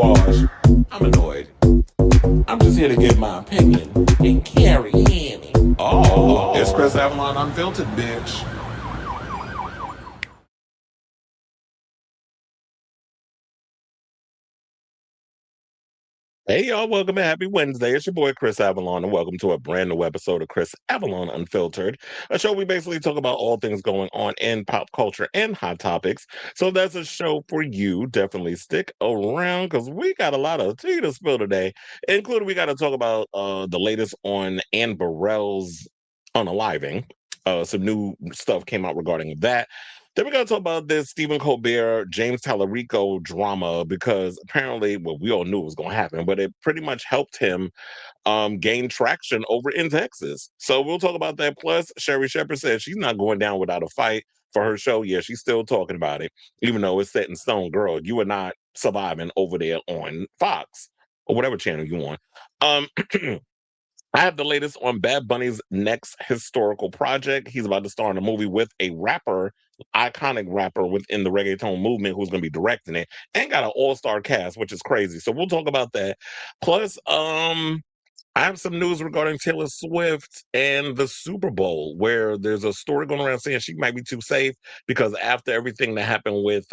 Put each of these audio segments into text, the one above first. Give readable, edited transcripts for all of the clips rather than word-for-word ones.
wash. I'm annoyed. I'm just here to give my opinion and carry in. Oh, it's Chris Avalon Unfiltered, bitch. Hey y'all, welcome and happy Wednesday. It's your boy Chris Avalon, and welcome to a brand new episode of Chris Avalon Unfiltered, a show we basically talk about all things going on in pop culture and hot topics. So that's a show for you. Definitely stick around because we got a lot of tea to spill today, including we got to talk about the latest on Anne Burrell's unaliving. Some new stuff came out regarding that. Then we got to talk about this Stephen Colbert, James Talarico drama because apparently, well, we all knew it was going to happen, but it pretty much helped him gain traction over in Texas. So we'll talk about that. Plus, Sherri Shepherd said she's not going down without a fight for her show. Yeah, she's still talking about it, even though it's set in stone. Girl, you are not surviving over there on Fox or whatever channel you want. Um, I have the latest on Bad Bunny's next historical project. He's about to star in a movie with a rapper, iconic rapper within the reggaeton movement, who's going to be directing it, and got an all-star cast, which is crazy. So we'll talk about that. Plus, I have some news regarding Taylor Swift and the Super Bowl, where there's a story going around saying she might be too safe because after everything that happened with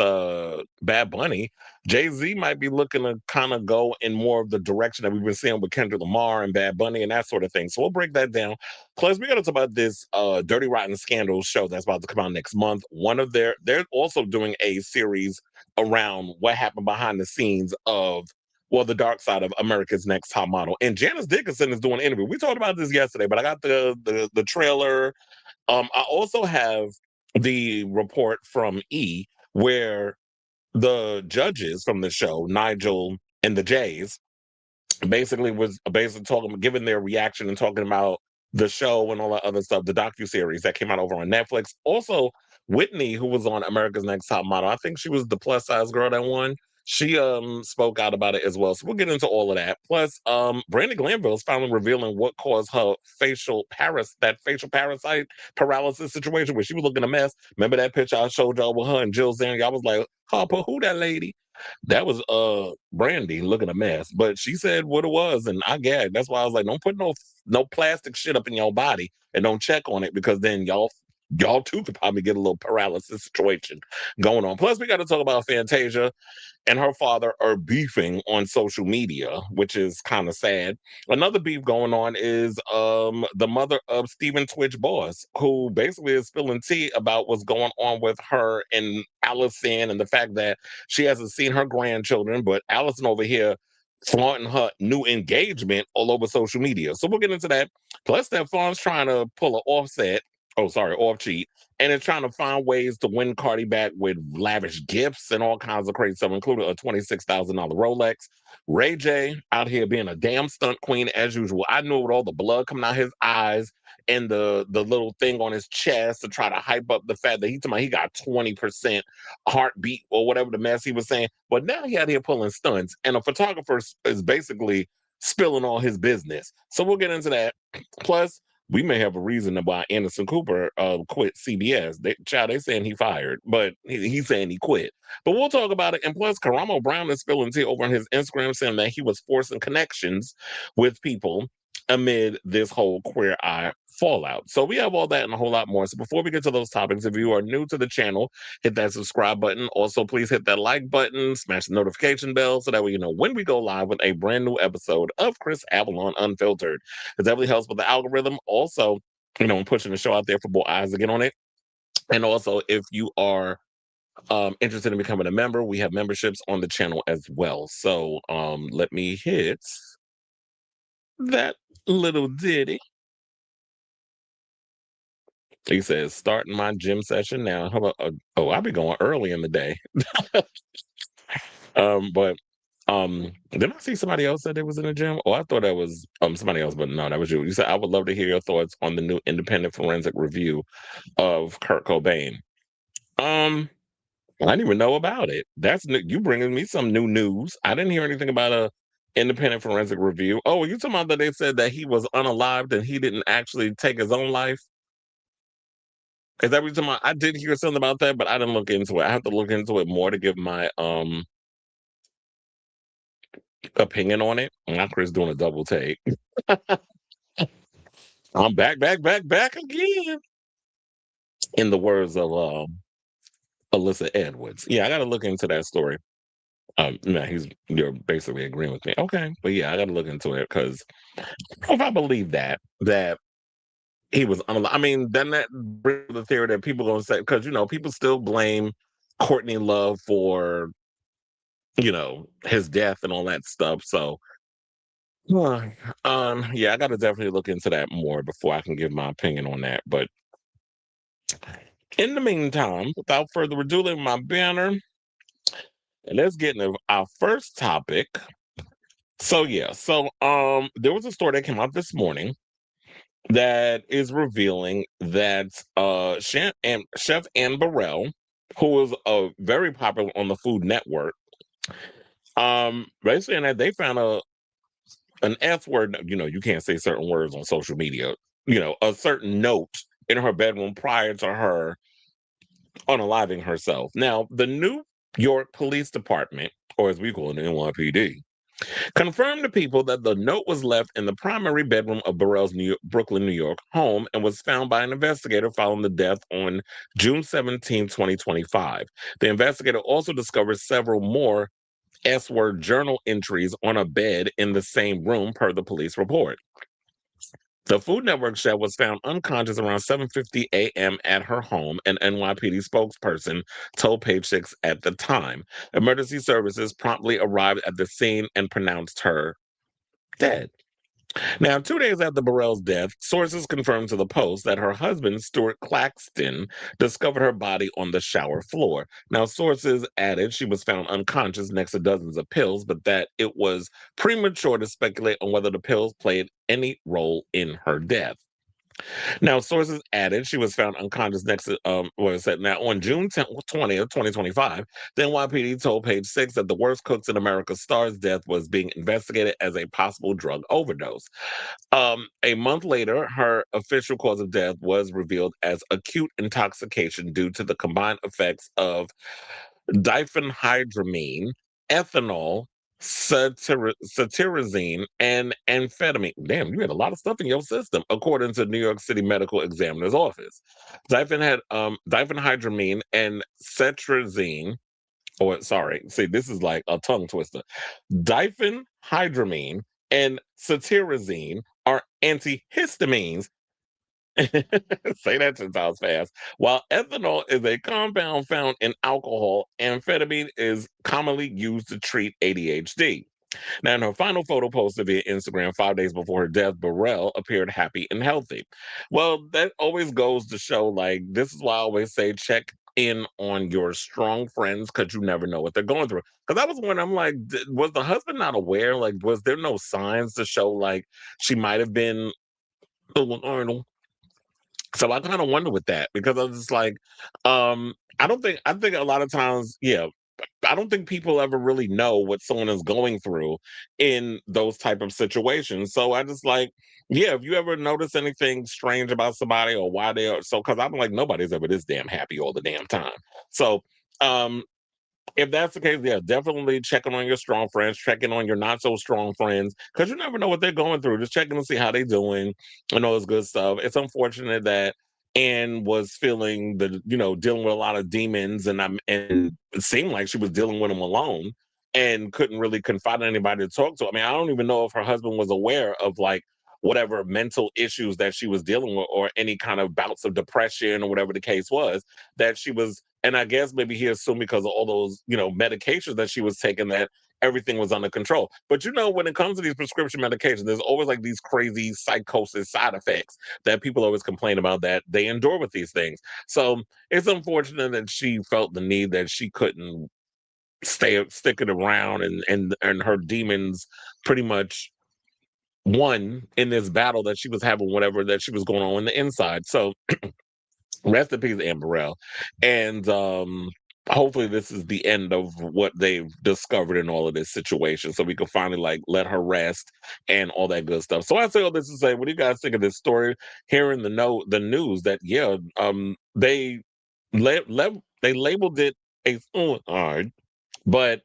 Bad Bunny, Jay-Z might be looking to kind of go in more of the direction that we've been seeing with Kendrick Lamar and Bad Bunny and that sort of thing. So we'll break that down. Plus, we got to talk about this Dirty Rotten Scandals show that's about to come out next month. They're also doing a series around what happened behind the scenes of the dark side of America's Next Top Model. And Janice Dickinson is doing an interview. We talked about this yesterday, but I got the trailer. I also have the report from E, where the judges from the show, Nigel and the Jays, basically talking, giving their reaction and talking about the show and all that other stuff, the docu-series that came out over on Netflix. Also, Whitney, who was on America's Next Top Model, I think she was the plus size girl that won. She spoke out about it as well. So we'll get into all of that. Plus, Brandi Glanville is finally revealing what caused her facial parasite paralysis situation where she was looking a mess. Remember that picture I showed y'all with her and Jill Zarin? Y'all was like, Harper, who that lady? That was Brandi looking a mess, but she said what it was, and I gagged. That's why I was like, don't put no plastic shit up in your body and don't check on it because then y'all too could probably get a little paralysis situation going on. Plus, we got to talk about Fantasia and her father are beefing on social media, which is kind of sad. Another beef going on is the mother of Stephen Twitch Boss, who basically is spilling tea about what's going on with her and Allison and the fact that she hasn't seen her grandchildren, but Allison over here flaunting her new engagement all over social media. So we'll get into that. Plus, Stefon's trying to pull an offset. Oh, sorry, off cheat, and is trying to find ways to win Cardi back with lavish gifts and all kinds of crazy stuff, including a $26,000 Rolex. Ray J out here being a damn stunt queen as usual. I knew with all the blood coming out his eyes and the little thing on his chest to try to hype up the fact that he got 20% heartbeat or whatever the mess he was saying. But now he out here pulling stunts, and a photographer is basically spilling all his business. So we'll get into that. Plus, we may have a reason why Anderson Cooper quit CBS. They saying he fired, but he's saying he quit. But we'll talk about it. And plus, Karamo Brown is spilling tea over on his Instagram saying that he was forcing connections with people amid this whole Queer Eye fallout. So we have all that and a whole lot more. So before we get to those topics, if you are new to the channel, hit that subscribe button. Also, please hit that like button, smash the notification bell so that way you know when we go live with a brand new episode of Chris Avalon Unfiltered. It definitely helps with the algorithm. Also, I'm pushing the show out there for more eyes to get on it. And also, if you are interested in becoming a member, we have memberships on the channel as well. So let me hit that little ditty. He says, starting my gym session now. How about, I'll be going early in the day. But didn't I see somebody else that it was in the gym? Oh, I thought that was somebody else, but no, that was you. You said I would love to hear your thoughts on the new independent forensic review of Kurt Cobain. I didn't even know about it. That's you bringing me some new news. I didn't hear anything about a independent forensic review. Oh, you talking about that they said that he was unalived and he didn't actually take his own life? Is that what you're talking about? I did hear something about that, but I didn't look into it. I have to look into it more to give my opinion on it. Now Chris doing a double take. I'm back again. In the words of Alyssa Edwards. Yeah, I got to look into that story. No, you're basically agreeing with me. Okay, but yeah, I got to look into it because if I believe that he was unalive. I mean, then that brings the theory that people gonna say because people still blame Courtney Love for his death and all that stuff. So, uh, yeah, I got to definitely look into that more before I can give my opinion on that. But in the meantime, without further ado, leave my banner and let's get into our first topic. So yeah, there was a story that came out this morning that is revealing that Chef Ann Burrell, who was very popular on the Food Network, basically saying that they found an F word. You can't say certain words on social media. A certain note in her bedroom prior to her unaliving herself. Now, the New York Police Department, or as we call it, NYPD, confirmed to people that the note was left in the primary bedroom of Burrell's Brooklyn, New York home and was found by an investigator following the death on June 17, 2025. The investigator also discovered several more S-word journal entries on a bed in the same room, per the police report. The Food Network chef was found unconscious around 7:50 a.m. at her home, an NYPD spokesperson told Page Six at the time. Emergency services promptly arrived at the scene and pronounced her dead. Now, 2 days after Burrell's death, sources confirmed to the Post that her husband, Stuart Claxton, discovered her body on the shower floor. Now, sources added she was found unconscious next to dozens of pills, but that it was premature to speculate on whether the pills played any role in her death. Now, sources added she was found unconscious next to, what is that? Now, on June 20th, 2025, the NYPD told Page Six that the Worst Cooks in America star's death was being investigated as a possible drug overdose. A month later, her official cause of death was revealed as acute intoxication due to the combined effects of diphenhydramine, ethanol, cetirizine, and amphetamine. Damn, you had a lot of stuff in your system, according to New York City Medical Examiner's Office. Diphenhydramine and cetirizine, sorry, see, this is like a tongue twister. Diphenhydramine and cetirizine are antihistamines. Say that 10 times fast. While ethanol is a compound found in alcohol, amphetamine is commonly used to treat ADHD. Now, in her final photo posted via Instagram 5 days before her death, Burrell appeared happy and healthy. Well, that always goes to show, like, this is why I always say check in on your strong friends because you never know what they're going through. Because I was wondering, I'm like, was the husband not aware? Like, was there no signs to show, like, she might have been Arnold? So I kind of wonder with that because I was just like, I think a lot of times, yeah, I don't think people ever really know what someone is going through in those type of situations. So I just like, yeah, if you ever notice anything strange about somebody or why they are so, because I'm like, nobody's ever this damn happy all the damn time. So, um, if that's the case, yeah, definitely checking on your strong friends, checking on your not so strong friends, because you never know what they're going through. Just checking to see how they're doing and all this good stuff. It's unfortunate that Anne was feeling dealing with a lot of demons, and it seemed like she was dealing with them alone and couldn't really confide in anybody to talk to. I mean, I don't even know if her husband was aware of like whatever mental issues that she was dealing with or any kind of bouts of depression or whatever the case was that she was. And I guess maybe he assumed because of all those, medications that she was taking that everything was under control. But when it comes to these prescription medications, there's always like these crazy psychosis side effects that people always complain about that they endure with these things. So it's unfortunate that she felt the need that she couldn't stick it around and her demons pretty much won in this battle that she was having, whatever that she was going on the inside. So rest in peace, Anne Burrell. And hopefully this is the end of what they've discovered in all of this situation. So we can finally like let her rest and all that good stuff. So I say all this to say, what do you guys think of this story? Hearing the news that they labeled it a suicide, but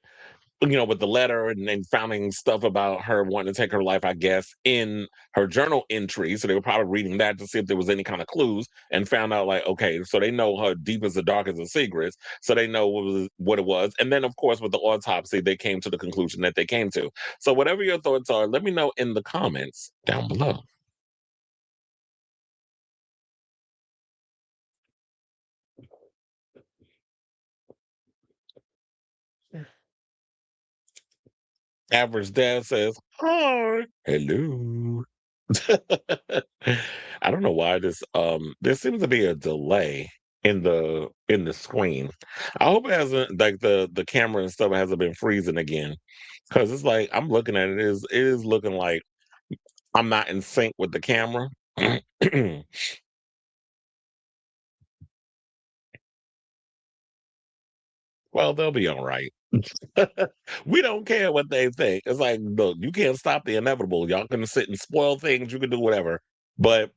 with the letter and then finding stuff about her wanting to take her life, I guess, in her journal entry. So they were probably reading that to see if there was any kind of clues and found out, like, okay, so they know her deepest and darkest of secrets. So they know what it was. And then, of course, with the autopsy, they came to the conclusion that they came to. So, whatever your thoughts are, let me know in the comments down below. Average dad says, hi, hello. I don't know why there seems to be a delay in the screen. I hope it hasn't, like, the camera and stuff hasn't been freezing again. Cause it's like I'm looking at it is looking like I'm not in sync with the camera. Well, they'll be all right. We don't care what they think. It's like, look, you can't stop the inevitable. Y'all can sit and spoil things, you can do whatever. But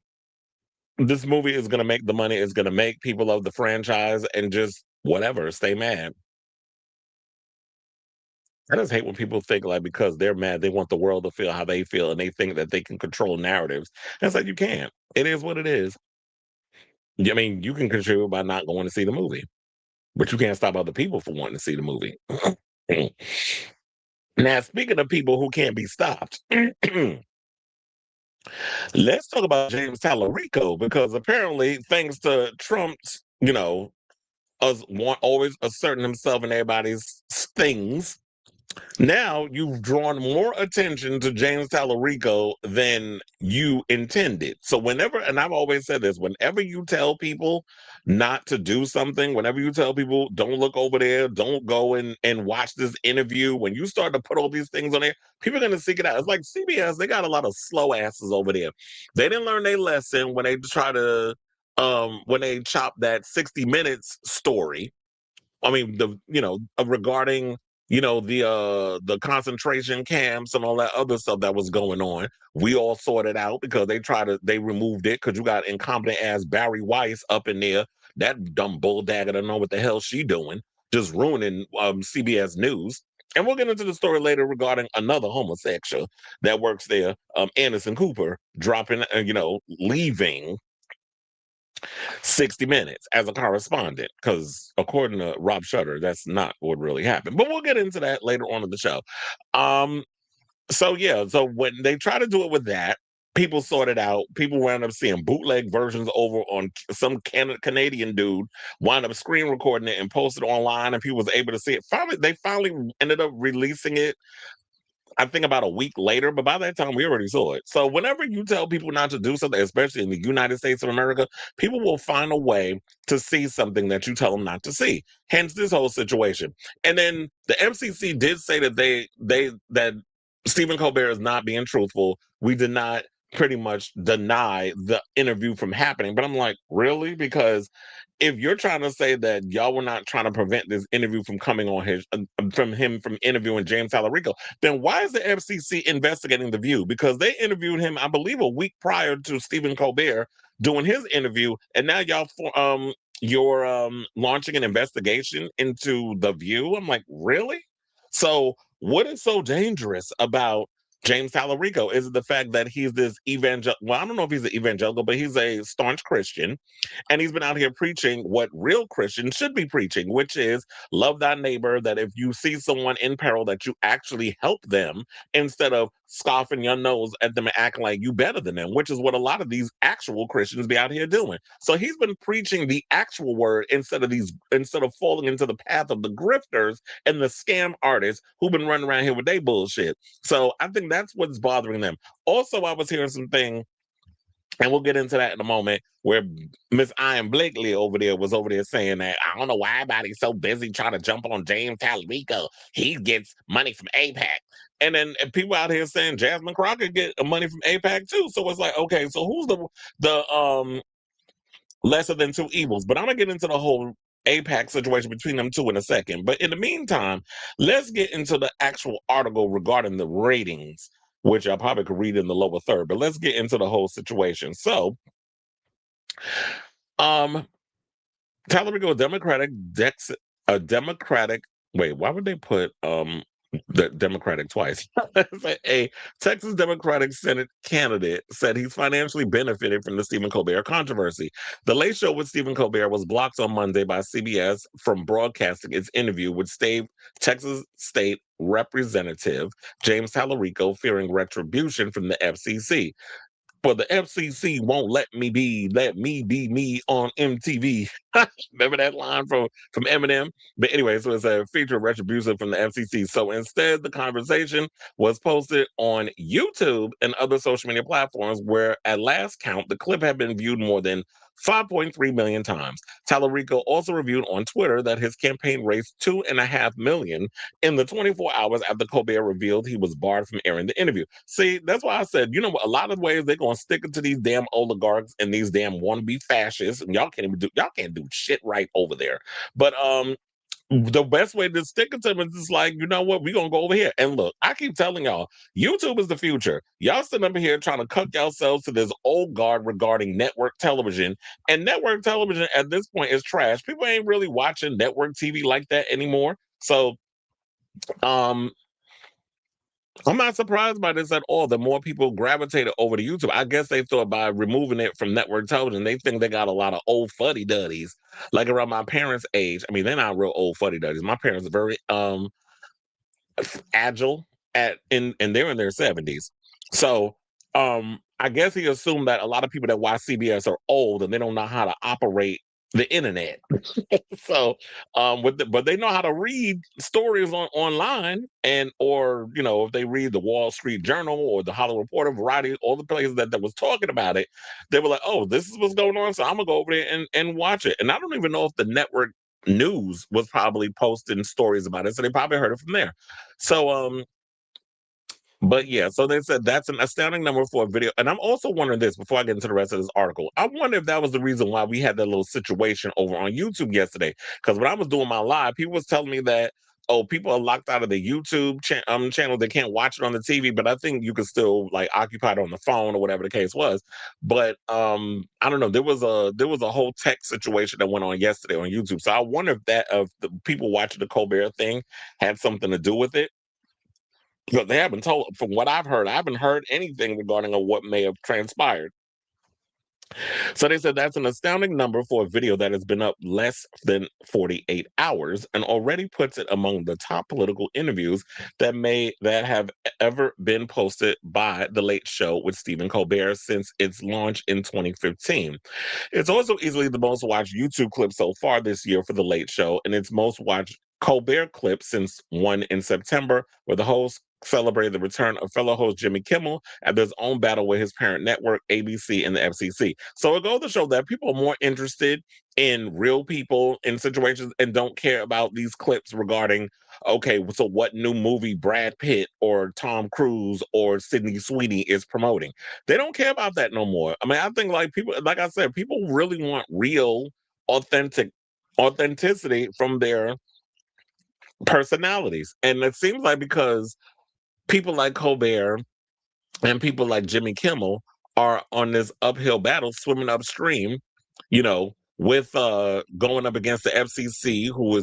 this movie is gonna make the money, it's gonna make people love the franchise and just whatever, stay mad. I just hate when people think, like, because they're mad, they want the world to feel how they feel and they think that they can control narratives. And it's like you can't. It is what it is. I mean, you can contribute by not going to see the movie, but you can't stop other people from wanting to see the movie. Now, speaking of people who can't be stopped, let's talk about James Talarico because apparently, thanks to Trump's, always asserting himself in everybody's things. Now you've drawn more attention to James Talarico than you intended. So whenever, and I've always said this, whenever you tell people not to do something, whenever you tell people don't look over there, don't go and watch this interview, when you start to put all these things on there, people are going to seek it out. It's like CBS, they got a lot of slow asses over there. They didn't learn their lesson when they try to, when they chop that 60 Minutes story. I mean, regarding, the concentration camps and all that other stuff that was going on. We all sorted out because they removed it because you got incompetent ass Barry Weiss up in there. That dumb bull dagger don't know what the hell she doing, just ruining CBS News. And we'll get into the story later regarding another homosexual that works there, Anderson Cooper, dropping, leaving 60 Minutes as a correspondent because according to Rob Shutter, that's not what really happened. But we'll get into that later on in the show. Um, so yeah, so when they try to do it with that, people sorted out. People wound up seeing bootleg versions over on some Canadian dude wound up screen recording it and posted online, and people was able to see it. Finally, they finally ended up releasing it, I think, about a week later, but by that time we already saw it. So whenever you tell people not to do something, especially in the United States of America, people will find a way to see something that you tell them not to see. Hence this whole situation. And then the MCC did say that that Stephen Colbert is not being truthful. We did not pretty much deny the interview from happening. But I'm like, really? Because if you're trying to say that y'all were not trying to prevent this interview from coming on from him from interviewing James Talarico, then why is the FCC investigating The View? Because they interviewed him, I believe, a week prior to Stephen Colbert doing his interview, and now you're launching an investigation into The View. I'm like, really? So what is so dangerous about James Talarico? Is it the fact that he's this evangel? Well, I don't know if he's an evangelical, but he's a staunch Christian, and he's been out here preaching what real Christians should be preaching, which is love thy neighbor, that if you see someone in peril, that you actually help them instead of scoffing your nose at them and acting like you better than them, which is what a lot of these actual Christians be out here doing. So he's been preaching the actual word instead of falling into the path of the grifters and the scam artists who've been running around here with their bullshit. So I think that's what's bothering them. Also, I was hearing something, and we'll get into that in a moment, where Miss Ian Blakely was over there saying that I don't know why everybody's so busy trying to jump on James Talarico. He gets money from APAC. And then people out here saying Jasmine Crockett get money from APAC too. So it's like, okay, so who's the lesser than two evils? But I'm gonna get into the whole APAC situation between them two in a second. But in the meantime, let's get into the actual article regarding the ratings, which I probably could read in the lower third. But let's get into the whole situation. So, um, Talarico, a Democratic. Wait, why would they put The Democratic twice. A Texas Democratic Senate candidate said he's financially benefited from the Stephen Colbert controversy. The Late Show with Stephen Colbert was blocked on Monday by CBS from broadcasting its interview with Texas State Representative James Talarico, fearing retribution from the FCC. But the FCC won't let me be me on MTV. Remember that line from Eminem? But anyway, so it's a feature of retribution from the FCC. So instead, the conversation was posted on YouTube and other social media platforms, where at last count, the clip had been viewed more than 5.3 million times. Talarico also reviewed on Twitter that his campaign raised 2.5 million in the 24 hours after Colbert revealed he was barred from airing the interview. See, that's why I said, you know, a lot of ways they're gonna stick it to these damn oligarchs and these damn wannabe fascists, and y'all can't do shit right over there. But the best way to stick it to them is just like, you know what, we're gonna go over here. And look, I keep telling y'all, YouTube is the future. Y'all sitting up here trying to cook yourselves to this old guard regarding network television. And network television at this point is trash. People ain't really watching network TV like that anymore. So um I'm not surprised by this at all. The more people gravitated over to YouTube, I guess they thought by removing it from network television, they think they got a lot of old fuddy duddies, like around my parents' age. I mean, they're not real old fuddy duddies. My parents are very agile and they're in their 70s. So I guess he assumed that a lot of people that watch CBS are old and they don't know how to operate the internet. So but they know how to read stories online, and or you know, if they read the Wall Street Journal or the Hollywood Reporter, Variety, all the places that was talking about it, they were like, oh, this is what's going on, so I'm gonna go over there and watch it. And I don't even know if the network news was probably posting stories about it, so they probably heard it from there. So but yeah, so they said that's an astounding number for a video. And I'm also wondering this before I get into the rest of this article. I wonder if that was the reason why we had that little situation over on YouTube yesterday. Because when I was doing my live, people was telling me that, oh, people are locked out of the YouTube channel. They can't watch it on the TV, but I think you could still like occupy it on the phone or whatever the case was. But I don't know. There was a whole tech situation that went on yesterday on YouTube. So I wonder if that of the people watching the Colbert thing had something to do with it, because they haven't told, from what I've heard, I haven't heard anything regarding what may have transpired. So they said that's an astounding number for a video that has been up less than 48 hours and already puts it among the top political interviews that have ever been posted by The Late Show with Stephen Colbert since its launch in 2015. It's also easily the most watched YouTube clip so far this year for The Late Show, and its most watched Colbert clip since one in September, where the host celebrated the return of fellow host Jimmy Kimmel after his own battle with his parent network, ABC, and the FCC. So it goes to show that people are more interested in real people in situations and don't care about these clips regarding, okay, so what new movie Brad Pitt or Tom Cruise or Sydney Sweeney is promoting. They don't care about that no more. I mean, I think like people, like I said, people really want real, authenticity from their personalities. And it seems like because people like Colbert and people like Jimmy Kimmel are on this uphill battle, swimming upstream, you know, with going up against the FCC, who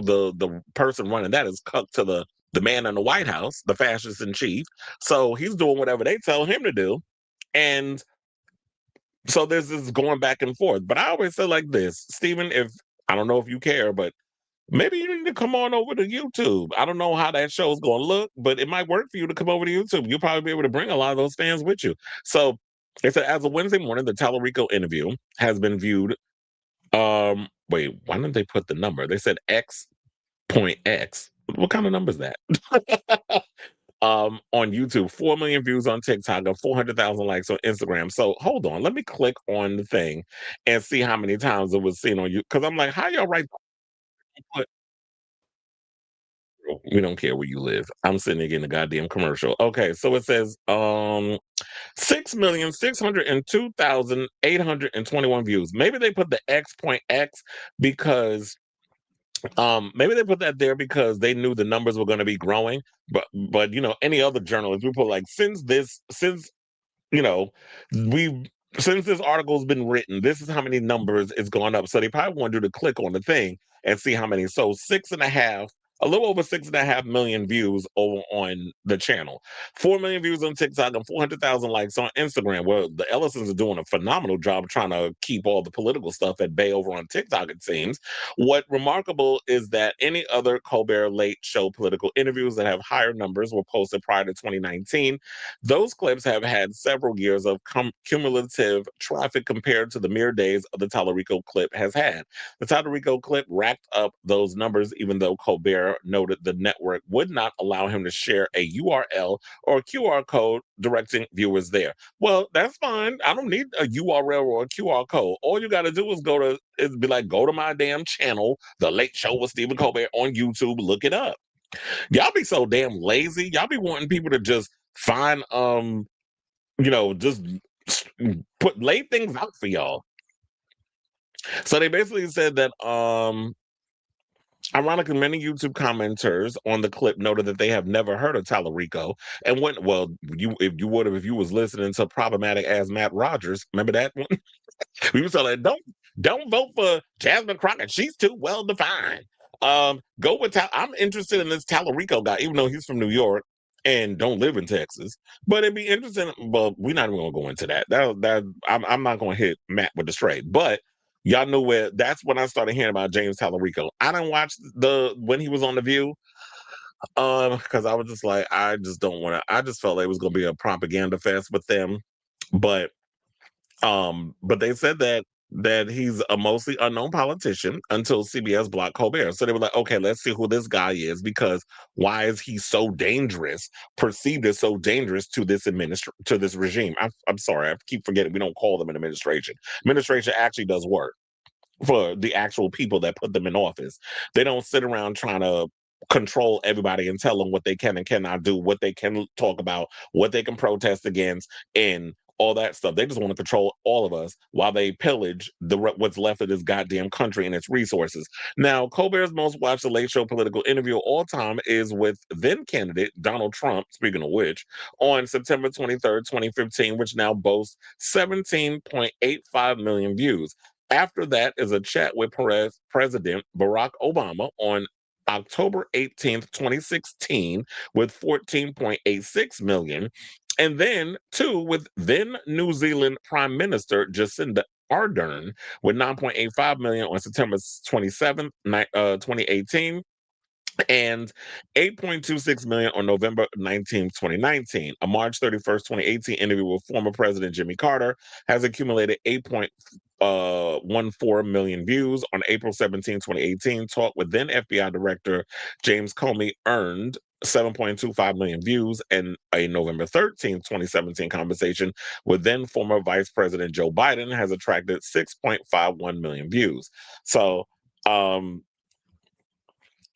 the person running that is cut to the man in the White House, the fascist in chief. So he's doing whatever they tell him to do, and so there's this going back and forth. But I always say like this, Stephen, if I don't know if you care, but maybe you need to come on over to YouTube. I don't know how that show's going to look, but it might work for you to come over to YouTube. You'll probably be able to bring a lot of those fans with you. So it said, as of Wednesday morning, the Talarico interview has been viewed. Wait, why didn't they put the number? They said X.X. What kind of number is that? On YouTube, 4 million views on TikTok, and 400,000 likes on Instagram. So hold on, let me click on the thing and see how many times it was seen on you. Because I'm like, how y'all write? We don't care where you live. I'm sitting there getting a goddamn commercial. Okay, so it says 6,602,821 views. Maybe they put the X.X because maybe they put that there because they knew the numbers were going to be growing. But you know, any other journalist, we put like since you know, we since this article's been written, this is how many numbers it's gone up. So they probably wanted you to click on the thing and see how many. So 6.5 a little over 6.5 million views over on the channel, 4 million views on TikTok, and 400,000 likes on Instagram. Well, the Ellisons are doing a phenomenal job trying to keep all the political stuff at bay over on TikTok, it seems. What remarkable is that any other Colbert Late Show political interviews that have higher numbers were posted prior to 2019. Those clips have had several years of cumulative traffic compared to the mere days of the Talarico clip has had. The Talarico clip racked up those numbers, even though Colbert noted the network would not allow him to share a URL or a QR code directing viewers there. Well, that's fine. I don't need a URL or a QR code. All you got to do is go to my damn channel, The Late Show with Stephen Colbert on YouTube. Look it up. Y'all be so damn lazy. Y'all be wanting people to just find just lay things out for y'all. So they basically said that ironically, many YouTube commenters on the clip noted that they have never heard of Talarico and went, well, if you was listening to problematic ass Matt Rogers, remember that one? We was telling, don't vote for Jasmine Crockett. She's too well defined. Go with I'm interested in this Talarico guy, even though he's from New York and don't live in Texas. But it'd be interesting. Well, we're not even gonna go into that. I'm not gonna hit Matt with the straight, but y'all know where that's when I started hearing about James Talarico. I didn't watch when he was on The View. Because I was just like, I just don't want to. I just felt like it was gonna be a propaganda fest with them. But but they said that he's a mostly unknown politician until CBS blocked Colbert. So they were like, okay, let's see who this guy is, because why is he so dangerous, perceived as so dangerous to this to this regime? I'm sorry, I keep forgetting we don't call them an administration. Administration actually does work for the actual people that put them in office. They don't sit around trying to control everybody and tell them what they can and cannot do, what they can talk about, what they can protest against, and all that stuff. They just want to control all of us while they pillage what's left of this goddamn country and its resources. Now, Colbert's most watched The Late Show political interview of all time is with then candidate Donald Trump, speaking of which, on September 23rd, 2015, which now boasts 17.85 million views. After that is a chat with President Barack Obama on October 18th, 2016, with 14.86 million. And then two with then New Zealand Prime Minister Jacinda Ardern with 9.85 million on September 27th, 2018, and 8.26 million on November 19th, 2019. A March 31st, 2018 interview with former President Jimmy Carter has accumulated 8.14 million views. On April 17th, 2018, talk with then FBI Director James Comey earned 7.25 million views, and a November 13th, 2017 conversation with then former Vice President Joe Biden has attracted 6.51 million views. So,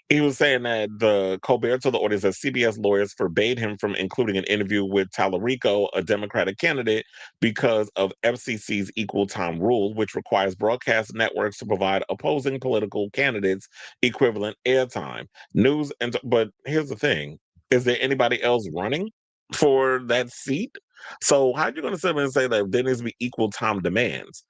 he was saying that the Colbert told the audience that CBS lawyers forbade him from including an interview with Talarico, a Democratic candidate, because of FCC's equal time rule, which requires broadcast networks to provide opposing political candidates equivalent airtime. But here's the thing: is there anybody else running for that seat? So how are you going to sit there and say that there needs to be equal time demands?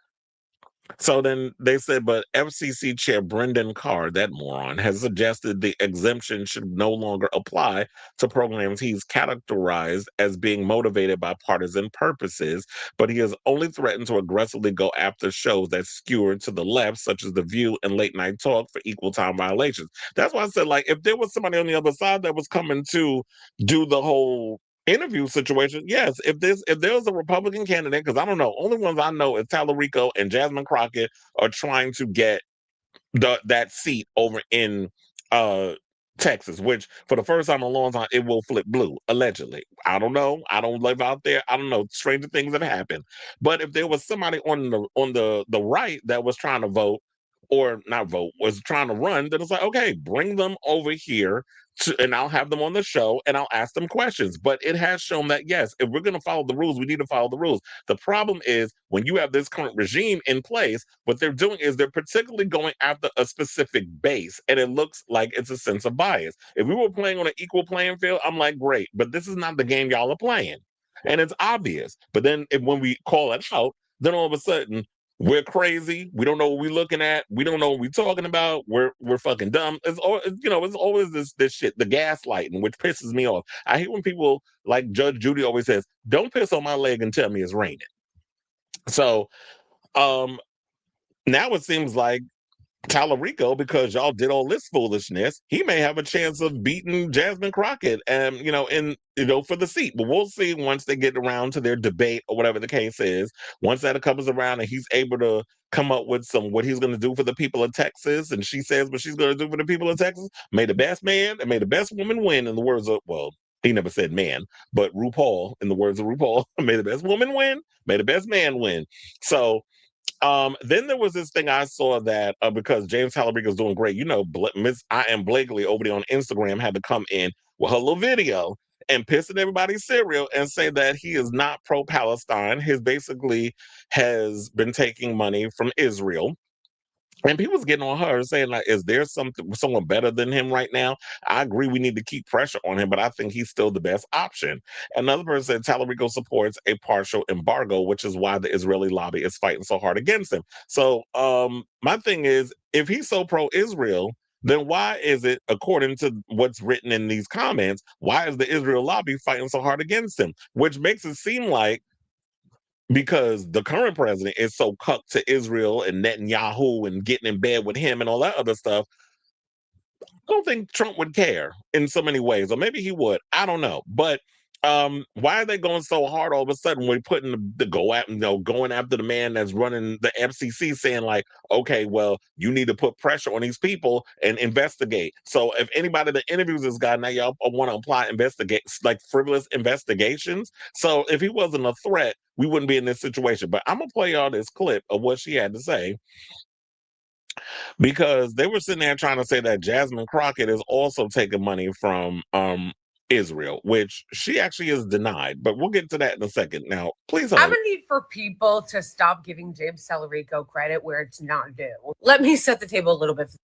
So then they said, but FCC Chair Brendan Carr, that moron, has suggested the exemption should no longer apply to programs he's characterized as being motivated by partisan purposes, but he has only threatened to aggressively go after shows that skewer to the left, such as The View and Late Night Talk, for equal time violations. That's why I said, like, if there was somebody on the other side that was coming to do the whole interview situation, yes. If there was a Republican candidate, because I don't know, only ones I know is Talarico and Jasmine Crockett are trying to get that seat over in uh Texas, which for the first time in a long time it will flip blue, allegedly. I don't know. I don't live out there. I don't know. Stranger things have happened. But if there was somebody on the right that was trying to vote, or not vote, was trying to run, then it's like, okay, bring them over here and I'll have them on the show and I'll ask them questions. But it has shown that, yes, if we're going to follow the rules, we need to follow the rules. The problem is when you have this current regime in place, what they're doing is they're particularly going after a specific base, and it looks like it's a sense of bias. If we were playing on an equal playing field, I'm like, great, but this is not the game y'all are playing. And it's obvious. But then when we call it out, then all of a sudden, we're crazy. We don't know what we're looking at. We don't know what we're talking about. We're fucking dumb. It's always this shit, the gaslighting, which pisses me off. I hate when people like Judge Judy always says, "Don't piss on my leg and tell me it's raining." So now it seems like Talarico, because y'all did all this foolishness, he may have a chance of beating Jasmine Crockett, and for the seat. But we'll see once they get around to their debate or whatever the case is. Once that comes around and he's able to come up with what he's going to do for the people of Texas, and she says what she's going to do for the people of Texas. May the best man and may the best woman win. In the words of he never said man, but RuPaul. In the words of RuPaul, may the best woman win. May the best man win. So. Then there was this thing I saw that because James Talarico's doing great, Miss I Am Blakely over there on Instagram had to come in with her little video and pissing everybody's cereal and say that he is not pro-Palestine. He basically has been taking money from Israel. And people was getting on her saying, like, is there someone better than him right now? I agree we need to keep pressure on him, but I think he's still the best option. Another person said Talarico supports a partial embargo, which is why the Israeli lobby is fighting so hard against him. So my thing is, if he's so pro-Israel, then why is it, according to what's written in these comments, why is the Israel lobby fighting so hard against him? Which makes it seem like because the current president is so cucked to Israel and Netanyahu and getting in bed with him and all that other stuff, I don't think Trump would care in so many ways. Or maybe he would. I don't know. But why are they going so hard all of a sudden when putting going after the man that's running the FCC, saying like, okay, well, you need to put pressure on these people and investigate. So if anybody that interviews this guy, now y'all want to apply frivolous investigations. So if he wasn't a threat, we wouldn't be in this situation. But I'm gonna play y'all this clip of what she had to say, because they were sitting there trying to say that Jasmine Crockett is also taking money from Israel, which she actually is denied. But we'll get to that in a second. Now, please hold. I'm gonna need for people to stop giving James Talarico credit where it's not due. Let me set the table a little bit for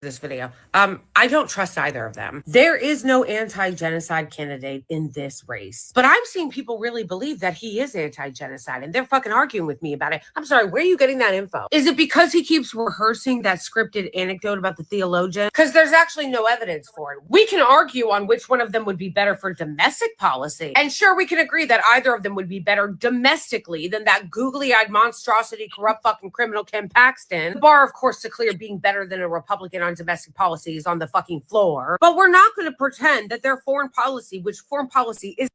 this video. I don't trust either of them. There is no anti-genocide candidate in this race, but I've seen people really believe that he is anti-genocide, and they're fucking arguing with me about it. I'm sorry, where are you getting that info? Is it because he keeps rehearsing that scripted anecdote about the theologian? Because there's actually no evidence for it. We can argue on which one of them would be better for domestic policy, and sure, we can agree that either of them would be better domestically than that googly-eyed monstrosity, corrupt fucking criminal Ken Paxton. The bar, of course, to clear being better than a Republican on domestic policy is on the fucking floor. But we're not going to pretend that their foreign policy, which foreign policy is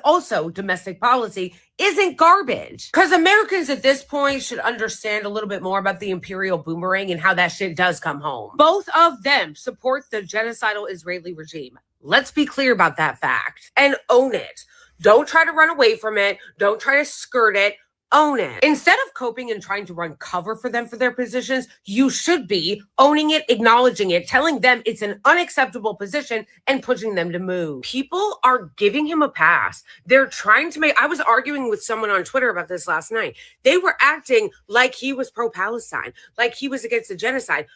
also domestic policy, isn't garbage. Because Americans at this point should understand a little bit more about the imperial boomerang and how that shit does come home. Both of them support the genocidal Israeli regime. Let's be clear about that fact and own it. Don't try to run away from it. Don't try to skirt it. Own it. Instead of coping and trying to run cover for them for their positions, you should be owning it, acknowledging it, telling them it's an unacceptable position and pushing them to move. People are giving him a pass. They're trying to I was arguing with someone on Twitter about this last night. They were acting like he was pro-Palestine, like he was against the genocide.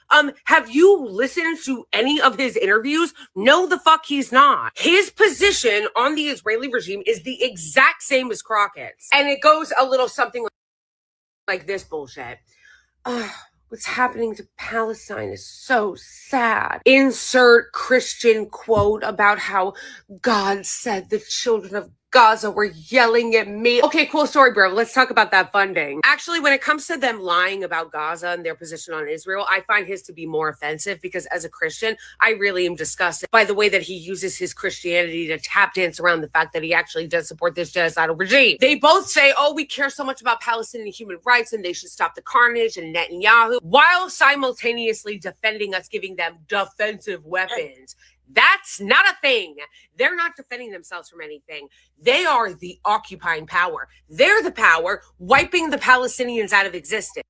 Have you listened to any of his interviews? No, the fuck he's not. His position on the Israeli regime is the exact same as Crockett's. And it goes a little something like this bullshit. What's happening to Palestine is so sad. Insert Christian quote about how God said the children of Gaza were yelling at me. Okay, cool story, bro. Let's talk about that funding. Actually, when it comes to them lying about Gaza and their position on Israel, I find his to be more offensive because as a Christian, I really am disgusted by the way that he uses his Christianity to tap dance around the fact that he actually does support this genocidal regime. They both say, oh, we care so much about Palestinian human rights and they should stop the carnage and Netanyahu, while simultaneously defending us, giving them defensive weapons. That's not a thing. They're not defending themselves from anything. They are the occupying power. They're the power wiping the Palestinians out of existence.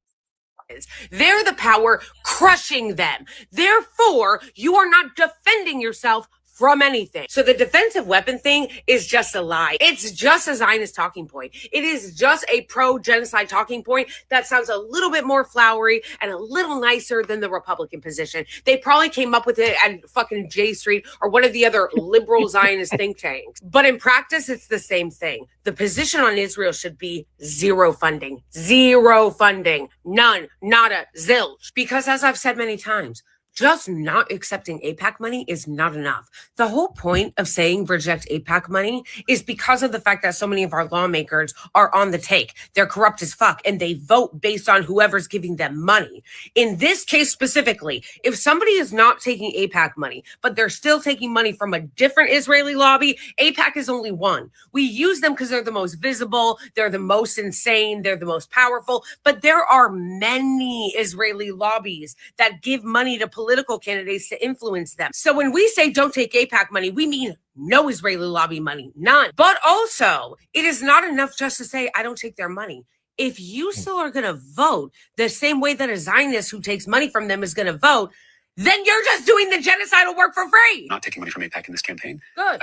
They're the power crushing them. Therefore, you are not defending yourself from anything. So the defensive weapon thing is just a lie. It's just a Zionist talking point. It is just a pro-genocide talking point that sounds a little bit more flowery and a little nicer than the Republican position. They probably came up with it at fucking J Street or one of the other liberal Zionist think tanks. But in practice, it's the same thing. The position on Israel should be zero funding. Zero funding. None. Nada. Zilch. Because as I've said many times, just not accepting AIPAC money is not enough. The whole point of saying reject AIPAC money is because of the fact that so many of our lawmakers are on the take. They're corrupt as fuck, and they vote based on whoever's giving them money. In this case specifically, if somebody is not taking AIPAC money, but they're still taking money from a different Israeli lobby, AIPAC is only one. We use them because they're the most visible, they're the most insane, they're the most powerful, but there are many Israeli lobbies that give money to political candidates to influence them. So when we say don't take AIPAC money, we mean no Israeli lobby money, none. But also, it is not enough just to say, I don't take their money. If you still are going to vote the same way that a Zionist who takes money from them is going to vote, then you're just doing the genocidal work for free. Not taking money from AIPAC in this campaign. Good.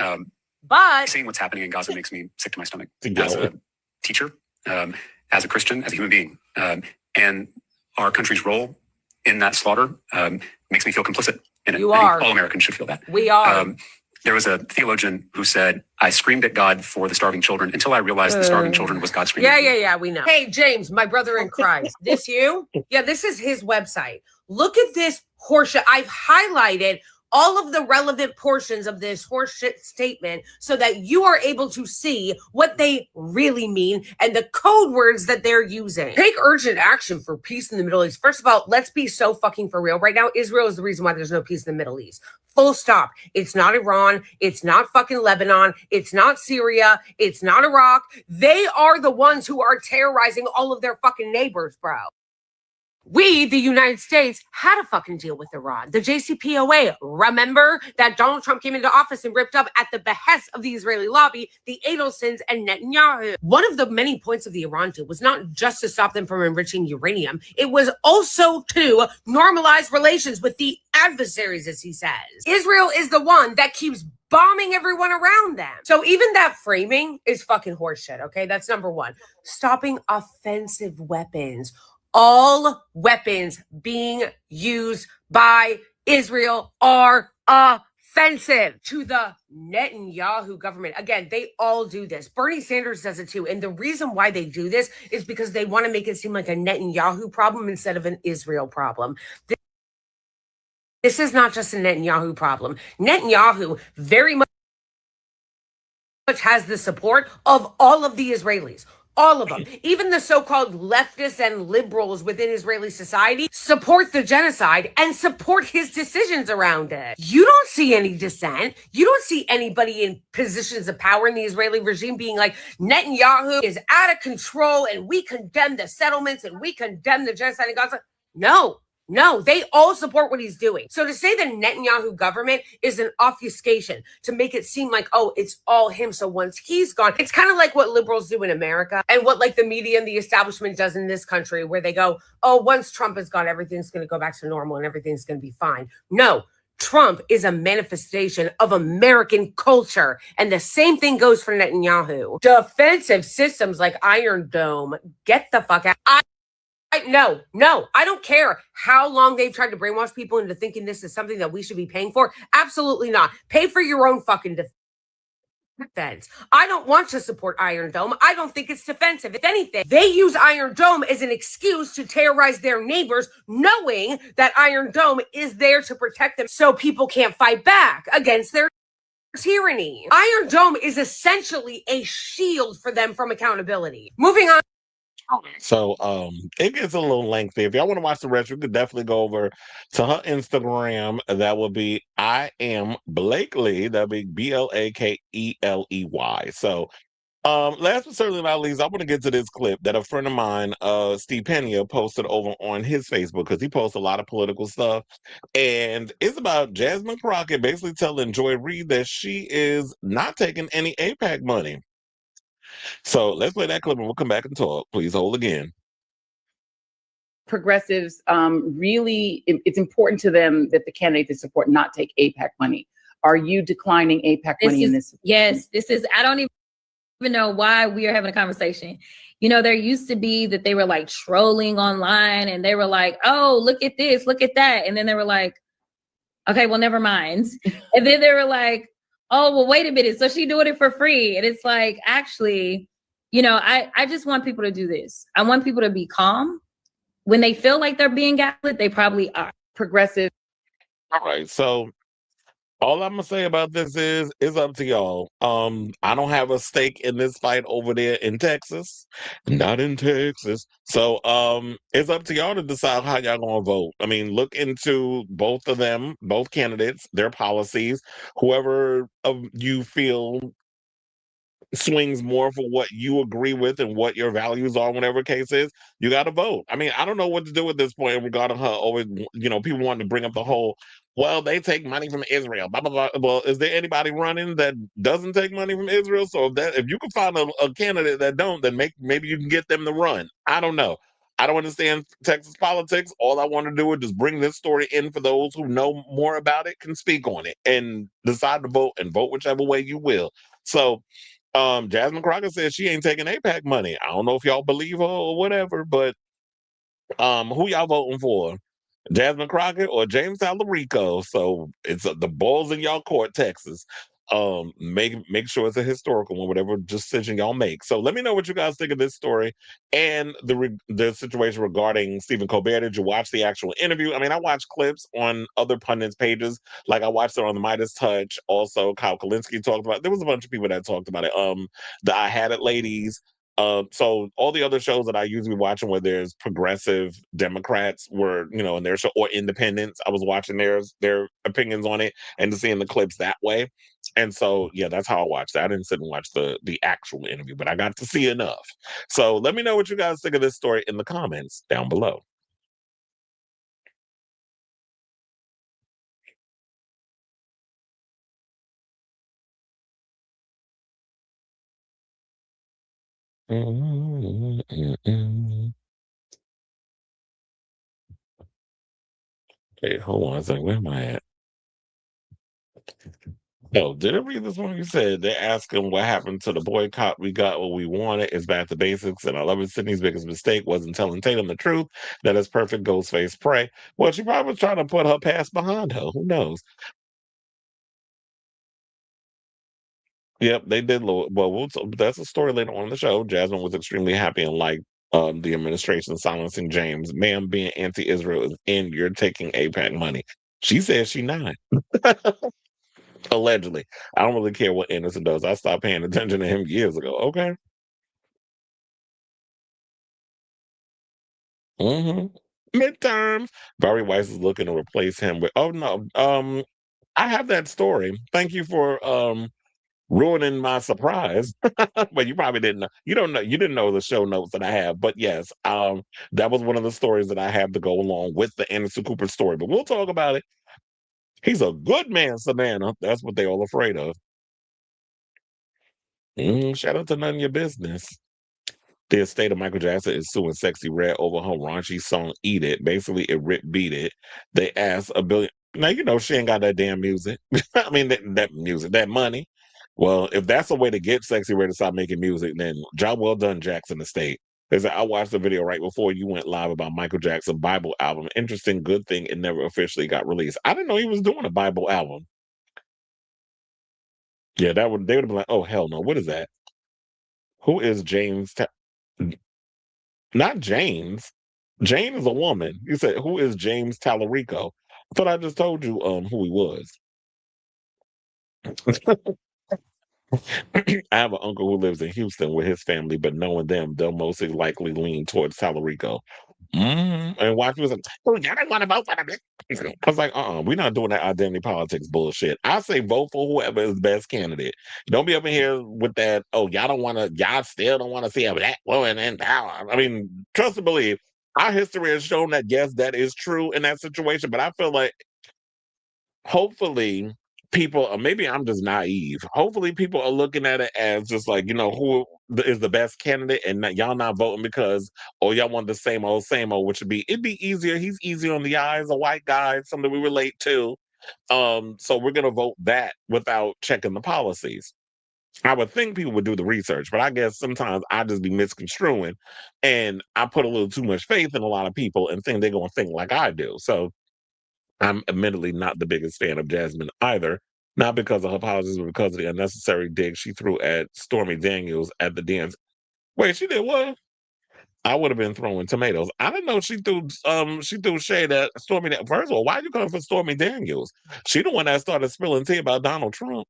But seeing what's happening in Gaza makes me sick to my stomach as a teacher, as a Christian, as a human being. And our country's role in that slaughter makes me feel complicit in it. You I think are. all Americans should feel that. We are. There was a theologian who said, I screamed at God for the starving children until I realized the starving children was God screaming. Yeah, we know. Hey, James, my brother in Christ. This you? Yeah, this is his website. Look at this horseshit. I've highlighted all of the relevant portions of this horseshit statement so that you are able to see what they really mean and the code words that they're using. Take urgent action for peace in the Middle East. First of all, let's be so fucking for real. Right now, Israel is the reason why there's no peace in the Middle East. Full stop. It's not Iran. It's not fucking Lebanon. It's not Syria. It's not Iraq. They are the ones who are terrorizing all of their fucking neighbors, bro. We, the United States, had a fucking deal with Iran. The JCPOA. Remember that Donald Trump came into office and ripped up at the behest of the Israeli lobby, the Adelsons and Netanyahu. One of the many points of the Iran deal was not just to stop them from enriching uranium. It was also to normalize relations with the adversaries, as he says. Israel is the one that keeps bombing everyone around them. So even that framing is fucking horseshit, okay? That's number one. Stopping offensive weapons. All weapons being used by Israel are offensive to the Netanyahu government. Again, they all do this. Bernie Sanders does it too. And the reason why they do this is because they want to make it seem like a Netanyahu problem instead of an Israel problem. This is not just a Netanyahu problem. Netanyahu very much has the support of all of the Israelis. All of them, even the so-called leftists and liberals within Israeli society, support the genocide and support his decisions around it. You don't see any dissent. You don't see anybody in positions of power in the Israeli regime being like, Netanyahu is out of control and we condemn the settlements and we condemn the genocide in Gaza. No, they all support what he's doing. So to say the Netanyahu government is an obfuscation to make it seem like, oh, it's all him. So once he's gone, it's kind of like what liberals do in America and what like the media and the establishment does in this country where they go, oh, once Trump is gone, everything's going to go back to normal and everything's going to be fine. No, Trump is a manifestation of American culture. And the same thing goes for Netanyahu. Defensive systems like Iron Dome, get the fuck out. No, I don't care how long they've tried to brainwash people into thinking this is something that we should be paying for. Absolutely not. Pay for your own fucking defense. I don't want to support Iron Dome. I don't think it's defensive. If anything, they use Iron Dome as an excuse to terrorize their neighbors, knowing that Iron Dome is there to protect them so people can't fight back against their tyranny. Iron Dome is essentially a shield for them from accountability. Moving on. So it gets a little lengthy. If y'all want to watch the rest, you could definitely go over to her Instagram. That would be I am Blakely. That'd be Blakeley. So last but certainly not least, I want to get to this clip that a friend of mine, Steve Pena, posted over on his Facebook because he posts a lot of political stuff. And it's about Jasmine Crockett basically telling Joy Reid that she is not taking any AIPAC money. So let's play that clip and we'll come back and talk. Please hold again. Progressives really, it's important to them that the candidates they support not take AIPAC money. Are you declining APAC money in this? Yes, this is, I don't even know why we are having a conversation. You know, there used to be that they were like trolling online and they were like, oh, look at this, look at that. And then they were like, okay, well, never mind. And then they were like, oh, well, wait a minute. So she doing it for free. And it's like, actually, you know, I just want people to do this. I want people to be calm. When they feel like they're being gaslit, they probably are. Progressive. All right. So all I'm gonna say about this is it's up to y'all. I don't have a stake in this fight over there in Texas. Not in Texas. So it's up to y'all to decide how y'all gonna vote. I mean, look into both of them, both candidates, their policies. Whoever of you feel swings more for what you agree with and what your values are, whatever case is, you got to vote. I mean, I don't know what to do at this point regarding her always, you know, people wanting to bring up the whole, well, they take money from Israel, blah, blah, blah. Well, is there anybody running that doesn't take money from Israel? So if you can find a candidate that don't, then maybe you can get them to run. I don't know. I don't understand Texas politics. All I want to do is just bring this story in for those who know more about it, can speak on it, and decide to vote and vote whichever way you will. So Jasmine Crockett says she ain't taking APAC money. I don't know if y'all believe her or whatever, but who y'all voting for? Jasmine Crockett or James Talarico? So it's the ball's in y'all court, Texas. Make sure it's a historical one, whatever decision y'all make. So let me know what you guys think of this story and the situation regarding Stephen Colbert. Did you watch the actual interview? I mean, I watched clips on other pundits' pages, like I watched it on the Midas Touch. Also, Kyle Kalinske talked about it. There was a bunch of people that talked about it. The I Had It ladies. So all the other shows that I usually watching where there's progressive Democrats were, you know, in their show, or independents, I was watching their opinions on it and seeing the clips that way. And so, yeah, that's how I watched it. I didn't sit and watch the actual interview, but I got to see enough. So let me know what you guys think of this story in the comments down below. Hey, hold on a second. Where am I at? Oh, did I read this one? You said they're asking what happened to the boycott. We got what we wanted. It's back to basics. And I love it. Sydney's biggest mistake wasn't telling Tatum the truth. That is perfect Ghostface prey. Well, she probably was trying to put her past behind her. Who knows? Yep, they did. Well, that's a story later on in the show. Jasmine was extremely happy and liked the administration silencing James. Ma'am, being anti-Israel is in. You're taking APAC money. She says she not. Allegedly. I don't really care what Anderson does. I stopped paying attention to him years ago. Okay. Midterms. Barry Weiss is looking to replace him with. Oh no. I have that story. Thank you for ruining my surprise. But you probably didn't know. You don't know. You didn't know the show notes that I have. But yes, that was one of the stories that I have to go along with the Anderson Cooper story. But we'll talk about it. He's a good man, Savannah. That's what they all afraid of. Shout out to None of Your Business. The estate of Michael Jackson is suing Sexy Red over her raunchy song "Eat It." Basically, it rip beat it. They asked a billion. Now you know she ain't got that damn music. I mean that music, that money. Well, if that's a way to get Sexy Red to stop making music, then job well done, Jackson Estate. They said I watched the video right before you went live about Michael Jackson Bible album. Interesting, good thing it never officially got released. I didn't know he was doing a Bible album. Yeah, they would have been like, oh hell no, what is that? Who is James? Not James. Jane is a woman. You said, who is James Talarico? I thought I just told you who he was. I have an uncle who lives in Houston with his family, but knowing them, they'll most likely lean towards Talarico. And watch was like, oh, y'all don't want to vote for them. I was like, we're not doing that identity politics bullshit. I say vote for whoever is the best candidate. Don't be up in here with that, oh, y'all still don't want to see a black woman in power. I mean, trust and believe, our history has shown that, yes, that is true in that situation, but I feel like hopefully people, or maybe I'm just naive, hopefully people are looking at it as just like, you know, who is the best candidate, and y'all not voting because, oh, y'all want the same old, which would be, it'd be easier. He's easy on the eyes, a white guy, something we relate to. So we're gonna vote that without checking the policies. I would think people would do the research, but I guess sometimes I just be misconstruing and I put a little too much faith in a lot of people and think they're gonna think like I do. So I'm admittedly not the biggest fan of Jasmine either. Not because of her policies, but because of the unnecessary dig she threw at Stormy Daniels at the dance. Wait, she did what? I would have been throwing tomatoes. I didn't know she threw shade at Stormy. First of all, why are you coming for Stormy Daniels? She the one that started spilling tea about Donald Trump.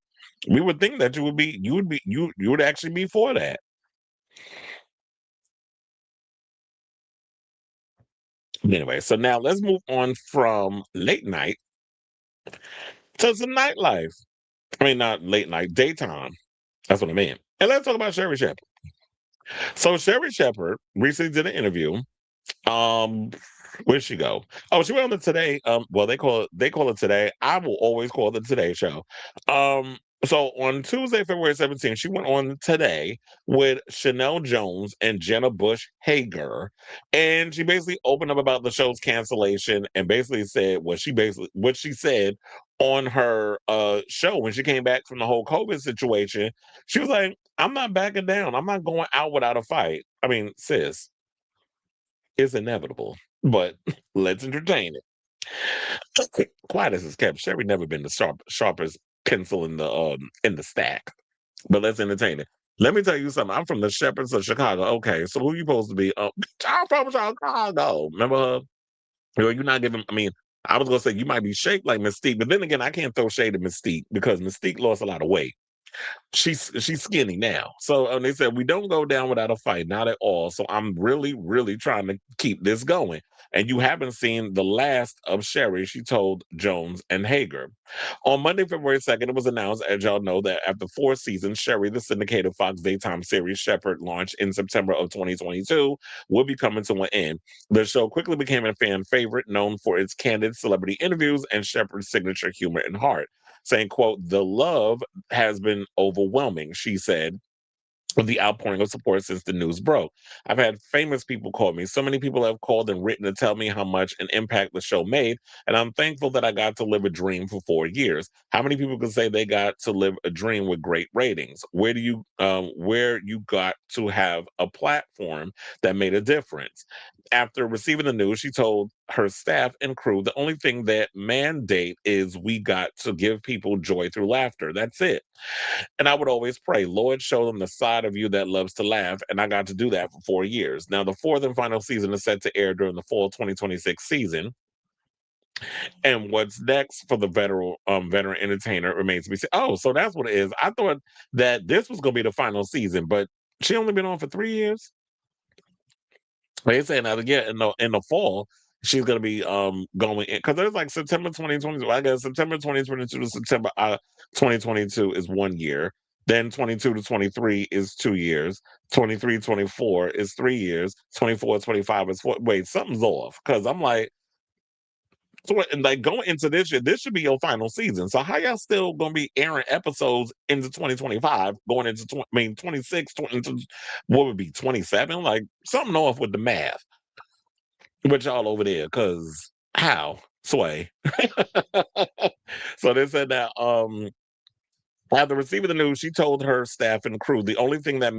We would think that you would actually be for that. Anyway, so now let's move on from late night to some nightlife. I mean, not late night, daytime. That's what I mean. And let's talk about Sherri Shepherd. So Sherri Shepherd recently did an interview. Um, where'd she go? Oh, she went on the Today. Well, they call it Today. I will always call it the Today Show. So on Tuesday, February 17th, she went on Today with Chanel Jones and Jenna Bush Hager, and she basically opened up about the show's cancellation and basically said what she said on her show when she came back from the whole COVID situation. She was like, "I'm not backing down. I'm not going out without a fight." I mean, sis, it's inevitable, but let's entertain it. Quiet as it's kept. Sherry never been the sharpest pencil in the stack, but let's entertain it. Let me tell you something. I'm from the Shepherds of Chicago. Okay, so who you supposed to be? I'm from Chicago. Remember her? You're not giving. I mean, I was gonna say you might be shaped like Mystique, but then again, I can't throw shade at Mystique because Mystique lost a lot of weight. She's skinny now. So they said we don't go down without a fight, not at all. So I'm really, really trying to keep this going. And you haven't seen the last of Sherri, she told Jones and Hager. On Monday, February 2nd, it was announced, as y'all know, that after 4 seasons, Sherri, the syndicated Fox daytime series Shepherd launched in September of 2022, will be coming to an end. The show quickly became a fan favorite, known for its candid celebrity interviews and Shepherd's signature humor and heart, saying, quote, "The love has been overwhelming," she said, with the outpouring of support since the news broke. "I've had famous people call me. So many people have called and written to tell me how much an impact the show made, and I'm thankful that I got to live a dream for 4 years. How many people can say they got to live a dream with great ratings? Where you got to have a platform that made a difference." After receiving the news, she told her staff and crew, "The only thing that mandate is we got to give people joy through laughter. That's it. And I would always pray, Lord, show them the side of you that loves to laugh." And I got to do that for 4 years. Now, the fourth and final season is set to air during the fall 2026 season. And what's next for the veteran entertainer remains to be seen. Oh, so that's what it is. I thought that this was going to be the final season, but she only been on for 3 years. They saying that again in the fall she's gonna be going in because there's like September 2022. I guess September 2022 to September 2022 is 1 year. Then 22 to 23 is 2 years. 23, 24 is 3 years. 24, 25 is four. Wait, something's off because I'm like, and like going into this year, this should be your final season. So how y'all still gonna be airing episodes into 2025, going into 26, into what would be 27? Like something off with the math. But y'all over there, cause how? Sway. So they said that after receiving the news, she told her staff and crew, "The only thing that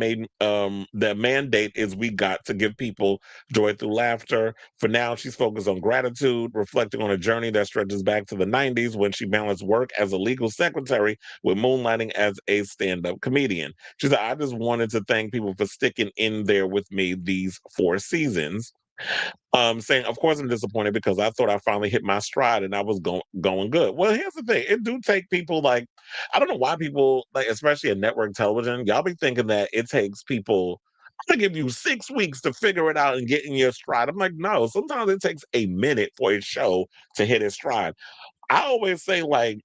mandate is we got to give people joy through laughter." For now, she's focused on gratitude, reflecting on a journey that stretches back to the 90s when she balanced work as a legal secretary with moonlighting as a stand-up comedian. She said, "I just wanted to thank people for sticking in there with me these 4 seasons." Saying, "Of course I'm disappointed because I thought I finally hit my stride and I was going good." Well, here's the thing. It do take people like, I don't know why people, like, especially in network television, y'all be thinking that it takes people, I'm gonna give you 6 weeks to figure it out and get in your stride. I'm like, no, sometimes it takes a minute for a show to hit its stride. I always say, like,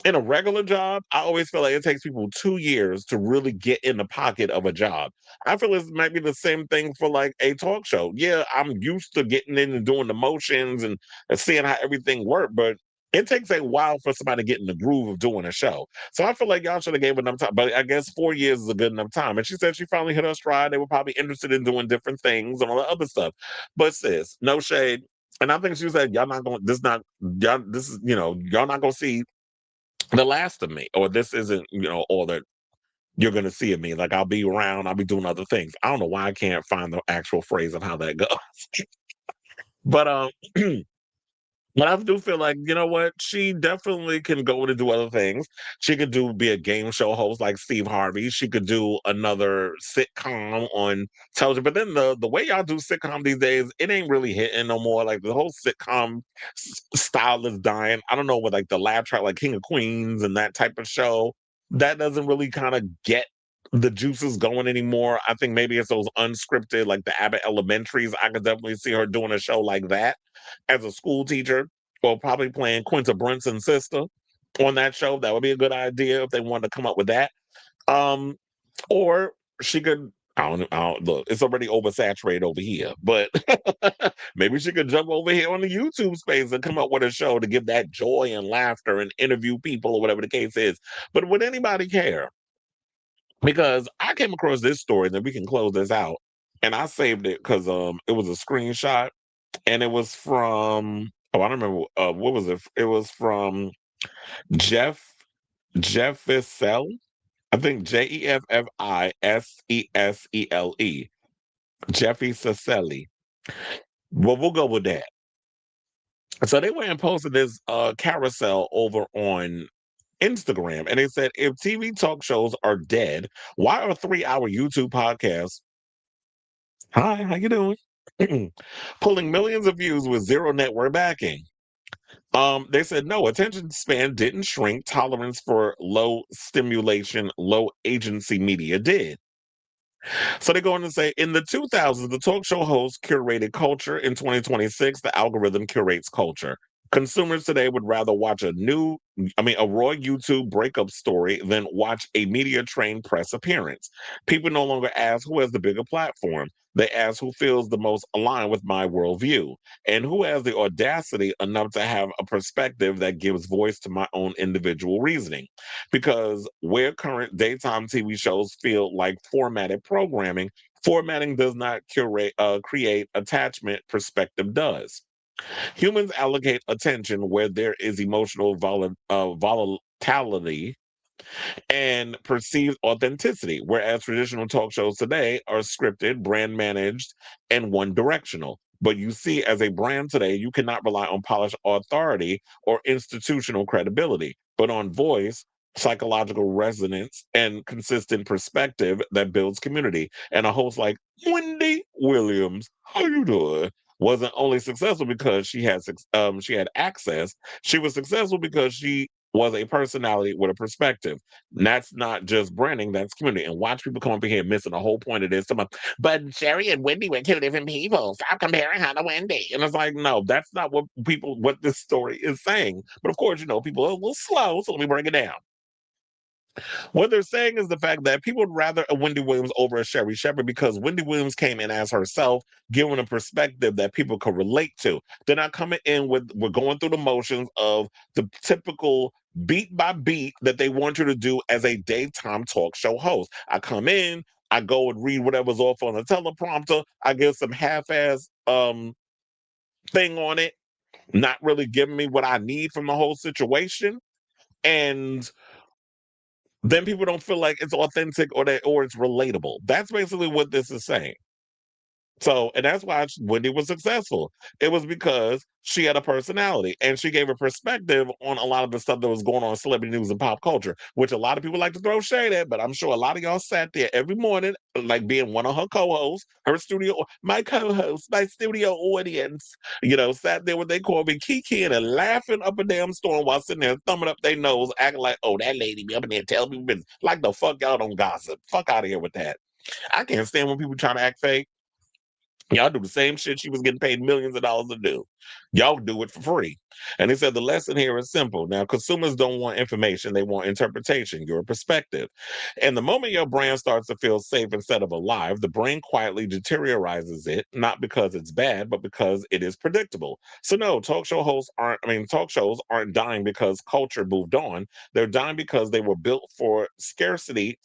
in a regular job, I always feel like it takes people 2 years to really get in the pocket of a job. I feel it might be the same thing for like a talk show. Yeah, I'm used to getting in and doing the motions and seeing how everything works, but it takes a while for somebody to get in the groove of doing a show. So I feel like y'all should have gave enough time, but I guess 4 years is a good enough time. And she said she finally hit her stride. They were probably interested in doing different things and all the other stuff. But sis, no shade. And I think she said, y'all not going, this is, y'all not going to see the last of me, or this isn't, all that you're going to see of me. Like, I'll be around, I'll be doing other things. I don't know why I can't find the actual phrase of how that goes. But, but I do feel like, you know what? She definitely can go to do other things. She could be a game show host like Steve Harvey. She could do another sitcom on television. But then the way y'all do sitcom these days, it ain't really hitting no more. Like the whole sitcom style is dying. I don't know, with like the laugh track, like King of Queens and that type of show, that doesn't really kind of get the juices going anymore. I think maybe it's those unscripted, like the Abbott Elementaries. I could definitely see her doing a show like that as a school teacher, or probably playing Quinta Brunson's sister on that show. That would be a good idea if they wanted to come up with that. Or she could, I don't look, it's already oversaturated over here, but maybe she could jump over here on the YouTube space and come up with a show to give that joy and laughter and interview people or whatever the case is. But would anybody care? Because I came across this story, and then we can close this out. And I saved it because it was a screenshot, and it was from, I don't remember, what was it? It was from Jeffiselle. I think Jeffisesele. Jeffy Cecily. Well, we'll go with that. So they went and posted this carousel over on Instagram, and they said, if TV talk shows are dead, why are 3-hour YouTube podcasts, hi, how you doing, pulling millions of views with zero network backing? They said no, attention span didn't shrink, tolerance for low stimulation, low agency media did. So they go on to say, in the 2000s, the talk show host curated culture. In 2026, the algorithm curates culture. Consumers today would rather watch a raw YouTube breakup story than watch a media-trained press appearance. People no longer ask who has the bigger platform. They ask who feels the most aligned with my worldview and who has the audacity enough to have a perspective that gives voice to my own individual reasoning. Because where current daytime TV shows feel like formatted programming, formatting does not create attachment, perspective does. Humans allocate attention where there is emotional volatility and perceived authenticity, whereas traditional talk shows today are scripted, brand managed, and one directional. But you see, as a brand today, you cannot rely on polished authority or institutional credibility, but on voice, psychological resonance, and consistent perspective that builds community. And a host like Wendy Williams, how you doing, wasn't only successful because she had access. She was successful because she was a personality with a perspective. And that's not just branding, that's community. And watch people come up in here missing the whole point of this. But Sherri and Wendy were two different people. Stop comparing her to Wendy. And it's like, no, that's not what this story is saying. But of course, people are a little slow, so let me break it down. What they're saying is the fact that people would rather a Wendy Williams over a Sherri Shepherd because Wendy Williams came in as herself, giving a perspective that people could relate to. They're not coming in with, we're going through the motions of the typical beat by beat that they want you to do as a daytime talk show host. I come in, I go and read whatever's off on the teleprompter, I give some half-ass thing on it, not really giving me what I need from the whole situation. And then people don't feel like it's authentic or it's relatable. That's basically what this is saying. So, and that's why Wendy was successful. It was because she had a personality and she gave a perspective on a lot of the stuff that was going on in celebrity news and pop culture, which a lot of people like to throw shade at, but I'm sure a lot of y'all sat there every morning, like being one of her co-hosts, my co-host, my studio audience, sat there with their Corby kikiing and laughing up a damn storm while sitting there thumbing up their nose, acting like, oh, that lady be up in there telling me business. Like the fuck y'all don't gossip. Fuck out of here with that. I can't stand when people trying to act fake. Y'all do the same shit she was getting paid millions of dollars to do. Y'all do it for free. And they said the lesson here is simple. Now, consumers don't want information. They want interpretation, your perspective. And the moment your brand starts to feel safe instead of alive, the brain quietly deteriorizes it, not because it's bad, but because it is predictable. So no, talk shows aren't dying because culture moved on. They're dying because they were built for scarcity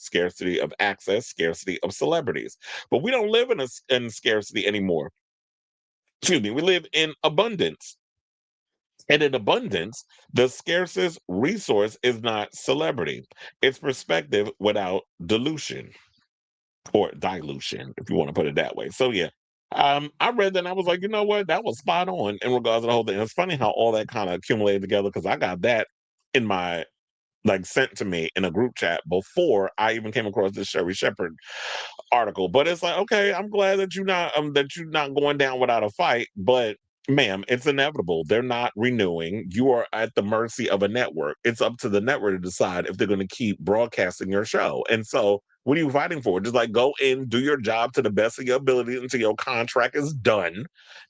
of access, scarcity of celebrities. But we don't live in scarcity anymore. excuse me, we live in abundance. And in abundance, the scarcest resource is not celebrity. It's perspective without dilution or dilution, if you want to put it that way. So yeah. I read that and I was like, you know what? That was spot on in regards to the whole thing. It's funny how all that kind of accumulated together because I got that in my like sent to me in a group chat before I even came across this Sherri Shepherd article. But it's like, okay, I'm glad that you're not going down without a fight. But ma'am, it's inevitable. They're not renewing. You are at the mercy of a network. It's up to the network to decide if they're going to keep broadcasting your show. And so, what are you fighting for? Just like go in, do your job to the best of your ability until your contract is done,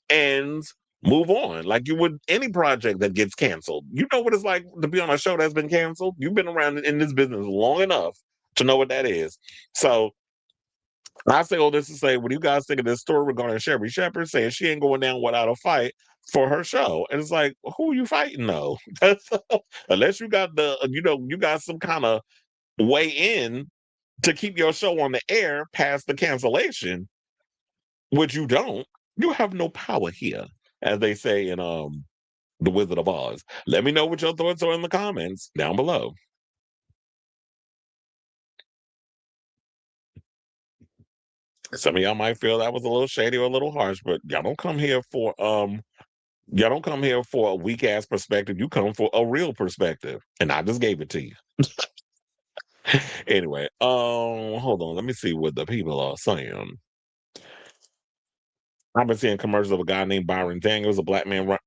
and move on. Like you would any project that gets canceled. You know what it's like to be on a show that's been canceled. You've been around in this business long enough to know what that is. So I say all this to say, what do you guys think of this story regarding Sherri Shepherd saying she ain't going down without a fight for her show? And it's like, who are you fighting though? Unless you got you got some kind of way in to keep your show on the air past the cancellation, which you don't. You have no power here, as they say in The Wizard of Oz. Let me know what your thoughts are in the comments down below. Some of y'all might feel that was a little shady or a little harsh, but y'all don't come here for a weak ass perspective. You come for a real perspective. And I just gave it to you. Anyway, hold on. Let me see what the people are saying. I've been seeing commercials of a guy named Byron Daniels, a black man.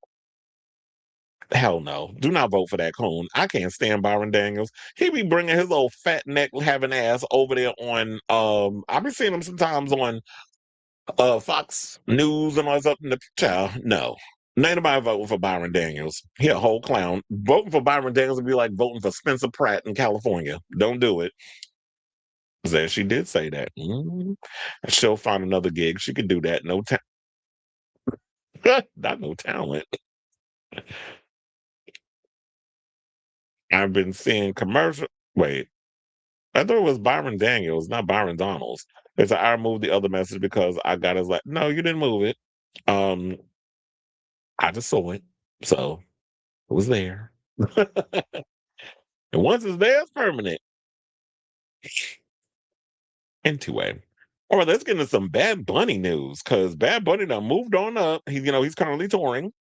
Hell no. Do not vote for that coon. I can't stand Byron Daniels. He be bringing his old fat neck having ass over there on I be seeing him sometimes on Fox News and all that stuff in the child. No. Ain't nobody voting for Byron Daniels. He a whole clown. Voting for Byron Daniels would be like voting for Spencer Pratt in California. Don't do it. Said she did say that. She'll find another gig. She could do that. No not no talent. I've been seeing commercial. Wait, I thought it was Byron Daniels, not Byron Donalds. It's I moved the other message because I got his like, no, you didn't move it. Um, I just saw it, so it was there. And once it's there, it's permanent. Anyway, all right, let's get into some Bad Bunny news because Bad Bunny done moved on up. He's currently touring.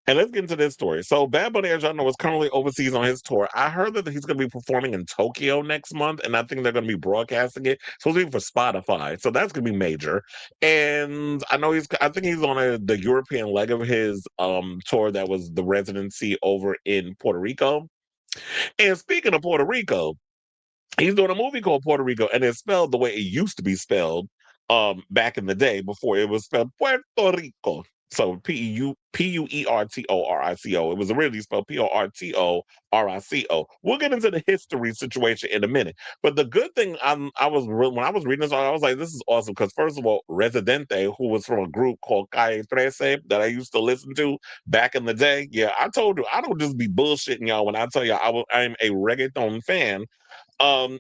And let's get into this story. So Bad Bunny, as y'all know, is currently overseas on his tour. I heard that he's going to be performing in Tokyo next month, and I think they're going to be broadcasting it. It's supposed to be for Spotify, so that's going to be major. And I think he's on the European leg of his tour that was the residency over in Puerto Rico. And speaking of Puerto Rico, he's doing a movie called Puerto Rico, and it's spelled the way it used to be spelled back in the day before it was spelled Puerto Rico. So Puertorico. It was originally spelled Portorico. We'll get into the history situation in a minute. But the good thing when I was reading this, I was like, this is awesome. Because first of all, Residente, who was from a group called Calle 13 that I used to listen to back in the day. Yeah, I told you, I don't just be bullshitting y'all when I tell you I'm a reggaeton fan.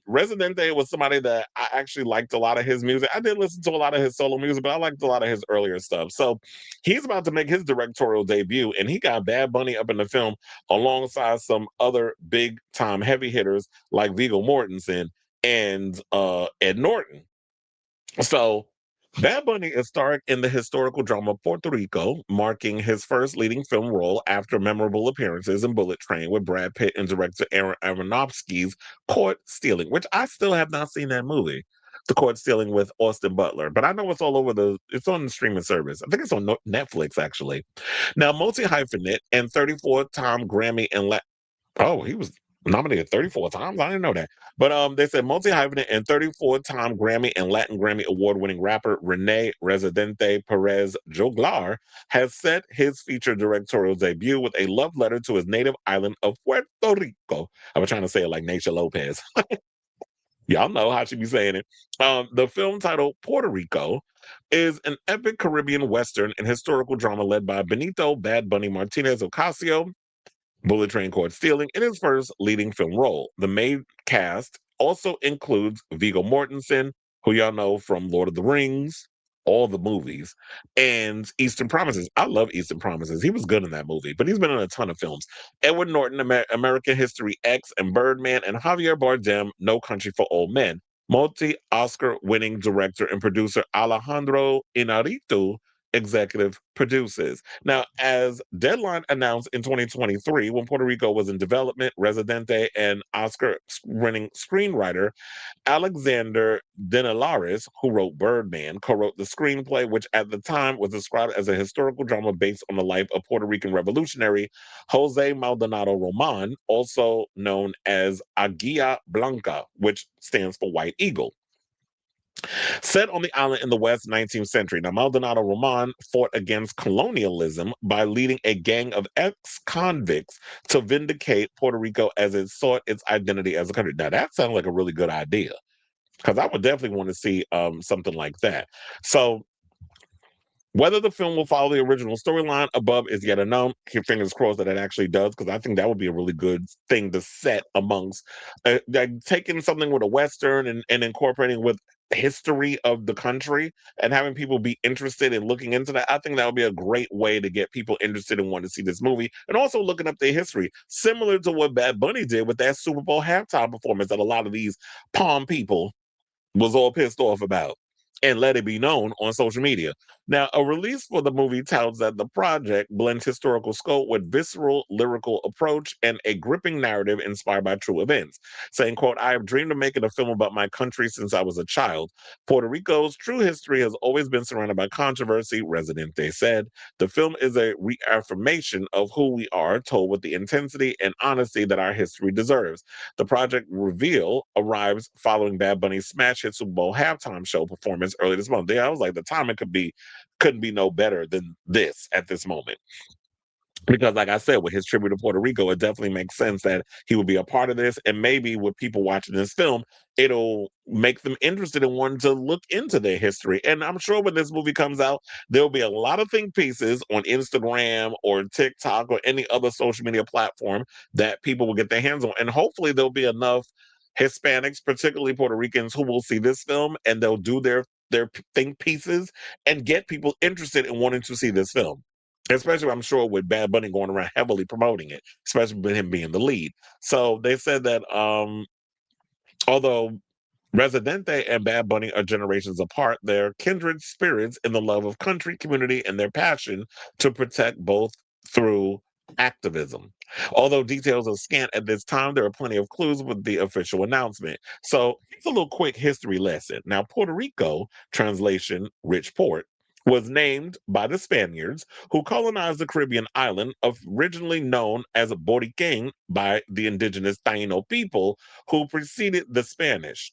Residente was somebody that I actually liked a lot of his music. I did listen to a lot of his solo music, but I liked a lot of his earlier stuff. So he's about to make his directorial debut, and he got Bad Bunny up in the film alongside some other big time heavy hitters like Viggo Mortensen and Ed Norton. So Bad Bunny is starring in the historical drama Puerto Rico, marking his first leading film role after memorable appearances in Bullet Train with Brad Pitt and director Aaron Aronofsky's Court Stealing, which I still have not seen that movie. The Court Stealing with Austin Butler, but I know it's all over it's on the streaming service. I think it's on Netflix, actually. Now, multi-hyphenate and 34-time Grammy and oh, he was nominated 34 times. I didn't know that. But they said multi-hyphenate and 34-time Grammy and Latin Grammy award-winning rapper Rene Residente Perez Joglar has set his feature directorial debut with a love letter to his native island of Puerto Rico. I was trying to say it like Nature Lopez. Y'all know how she be saying it. The film titled Puerto Rico is an epic Caribbean Western and historical drama led by Benito Bad Bunny Martinez Ocasio, Bullet Train Court Stealing, in his first leading film role. The main cast also includes Viggo Mortensen, who y'all know from Lord of the Rings, all the movies, and Eastern Promises. I love Eastern Promises. He was good in that movie, but he's been in a ton of films. Edward Norton, American History X and Birdman, and Javier Bardem, No Country for Old Men. Multi-Oscar winning director and producer Alejandro Inarritu executive produces. Now, as Deadline announced in 2023, when Puerto Rico was in development, Residente and Oscar-winning screenwriter Alexander Denelaris, who wrote Birdman, co-wrote the screenplay, which at the time was described as a historical drama based on the life of Puerto Rican revolutionary Jose Maldonado Roman, also known as Aguia Blanca, which stands for White Eagle. Set on the island in the West 19th century. Now, Maldonado Roman fought against colonialism by leading a gang of ex-convicts to vindicate Puerto Rico as it sought its identity as a country. Now, that sounds like a really good idea, because I would definitely want to see something like that. So, whether the film will follow the original storyline above is yet unknown. Keep fingers crossed that it actually does, because I think that would be a really good thing to set amongst like taking something with a Western and incorporating with history of the country and having people be interested in looking into that. I think that would be a great way to get people interested in wanting to see this movie, and also looking up their history, similar to what Bad Bunny did with that Super Bowl halftime performance that a lot of these palm people was all pissed off about and let it be known on social media. Now, a release for the movie touts that the project blends historical scope with visceral lyrical approach and a gripping narrative inspired by true events, saying, quote, "I have dreamed of making a film about my country since I was a child. Puerto Rico's true history has always been surrounded by controversy," Residente said. "The film is a reaffirmation of who we are, told with the intensity and honesty that our history deserves. The project reveal arrives following Bad Bunny's smash hit Super Bowl halftime show performance earlier this month." Yeah, I was like, the timing couldn't be no better than this at this moment. Because, like I said, with his tribute to Puerto Rico, it definitely makes sense that he would be a part of this. And maybe with people watching this film, it'll make them interested in wanting to look into their history. And I'm sure when this movie comes out, there'll be a lot of think pieces on Instagram or TikTok or any other social media platform that people will get their hands on. And hopefully there'll be enough Hispanics, particularly Puerto Ricans, who will see this film and they'll do their think pieces and get people interested in wanting to see this film. Especially, I'm sure, with Bad Bunny going around heavily promoting it, especially with him being the lead. So they said that although Residente and Bad Bunny are generations apart, they're kindred spirits in the love of country, community, and their passion to protect both through activism. Although details are scant at this time, there are plenty of clues with the official announcement. So here's a little quick history lesson. Now, Puerto Rico, translation, rich port, was named by the Spaniards who colonized the Caribbean island, originally known as Boriquén by the indigenous Taino people who preceded the Spanish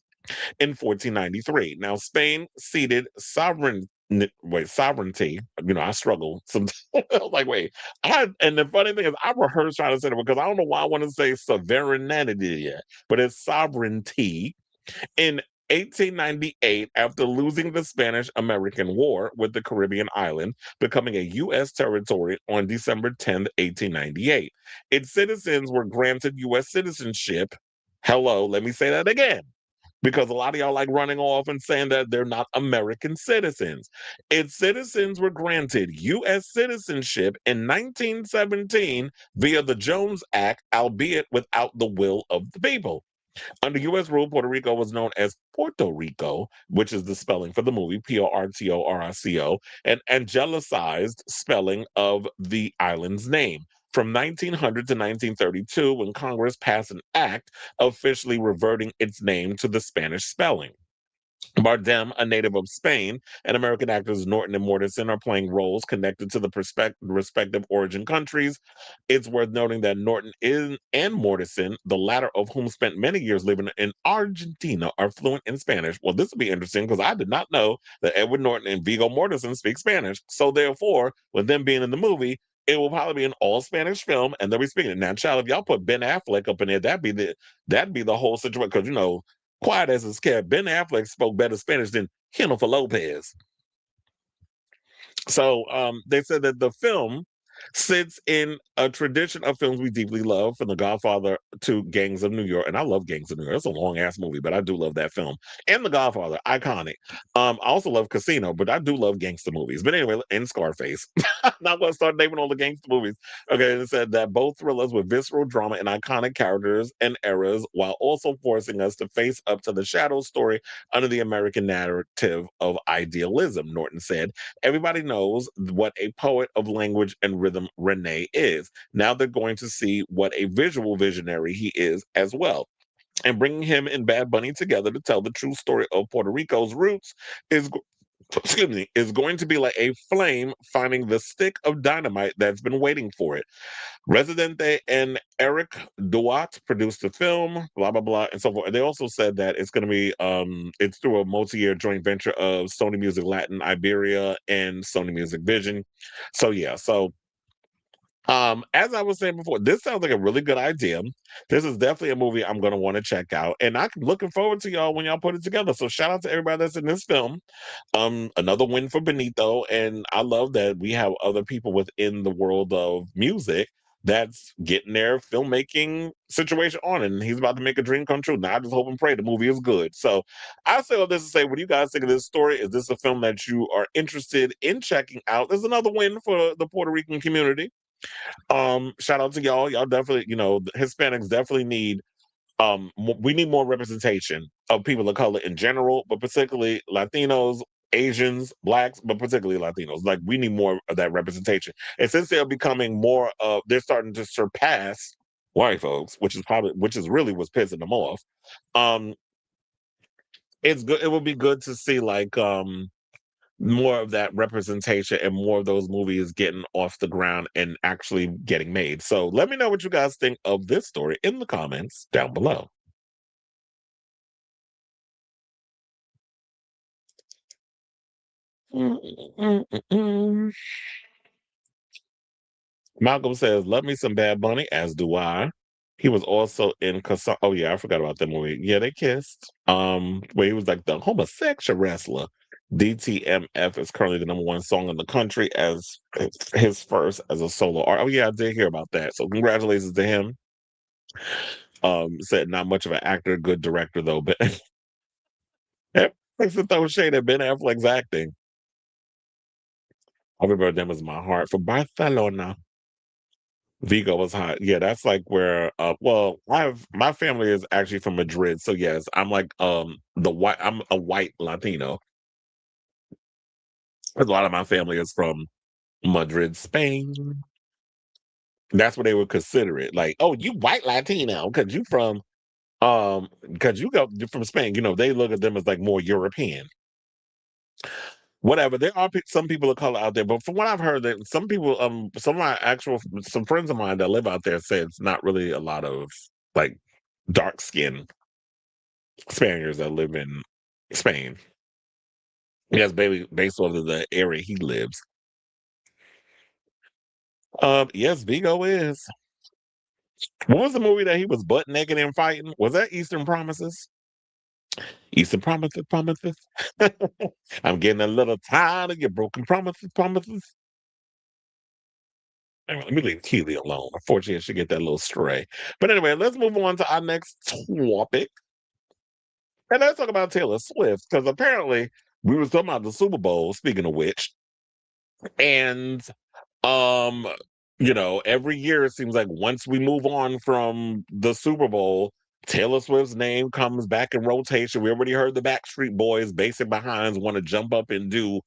in 1493. Now, Spain ceded sovereignty. You know, I struggle sometimes. I was like, wait, and the funny thing is, I rehearsed trying to say it because I don't know why I want to say sovereignty, but it's sovereignty. In 1898, after losing the Spanish-American War with the Caribbean island, becoming a U.S. territory on December 10th, 1898. Its citizens were granted U.S. citizenship. Hello, let me say that again, because a lot of y'all like running off and saying that they're not American citizens. Its citizens were granted U.S. citizenship in 1917 via the Jones Act, albeit without the will of the people. Under U.S. rule, Puerto Rico was known as Porto Rico, which is the spelling for the movie, Portorico, an angelicized spelling of the island's name. From 1900 to 1932, when Congress passed an act officially reverting its name to the Spanish spelling. Bardem, a native of Spain, and American actors Norton and Mortensen are playing roles connected to the respective origin countries. It's worth noting that Norton and Mortensen, the latter of whom spent many years living in Argentina, are fluent in Spanish. Well, this will be interesting because I did not know that Edward Norton and Viggo Mortensen speak Spanish. So therefore, with them being in the movie, it will probably be an all Spanish film, and they'll be speaking it. Now, child, if y'all put Ben Affleck up in there, that'd be the whole situation. Because quiet as it's kept, Ben Affleck spoke better Spanish than Jennifer Lopez. So they said that the film sits in a tradition of films we deeply love, from The Godfather to Gangs of New York. And I love Gangs of New York. It's a long-ass movie, but I do love that film. And The Godfather, iconic. I also love Casino, but I do love gangster movies. But anyway, and Scarface. I'm not going to start naming all the gangster movies. Okay, it said that both thrillers with visceral drama and iconic characters and eras, while also forcing us to face up to the shadow story under the American narrative of idealism, Norton said. Everybody knows what a poet of language and rhythm Renee is. Now they're going to see what a visual visionary he is as well. And bringing him and Bad Bunny together to tell the true story of Puerto Rico's roots is is going to be like a flame finding the stick of dynamite that's been waiting for it. Residente and Eric Duat produced the film, blah blah blah, and so forth. And they also said that it's going to be it's through a multi-year joint venture of Sony Music Latin Iberia and Sony Music Vision. So yeah, so as I was saying before, this sounds like a really good idea. This is definitely a movie I'm going to want to check out, and I'm looking forward to y'all when y'all put it together. So shout out to everybody that's in this film. Another win for Benito, and I love that we have other people within the world of music that's getting their filmmaking situation on, and he's about to make a dream come true. Now I just hope and pray the movie is good. So I say all this to say, what do you guys think of this story? Is this a film that you are interested in checking out? There's another win for the Puerto Rican community. Shout out to y'all. Y'all definitely, the Hispanics definitely need we need more representation of people of color in general, but particularly Latinos, Asians, blacks, but particularly Latinos. Like, we need more of that representation. And since they're becoming more they're starting to surpass white folks, which is really what's pissing them off. It's good. It would be good to see like more of that representation and more of those movies getting off the ground and actually getting made. So let me know what you guys think of this story in the comments down below. Malcolm says, love me some Bad Bunny, as do I. He was also in Oh yeah, I forgot about that movie. Yeah, they kissed. Where he was like the homosexual wrestler. DTMF is currently the #1 song in the country as his first as a solo art. Oh yeah, I did hear about that. So congratulations to him. Said not much of an actor, good director though, but makes it throw shade at Ben Affleck's acting. I remember them as my heart for Barcelona. Viggo was hot. Yeah, that's like where my family is actually from Madrid. So yes, I'm like I'm a white Latino. A lot of my family is from Madrid, Spain. That's what they would consider it. Like, oh, you white Latino because you're from Spain. They look at them as like more European. Whatever. There are some people of color out there, but from what I've heard, that some people, some friends of mine that live out there say it's not really a lot of like dark skinned Spaniards that live in Spain. Yes, baby, based on the area he lives. Yes, Vigo is. What was the movie that he was butt naked and fighting? Was that Eastern Promises? Eastern Promises, Promises. I'm getting a little tired of your broken promises, Promises. Let me leave Keely alone. Unfortunately, she get that little stray. But anyway, let's move on to our next topic. And let's talk about Taylor Swift, because apparently we were talking about the Super Bowl, speaking of which. And um, every year it seems like once we move on from the Super Bowl, Taylor Swift's name comes back in rotation. We already heard the Backstreet Boys, Basic Behinds, want to jump up and do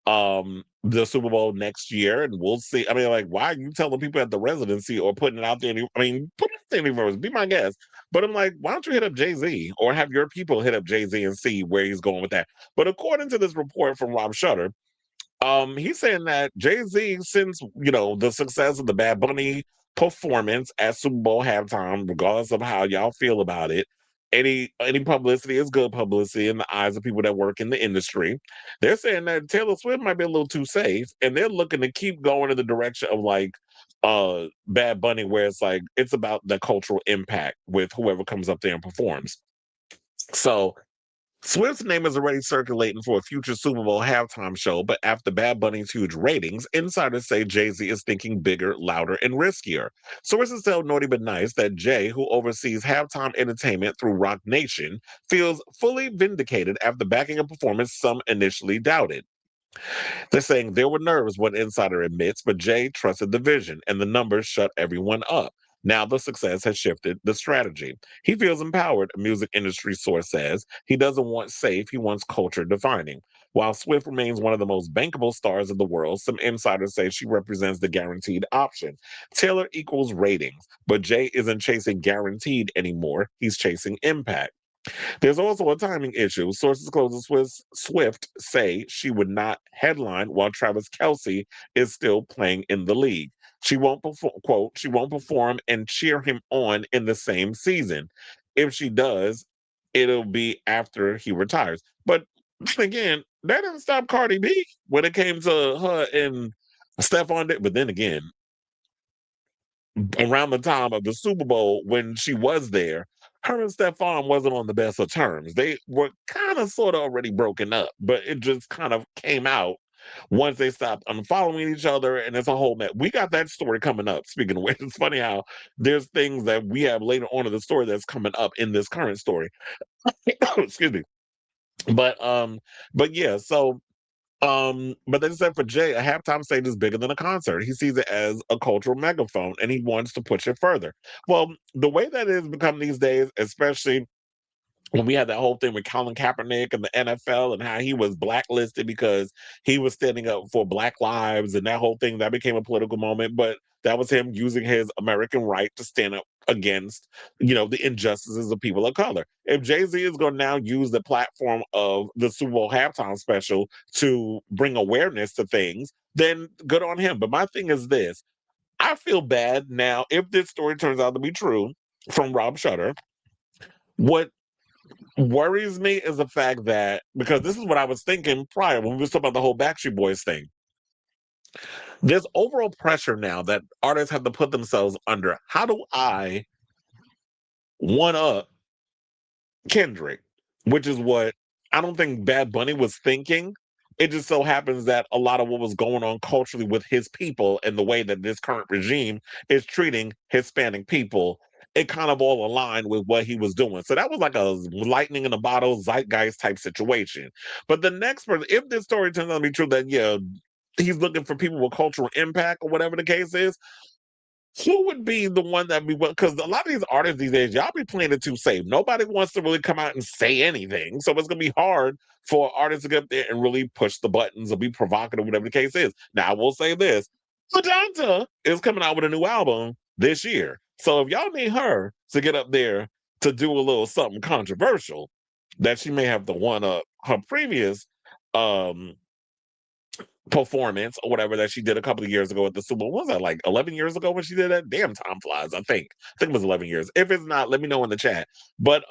the Super Bowl next year, and we'll see. I mean, like, why are you telling people at the residency or putting it out there? Put it out there anywhere, be my guest. But I'm like, why don't you hit up Jay-Z or have your people hit up Jay-Z and see where he's going with that? But according to this report from Rob Shutter, he's saying that Jay-Z, since the success of the Bad Bunny performance at Super Bowl halftime, regardless of how y'all feel about it, any publicity is good publicity in the eyes of people that work in the industry. They're saying that Taylor Swift might be a little too safe, and they're looking to keep going in the direction of like Bad Bunny, where it's like it's about the cultural impact with whoever comes up there and performs. So Swift's name is already circulating for a future Super Bowl halftime show, but after Bad Bunny's huge ratings, insiders say Jay-Z is thinking bigger, louder, and riskier. Sources tell Naughty But Nice that Jay, who oversees halftime entertainment through Rock Nation, feels fully vindicated after backing a performance some initially doubted. They're saying there were nerves, one insider admits, but Jay trusted the vision, and the numbers shut everyone up. Now the success has shifted the strategy. He feels empowered, a music industry source says. He doesn't want safe, he wants culture defining. While Swift remains one of the most bankable stars of the world, some insiders say she represents the guaranteed option. Taylor equals ratings, but Jay isn't chasing guaranteed anymore, he's chasing impact. There's also a timing issue. Sources close to Swift say she would not headline while Travis Kelce is still playing in the league. She won't perform, quote, she won't perform and cheer him on in the same season. If she does, it'll be after he retires. But then again, that didn't stop Cardi B when it came to her and Stefon. But then again, around the time of the Super Bowl when she was there, her and Stefon wasn't on the best of terms. They were kind of sort of already broken up, but it just kind of came out once they stopped unfollowing each other, and it's a whole mess. We got that story coming up. Speaking of which, it's funny how there's things that we have later on in the story that's coming up in this current story. Excuse me. But yeah, so but they said for Jay, a halftime stage is bigger than a concert. He sees it as a cultural megaphone and he wants to push it further. Well, the way that it has become these days, especially when we had that whole thing with Colin Kaepernick and the NFL and how he was blacklisted because he was standing up for Black lives and that whole thing, that became a political moment. But that was him using his American right to stand up against, the injustices of people of color. If Jay-Z is going to now use the platform of the Super Bowl halftime special to bring awareness to things, then good on him. But my thing is this. I feel bad now if this story turns out to be true from Rob Shutter. What worries me is the fact that, because this is what I was thinking prior when we were talking about the whole Backstreet Boys thing, there's overall pressure now that artists have to put themselves under. How do I one up Kendrick? Which is what I don't think Bad Bunny was thinking. It just so happens that a lot of what was going on culturally with his people and the way that this current regime is treating Hispanic people, it kind of all aligned with what he was doing. So that was like a lightning in a bottle, zeitgeist type situation. But the next person, if this story turns out to be true, that he's looking for people with cultural impact or whatever the case is, who would be the one that we want? Because a lot of these artists these days, y'all be playing it too safe. Nobody wants to really come out and say anything. So it's going to be hard for artists to get up there and really push the buttons or be provocative, whatever the case is. Now, I will say this. Madonna is coming out with a new album this year. So if y'all need her to get up there to do a little something controversial, that she may have to one up her previous performance or whatever that she did a couple of years ago at the Super Bowl. What was that, like 11 years ago when she did that? Damn, time flies, I think. I think it was 11 years. If it's not, let me know in the chat. But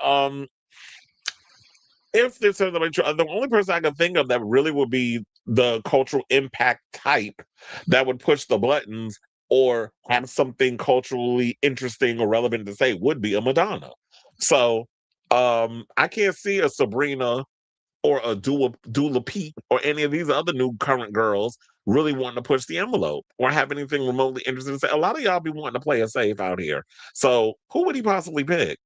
if this turns out to be true, the only person I can think of that really would be the cultural impact type that would push the buttons or have something culturally interesting or relevant to say would be a Madonna. So I can't see a Sabrina or a Dula Peep or any of these other new current girls really wanting to push the envelope or have anything remotely interesting to say. A lot of y'all be wanting to play it safe out here. So who would he possibly pick?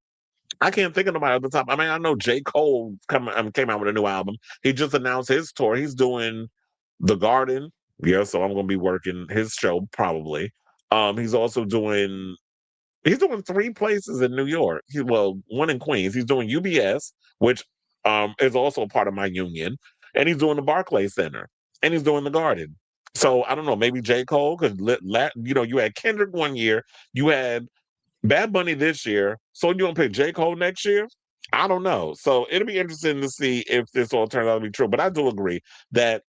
I can't think of nobody at the top. I mean, I know J. Cole came out with a new album. He just announced his tour. He's doing The Garden. Yeah, so I'm going to be working his show probably. He's also doing 3 places in New York. One in Queens. He's doing UBS, which is also a part of my union, and he's doing the Barclays Center, and he's doing the Garden. So I don't know, maybe J. Cole, because you had Kendrick one year, you had Bad Bunny this year, so you want to pick J. Cole next year? I don't know. So it'll be interesting to see if this all turns out to be true. But I do agree that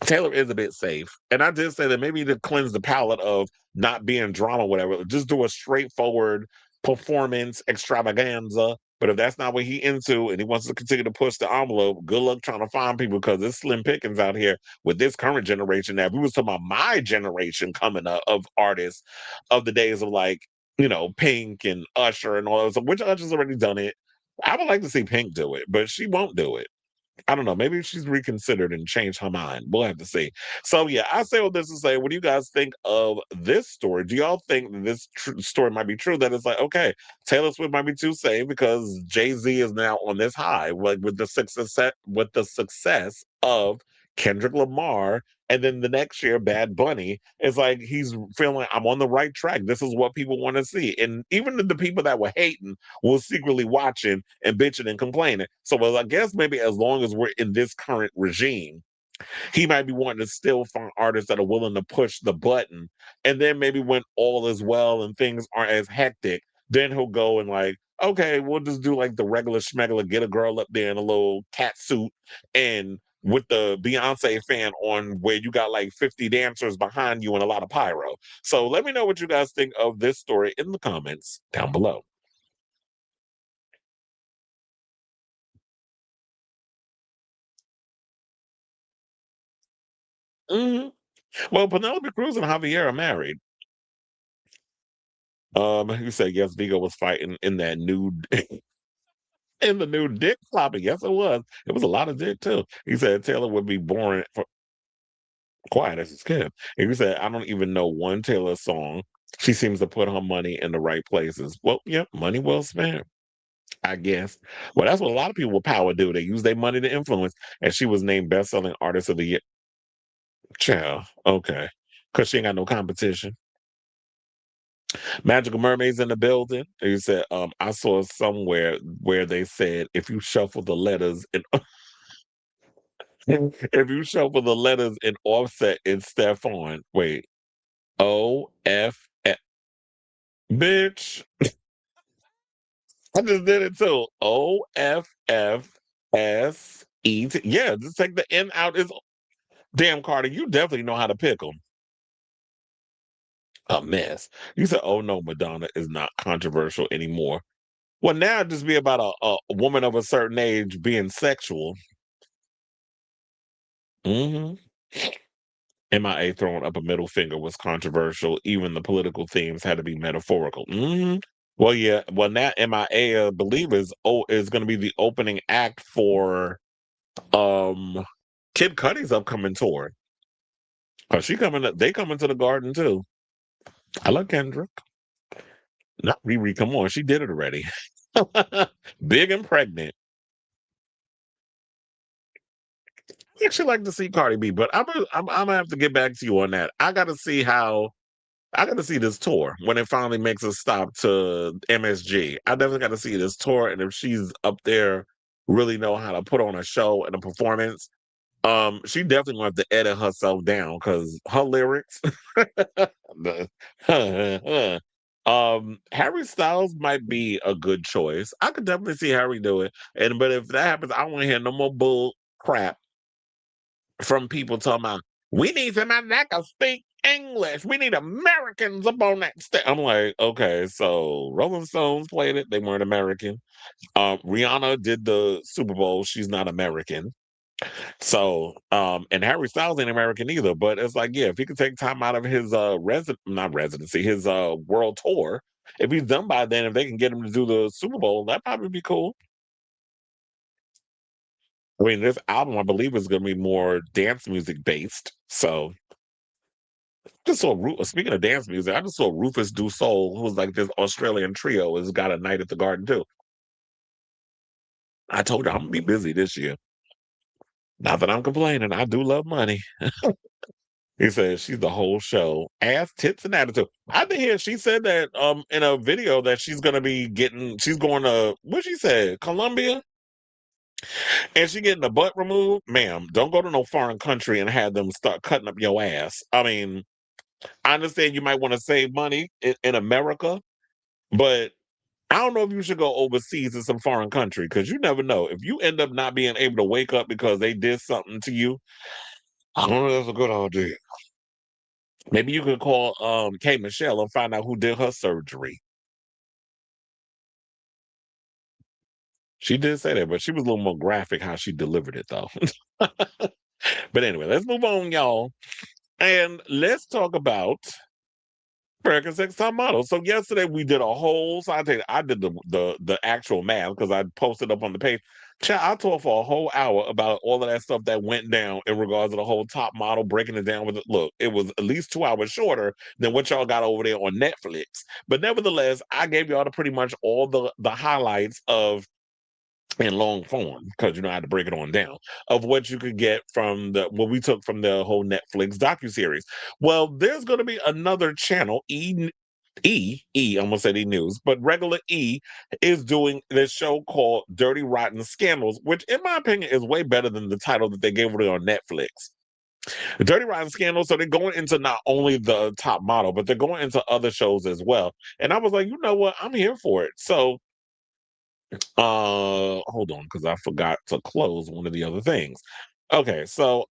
Taylor is a bit safe. And I did say that maybe to cleanse the palette of not being drama, whatever, just do a straightforward performance extravaganza. But if that's not what he into and he wants to continue to push the envelope, good luck trying to find people because it's slim pickings out here with this current generation. Now, if we was talking about my generation coming up of artists of the days of Pink and Usher and all those, which Usher's already done it. I would like to see Pink do it, but she won't do it. I don't know. Maybe she's reconsidered and changed her mind. We'll have to see. So yeah, I say all this to say, what do you guys think of this story? Do y'all think that this story might be true? That it's like, okay, Taylor Swift might be too safe because Jay-Z is now on this high, like with the success of Kendrick Lamar, and then the next year, Bad Bunny. It's like he's feeling like I'm on the right track. This is what people want to see, and even the people that were hating was secretly watching and bitching and complaining. So, well, I guess maybe as long as we're in this current regime, he might be wanting to still find artists that are willing to push the button. And then maybe when all is well and things aren't as hectic, then he'll go and like, okay, we'll just do like the regular schmegular, get a girl up there in a little cat suit and with the Beyonce fan on where you got like 50 dancers behind you and a lot of pyro. So let me know what you guys think of this story in the comments down below. Hmm. Well, Penelope Cruz and Javier are married. You said yes, Viggo was fighting in that nude in the new dick flopping. Yes, it was. It was a lot of dick too. He said Taylor would be boring for quiet as his kid. And he said, I don't even know one Taylor song. She seems to put her money in the right places. Well, yeah, money well spent, I guess. Well, that's what a lot of people with power do. They use their money to influence. And she was named best-selling artist of the year. Child, okay. Because she ain't got no competition. Magical Mermaids in the building. He said, I saw somewhere where they said if you shuffle the letters and if you shuffle the letters in Offset in Stefon, wait, O-F-F, bitch. I just did it too. O-F-F-S-E-T. Yeah, just take the N out. Is damn, Cardi, you definitely know how to pick them. A mess. You said, oh no, Madonna is not controversial anymore. Well, now it'd just be about a woman of a certain age being sexual. Hmm. MIA throwing up a middle finger was controversial. Even the political themes had to be metaphorical. Hmm. Well, yeah. Well, now MIA, I believe, is going to be the opening act for Kid Cudi's upcoming tour. Cause they coming to the Garden too. I love Kendrick. Not Riri. Come on, she did it already. Big and pregnant. I actually like to see Cardi B, but I'm gonna have to get back to you on that. I got to see this tour when it finally makes a stop to MSG. I definitely got to see this tour, and if she's up there, really know how to put on a show and a performance. She definitely gonna have to edit herself down because her lyrics. Harry Styles might be a good choice. I could definitely see Harry do it, but if that happens, I don't want to hear no more bull crap from people talking about we need somebody that can speak English. We need Americans up on that stage. I'm like, okay, so Rolling Stones played it. They weren't American. Rihanna did the Super Bowl. She's not American. So, and Harry Styles ain't American either. But it's like, yeah, if he could take time out of his not residency, his world tour, if he's done by then, if they can get him to do the Super Bowl, that'd probably be cool. I mean, this album, I believe, is going to be more dance music based. So, just saw speaking of dance music, I just saw Rufus Du Sol, who's like this Australian trio, has got a night at the Garden too. I told you I'm gonna be busy this year. Not that I'm complaining. I do love money. He says she's the whole show. Ass, tits, and attitude. I did hear she said that in a video that she's going to what she said, Colombia, and she getting the butt removed. Ma'am, don't go to no foreign country and have them start cutting up your ass. I mean, I understand you might want to save money in America, but I don't know if you should go overseas in some foreign country because you never know. If you end up not being able to wake up because they did something to you, I don't know if that's a good idea. Maybe you could call K Michelle and find out who did her surgery. She did say that, but she was a little more graphic how she delivered it though. But anyway, let's move on, y'all. And let's talk about America's Next Top Model. So yesterday we did a whole. So I did the actual math because I posted up on the page. Child, I talked for a whole hour about all of that stuff that went down in regards to the whole top model, breaking it down with it. Look, it was at least 2 hours shorter than what y'all got over there on Netflix. But nevertheless, I gave y'all pretty much all the highlights of in long form, because I had to break it on down, of what you could get from what we took from the whole Netflix docuseries. Well, there's going to be another channel, I almost said E News, but regular E is doing this show called Dirty Rotten Scandals, which in my opinion is way better than the title that they gave it on Netflix. Dirty Rotten Scandals, so they're going into not only the top model, but they're going into other shows as well. And I was like, you know what? I'm here for it. So hold on, because I forgot to close one of the other things. Okay, so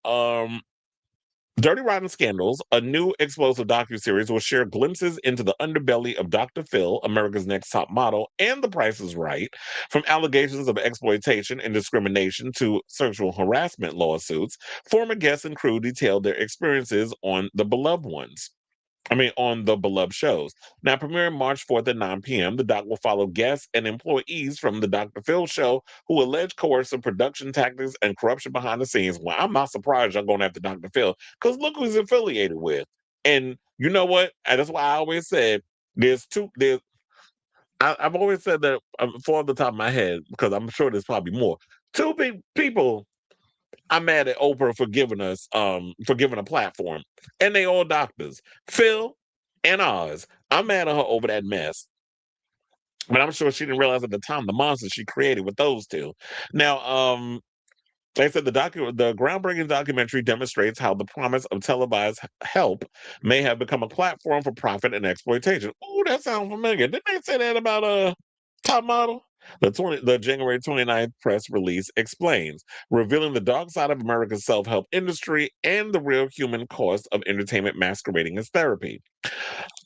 Dirty Rotten Scandals, a new explosive docuseries, will share glimpses into the underbelly of Dr. Phil, America's Next Top Model, and The Price is Right, from allegations of exploitation and discrimination to sexual harassment lawsuits. Former guests and crew detailed their experiences on the beloved shows. Now, premiering March 4th at 9 p.m., the doc will follow guests and employees from the Dr. Phil show who allege coercive production tactics and corruption behind the scenes. Well, I'm not surprised y'all going after Dr. Phil, because look who he's affiliated with. And you know what? And that's why I always said I've always said that off the top of my head, because I'm sure there's probably more. Two people I'm mad at Oprah for giving a platform. And they all doctors. Phil and Oz. I'm mad at her over that mess. But I'm sure she didn't realize at the time the monster she created with those two. Now, they said the groundbreaking documentary demonstrates how the promise of televised help may have become a platform for profit and exploitation. Oh, that sounds familiar. Didn't they say that about Top Model? The January 29th press release explains, revealing the dark side of America's self-help industry and the real human cost of entertainment masquerading as therapy.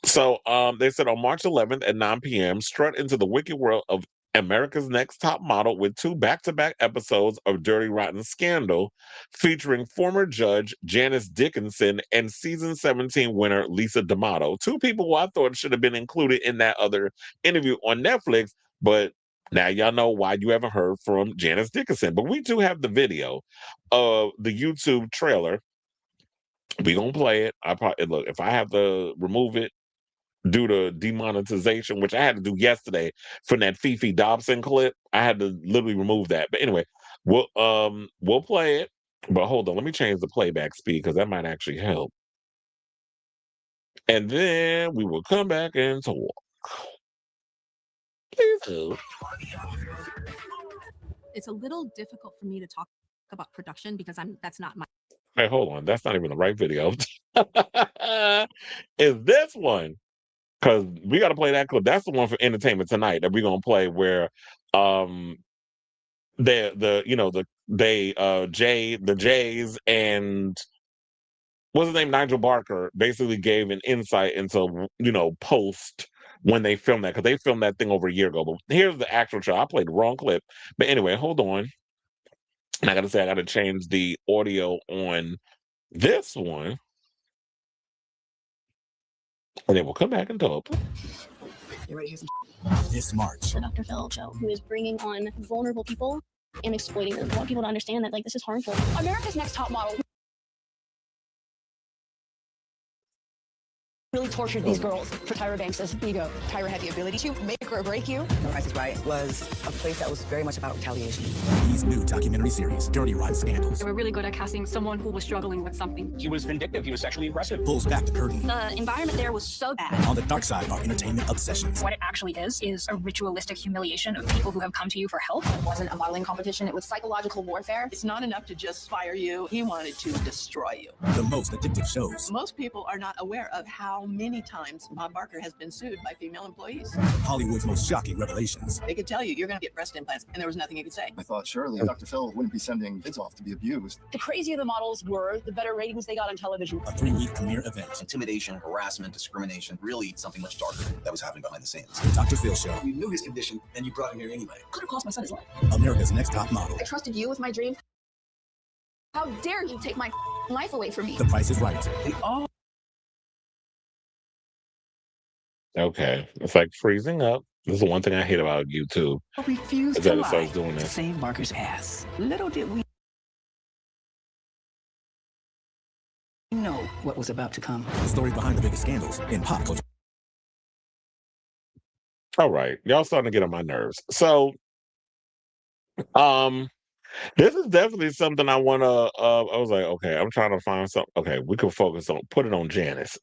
So they said on March 11th at 9 p.m., strut into the wicked world of America's Next Top Model with 2 back-to-back episodes of Dirty Rotten Scandal, featuring former judge Janice Dickinson and season 17 winner Lisa D'Amato. 2 people who I thought should have been included in that other interview on Netflix, but now y'all know why you haven't heard from Janice Dickinson. But we do have the video of the YouTube trailer. We gonna play it. Look, if I have to remove it due to demonetization, which I had to do yesterday from that Fifi Dobson clip, I had to literally remove that. But anyway, we'll play it. But hold on, let me change the playback speed because that might actually help. And then we will come back and talk. Please do. It's a little difficult for me to talk about production because that's not my. Hey, hold on, that's not even the right video. Is this one? Because we got to play that clip. That's the one for Entertainment Tonight that we're gonna play, where the Jays and what's his name, Nigel Barker, basically gave an insight into post when they filmed that, because they filmed that thing over a year ago. But here's the actual show. I played the wrong clip, but anyway, hold on. And I gotta say, I gotta change the audio on this one, and then we'll come back and talk. You're ready to hear some this March. The Dr. Phil show, who is bringing on vulnerable people and exploiting them. I want people to understand that this is harmful. America's Next Top Model really tortured these girls. For Tyra Banks' ego. Tyra had the ability to make or break you. The Price is Right was a place that was very much about retaliation. His new documentary series, Dirty Rotten Scandals. They were really good at casting someone who was struggling with something. He was vindictive. He was sexually aggressive. Pulls back the curtain. The environment there was so bad. On the dark side are entertainment obsessions. What it actually is a ritualistic humiliation of people who have come to you for help. It wasn't a modeling competition. It was psychological warfare. It's not enough to just fire you. He wanted to destroy you. The most addictive shows. Most people are not aware of how many times Bob Barker has been sued by female employees. Hollywood's most shocking revelations. They could tell you, you're going to get breast implants, and there was nothing you could say. I thought surely Dr. Phil wouldn't be sending kids off to be abused. The crazier the models were, the better ratings they got on television. A 3-week premiere event. Intimidation, harassment, discrimination, really something much darker that was happening behind the scenes. The Dr. Phil show. You knew his condition, and you brought him here anyway. Could have cost my son his life. America's Next Top Model. I trusted you with my dream. How dare you take my life away from me? The Price is Right. They all Okay. It's like freezing up. This is the one thing I hate about YouTube. Refuse Is to that it lie starts doing to this. save Barker's ass. Little did we know what was about to come. The story behind the biggest scandals in pop culture. All right. Y'all starting to get on my nerves. So, this is definitely something I want to, I was like, okay, I'm trying to find something. Okay, we can focus on, put it on Janice.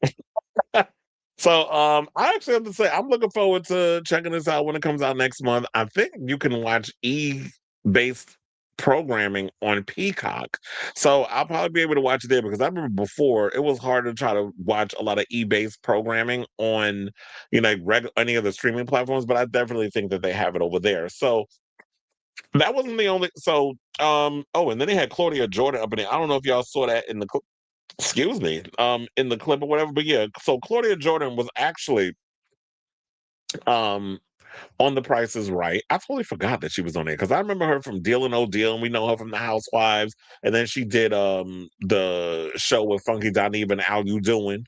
So, I actually have to say, I'm looking forward to checking this out when it comes out next month. I think you can watch E-based programming on Peacock. So I'll probably be able to watch it there because I remember before it was hard to try to watch a lot of E-based programming on, any of the streaming platforms, but I definitely think that they have it over there. So that wasn't the only, and then they had Claudia Jordan up in there. I don't know if y'all saw that in the in the clip or whatever. But yeah, so Claudia Jordan was actually on The Price is Right. I totally forgot that she was on there because I remember her from Deal and No Deal, and we know her from The Housewives. And then she did the show with Funky Dineva and How You Doing.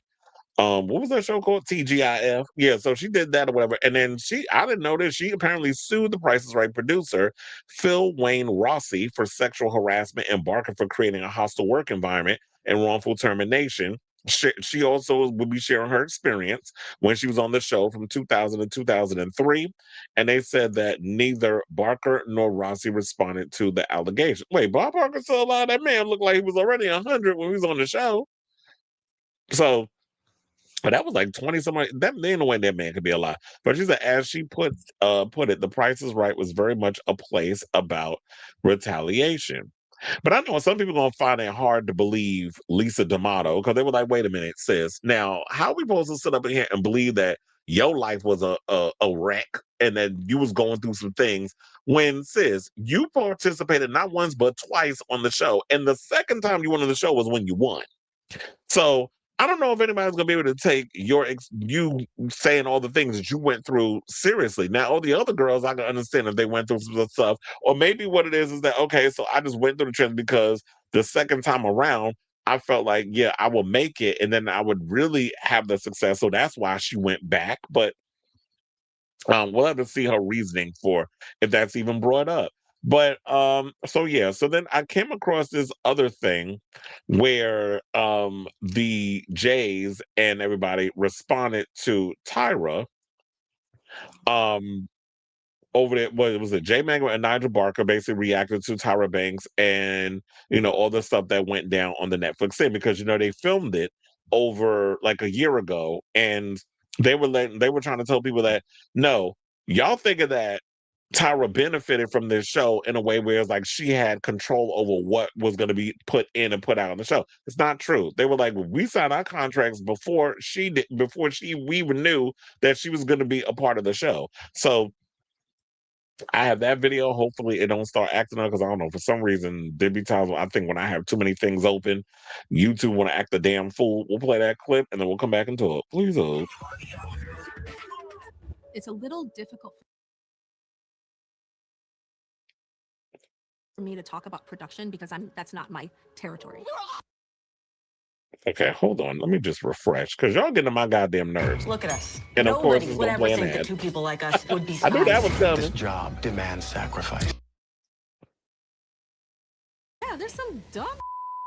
What was that show called? TGIF. Yeah, so she did that or whatever. And then I didn't know this, she apparently sued the Price is Right producer, Phil Wayne Rossi, for sexual harassment and Barker for creating a hostile work environment and wrongful termination. She also will be sharing her experience when she was on the show from 2000 to 2003. And they said that neither Barker nor Rossi responded to the allegation. Wait, Bob Barker still alive? That man looked like he was already 100 when he was on the show. So, but that was like 20 something. That ain't no way that man could be alive. But she said, as she put it, The Price is Right was very much a place about retaliation. But I know some people are gonna find it hard to believe Lisa D'Amato because they were like, wait a minute, sis. Now, how are we supposed to sit up in here and believe that your life was a wreck and that you was going through some things when, sis, you participated not once but twice on the show. And the second time you went on the show was when you won. So I don't know if anybody's gonna be able to take you saying all the things that you went through seriously. Now, all the other girls, I can understand if they went through some stuff, or maybe what it is that okay, so I just went through the trend because the second time around, I felt like yeah, I will make it, and then I would really have the success. So that's why she went back. But we'll have to see her reasoning for if that's even brought up. But so then I came across this other thing where the Jays and everybody responded to Tyra over there. What was it? Jay Magma and Nigel Barker basically reacted to Tyra Banks and all the stuff that went down on the Netflix thing because they filmed it over like a year ago and they were trying to tell people that no, y'all thinking that Tyra benefited from this show in a way where it's like she had control over what was going to be put in and put out on the show. It's not true. They were like, we signed our contracts before we even knew that she was going to be a part of the show. So I have that video. Hopefully it don't start acting up because I don't know. For some reason, there be times I think when I have too many things open, YouTube want to act a damn fool. We'll play that clip and then we'll come back and talk. Please hold. It's a little difficult for me to talk about production because that's not my territory. Okay, hold on. Let me just refresh because y'all getting on my goddamn nerves. Look at us. And of course, Nobody it's would gonna ever play an think that ad. two people like us would be I knew that spies. was coming. This job demands sacrifice. Yeah, there's some dumb.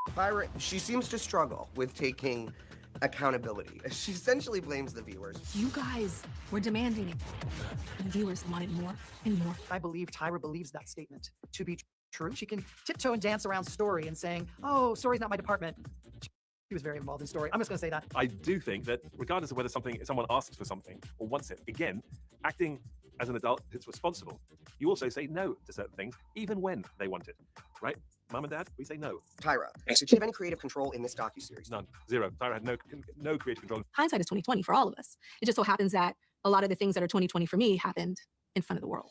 Tyra, she seems to struggle with taking accountability. She essentially blames the viewers. You guys were demanding it. The viewers wanted more and more. I believe Tyra believes that statement to be true. She can tiptoe and dance around Story and saying, oh, Story's not my department. She was very involved in Story. I'm just going to say that. I do think that regardless of whether someone asks for something or wants it, again, acting as an adult is responsible. You also say no to certain things, even when they want it, right? Mom and Dad, we say no. Tyra, did she have any creative control in this docuseries? None. Zero. Tyra had no creative control. Hindsight is 20/20 for all of us. It just so happens that a lot of the things that are 20/20 for me happened in front of the world.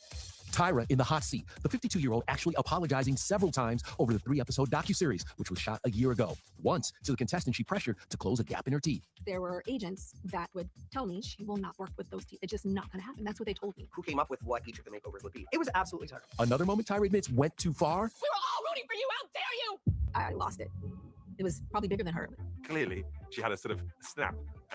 Tyra in the hot seat, the 52-year-old actually apologizing several times over the 3-episode docuseries, which was shot a year ago. Once, to the contestant she pressured to close a gap in her teeth. There were agents that would tell me she will not work with those teeth. It's just not going to happen. That's what they told me. Who came up with what each of the makeovers would be? It was absolutely Tyra. Another moment Tyra admits went too far. We were all rooting for you. How dare you? I lost it. It was probably bigger than her. Clearly, she had a sort of snap,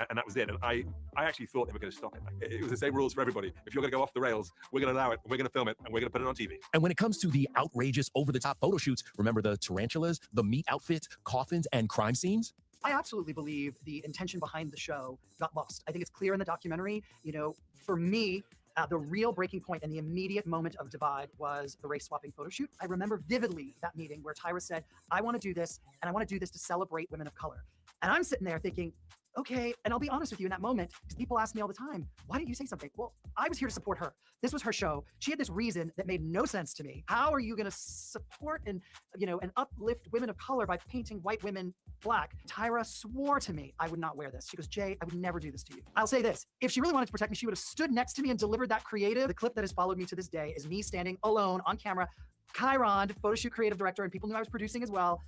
and that was it. And I actually thought they were going to stop it. It was the same rules for everybody. If you're going to go off the rails, we're going to allow it, we're going to film it, and we're going to put it on TV. And when it comes to the outrageous, over-the-top photo shoots, remember the tarantulas, the meat outfits, coffins, and crime scenes? I absolutely believe the intention behind the show got lost. I think it's clear in the documentary. You know, for me, the real breaking point and the immediate moment of divide was the race swapping photo shoot. I remember vividly that meeting where Tyra said, I want to do this, and I want to do this to celebrate women of color. And I'm sitting there thinking, okay, and I'll be honest with you in that moment, because people ask me all the time, why didn't you say something? Well, I was here to support her. This was her show. She had this reason that made no sense to me. How are you going to support and, you know, and uplift women of color by painting white women black? Tyra swore to me I would not wear this. She goes, Jay, I would never do this to you. I'll say this, if she really wanted to protect me, she would have stood next to me and delivered that creative. The clip that has followed me to this day is me standing alone on camera, Chiron, photo shoot creative director, and people knew I was producing as well.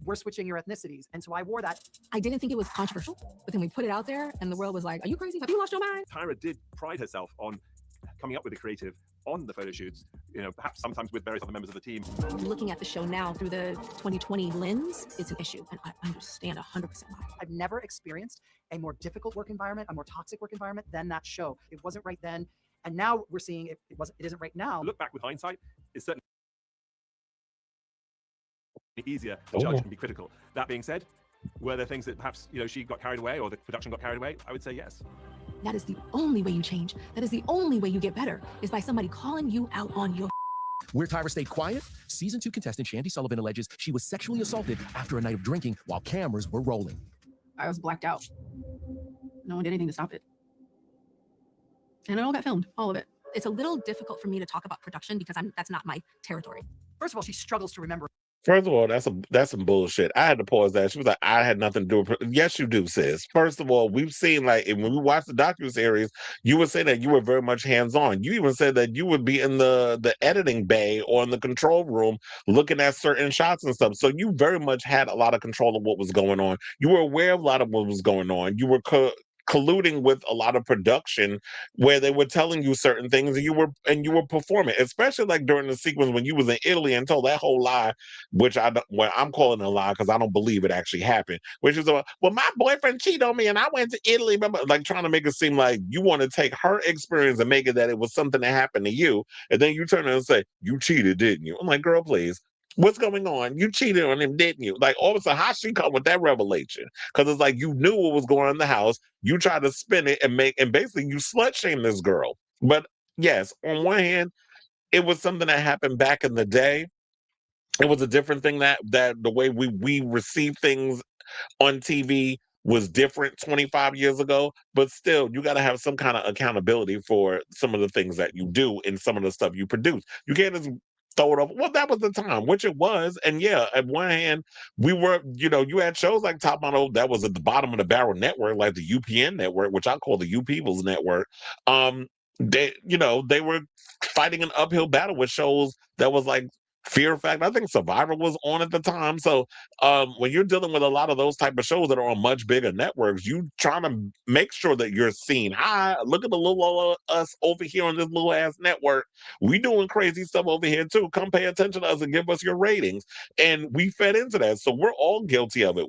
We're switching your ethnicities. And so I wore that. I didn't think it was controversial, but then we put it out there and the world was like, are you crazy? Have you lost your mind? Tyra did pride herself on coming up with the creative on the photo shoots, you know, perhaps sometimes with various other members of the team. Looking at the show now through the 2020 lens, it's an issue, and I understand 100% why. I've never experienced a more difficult work environment, a more toxic work environment than that show. It wasn't right then, and now we're seeing it isn't right now. Look back with hindsight, it's certainly easier to judge and be critical. That being said, were there things that perhaps, you know, she got carried away or the production got carried away? I would say yes. That is the only way you change. That is the only way you get better, is by somebody calling you out on your Where Tyra stayed quiet, season 2 contestant Shandy Sullivan alleges she was sexually assaulted after a night of drinking while cameras were rolling. I was blacked out. No one did anything to stop it. And it all got filmed, all of it. It's a little difficult for me to talk about production because that's not my territory. First of all, she struggles to remember. First of all, that's some bullshit. I had to pause that. She was like, I had nothing to do with it. Yes, you do, sis. First of all, we've seen, like, when we watched the docuseries, you would say that you were very much hands-on. You even said that you would be in the editing bay or in the control room looking at certain shots and stuff. So you very much had a lot of control of what was going on. You were aware of a lot of what was going on. You were colluding with a lot of production where they were telling you certain things and you were performing, especially like during the sequence when you was in Italy and told that whole lie, which I'm calling a lie because I don't believe it actually happened, which is well, my boyfriend cheated on me and I went to Italy, like trying to make it seem like you want to take her experience and make it that it was something that happened to you, and then you turn around and say, you cheated, didn't you? I'm like, girl, please. What's going on? You cheated on him, didn't you? Like, all of a sudden, how she come with that revelation? Because it's like you knew what was going on in the house. You tried to spin it and basically you slut shame this girl. But yes, on one hand, it was something that happened back in the day. It was a different thing that the way we receive things on TV was different 25 years ago. But still, you got to have some kind of accountability for some of the things that you do and some of the stuff you produce. You can't just throw it over. Well, that was the time, which it was. And yeah, at one hand, we were, you know, you had shows like Top Model that was at the bottom of the barrel network, like the UPN network, which I call the U People's network. They were fighting an uphill battle with shows that was like Fear Factor. I think Survivor was on at the time. So when you're dealing with a lot of those type of shows that are on much bigger networks, you trying to make sure that you're seen. Hi, look at the little us over here on this little ass network. We doing crazy stuff over here too. Come pay attention to us and give us your ratings. And we fed into that. So we're all guilty of it.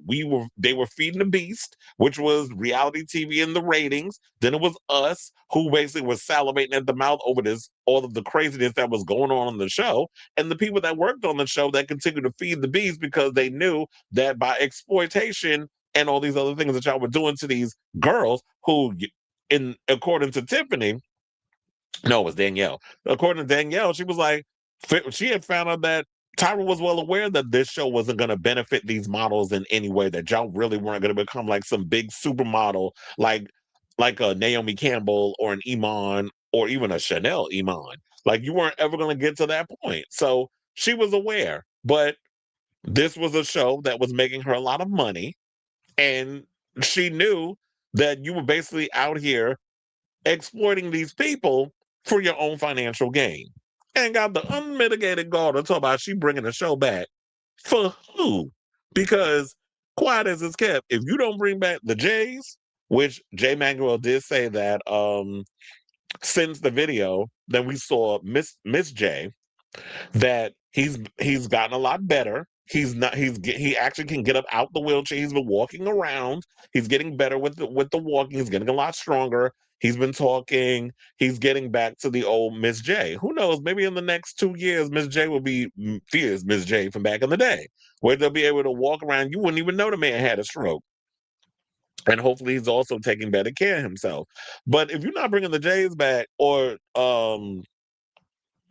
They were feeding the beast, which was reality TV and the ratings. Then it was us who basically was salivating at the mouth over all of the craziness that was going on the show. And the people that worked on the show that continued to feed the beast because they knew that by exploitation and all these other things that y'all were doing to these girls who, according to Tiffany, no, it was Danielle. According to Danielle, she was like, she had found out that Tyra was well aware that this show wasn't going to benefit these models in any way, that y'all really weren't going to become like some big supermodel, like a Naomi Campbell or an Iman or even a Chanel Iman. Like, you weren't ever going to get to that point. So she was aware, but this was a show that was making her a lot of money. And she knew that you were basically out here exploiting these people for your own financial gain. And got the unmitigated gall to talk about she bringing the show back. For who? Because quiet as it's kept, if you don't bring back the Jays, which Jay Manuel did say that since the video that we saw Miss J, that he's gotten a lot better He actually can get up out the wheelchair. He's been walking around. He's getting better with the walking. He's getting a lot stronger. He's been talking. He's getting back to the old Miss J. Who knows? Maybe in the next 2 years, Miss J will be fierce Miss J from back in the day, where they'll be able to walk around. You wouldn't even know the man had a stroke. And hopefully he's also taking better care of himself. But if you're not bringing the Jays back or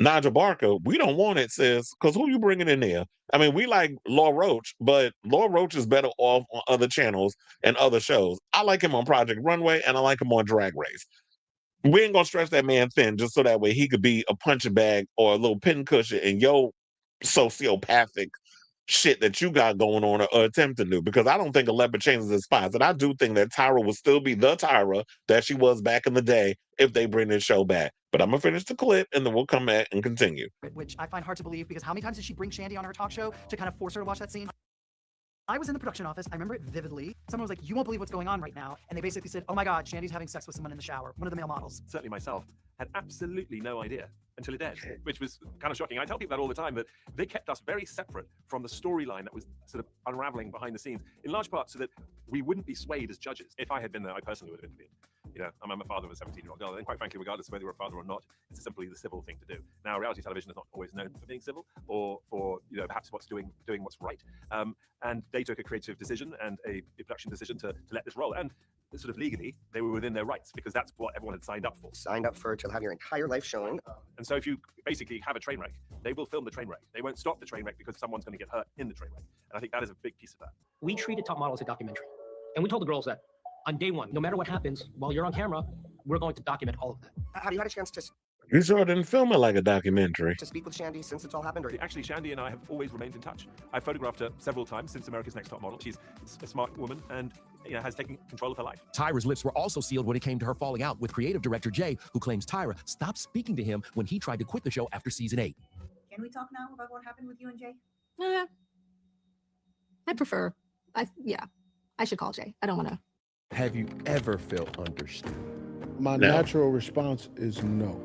Nigel Barker, we don't want it, sis, because who you bringing in there? I mean, we like Law Roach, but Law Roach is better off on other channels and other shows. I like him on Project Runway, and I like him on Drag Race. We ain't gonna stretch that man thin just so that way he could be a punching bag or a little pincushion in your sociopathic shit that you got going on or attempt to do, because I don't think a leopard changes his spots. And I do think that Tyra will still be the Tyra that she was back in the day if they bring this show back. But I'm gonna finish the clip and then we'll come back and continue. Which I find hard to believe, because how many times did she bring Shandy on her talk show to kind of force her to watch that scene? I was in the production office. I remember it vividly. Someone was like, "You won't believe what's going on right now." And they basically said, "Oh my God, Shandy's having sex with someone in the shower." One of the male models. Certainly myself had absolutely no idea until it did, which was kind of shocking. I tell people that all the time, that they kept us very separate from the storyline that was sort of unraveling behind the scenes, in large part so that we wouldn't be swayed as judges. If I had been there, I personally would have intervened. You know, I'm a father of a 17-year-old girl, and quite frankly, regardless of whether you're a father or not, it's simply the civil thing to do. Now, reality television is not always known for being civil, or for, you know, perhaps doing what's right. And they took a creative decision and a production decision to let this roll. And sort of legally, they were within their rights, because that's what everyone had signed up for. Signed up to have your entire life shown. And so if you basically have a train wreck, they will film the train wreck. They won't stop the train wreck because someone's going to get hurt in the train wreck. And I think that is a big piece of that. We treated Top Model as a documentary. And we told the girls that on day one, no matter what happens, while you're on camera, we're going to document all of that. Have you had a chance to You sure didn't film it like a documentary. speak with Shandy since it's all happened? Or Actually, Shandy and I have always remained in touch. I've photographed her several times since America's Next Top Model. She's a smart woman and, you know, has taken control of her life. Tyra's lips were also sealed when it came to her falling out with creative director Jay, who claims Tyra stopped speaking to him when he tried to quit the show after season 8. Can we talk now about what happened with you and Jay? I prefer. Yeah, I should call Jay. I don't want to. Have you ever felt understood? My No. natural response is no.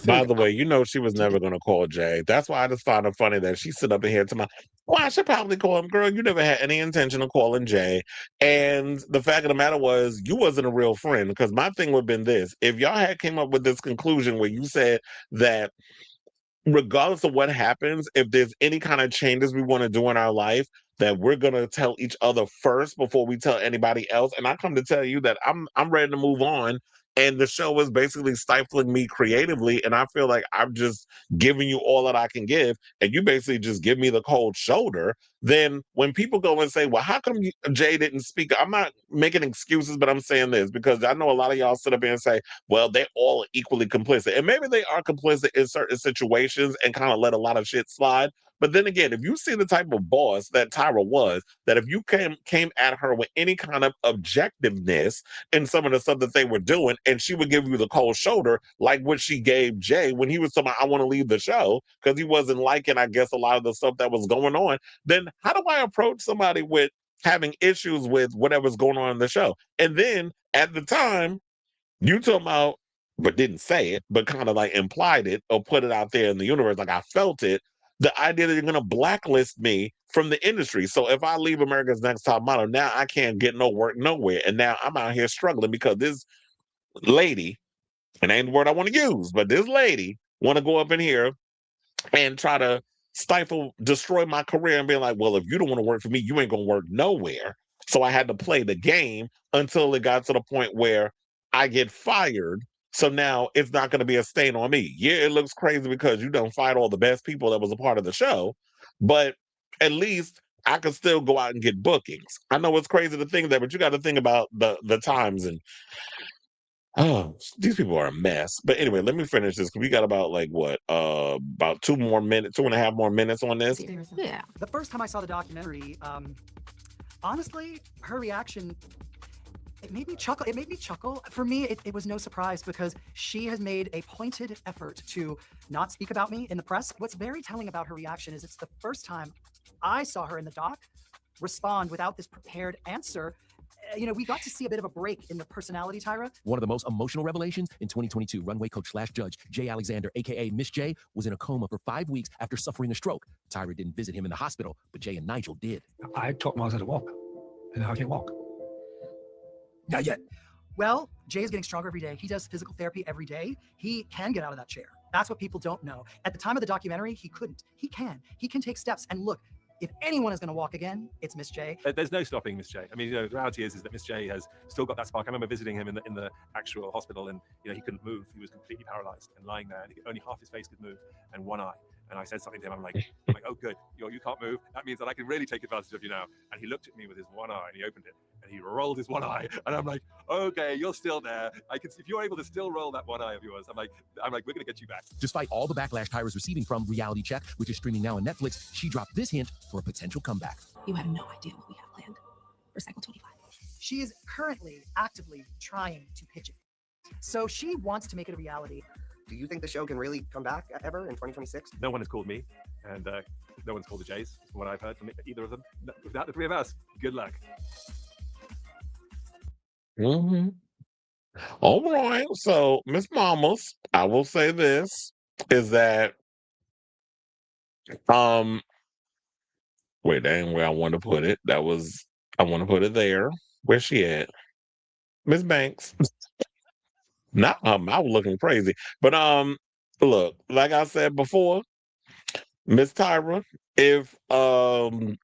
By the way, you know she was never going to call Jay. That's why I just found it funny that she sit up in here to my, well, I should probably call him. Girl, you never had any intention of calling Jay. And the fact of the matter was, you wasn't a real friend, because my thing would have been this. If y'all had came up with this conclusion where you said that regardless of what happens, if there's any kind of changes we want to do in our life, that we're gonna tell each other first before we tell anybody else. And I come to tell you that I'm ready to move on. And the show is basically stifling me creatively. And I feel like I'm just giving you all that I can give. And you basically just give me the cold shoulder. Then when people go and say, well, how come Jay didn't speak? I'm not making excuses, but I'm saying this because I know a lot of y'all sit up here and say, well, they're all equally complicit. And maybe they are complicit in certain situations and kind of let a lot of shit slide. But then again, if you see the type of boss that Tyra was, that if you came at her with any kind of objectiveness in some of the stuff that they were doing, and she would give you the cold shoulder, like what she gave Jay when he was talking about, I want to leave the show, because he wasn't liking, I guess, a lot of the stuff that was going on, then how do I approach somebody with having issues with whatever's going on in the show? And then at the time, you talking about, but didn't say it, but kind of like implied it or put it out there in the universe, like I felt it, the idea that you're going to blacklist me from the industry. So if I leave America's Next Top Model, now I can't get no work nowhere. And now I'm out here struggling because this lady, and ain't the word I want to use, but this lady want to go up in here and try to destroy my career and be like, well, if you don't want to work for me, you ain't going to work nowhere. So I had to play the game until it got to the point where I get fired. So now it's not going to be a stain on me. Yeah, it looks crazy because you done fired all the best people that was a part of the show, but at least I can still go out and get bookings. I know it's crazy to think that, but you got to think about the times and these people are a mess. But anyway, let me finish this because we got about about 2.5 more minutes on this. Yeah. The first time I saw the documentary, honestly, her reaction, it made me chuckle. For me, it was no surprise because she has made a pointed effort to not speak about me in the press. What's very telling about her reaction is it's the first time I saw her in the doc respond without this prepared answer. we got to see a bit of a break in the personality, Tyra. One of the most emotional revelations in 2022, runway coach / judge Jay Alexander, aka Miss J, was in a coma for 5 weeks after suffering a stroke. Tyra didn't visit him in the hospital, but Jay and Nigel did. I taught Miles how to walk, and now I can't walk. Not yet. Well, Jay is getting stronger every day. He does physical therapy every day. He can get out of that chair. That's what people don't know. At the time of the documentary, he couldn't. He can. He can take steps. And look, if anyone is going to walk again, it's Miss J. There's no stopping Miss J. I mean, the reality is that Miss J has still got that spark. I remember visiting him in the actual hospital, and he couldn't move. He was completely paralyzed and lying there, and only half his face could move and one eye. And I said something to him. I'm like, oh, good. You can't move. That means that I can really take advantage of you now. And he looked at me with his one eye, and he opened it, and he rolled his one eye. And I'm like, okay, you're still there. If you're able to still roll that one eye of yours, I'm like, we're gonna get you back. Despite all the backlash Tyra's receiving from Reality Check, which is streaming now on Netflix, she dropped this hint for a potential comeback. You have no idea what we have planned for Cycle 25. She is currently actively trying to pitch it. So she wants to make it a reality. Do you think the show can really come back ever in 2026? No one has called me, and no one's called the Jays, from what I've heard from either of them. Without the three of us, good luck. All right. So, Miss Mamas, I will say this is that wait, that ain't where I want to put it. I want to put it there. Where's she at? Miss Banks. Not her mouth looking crazy. But look, like I said before, Miss Tyra, if you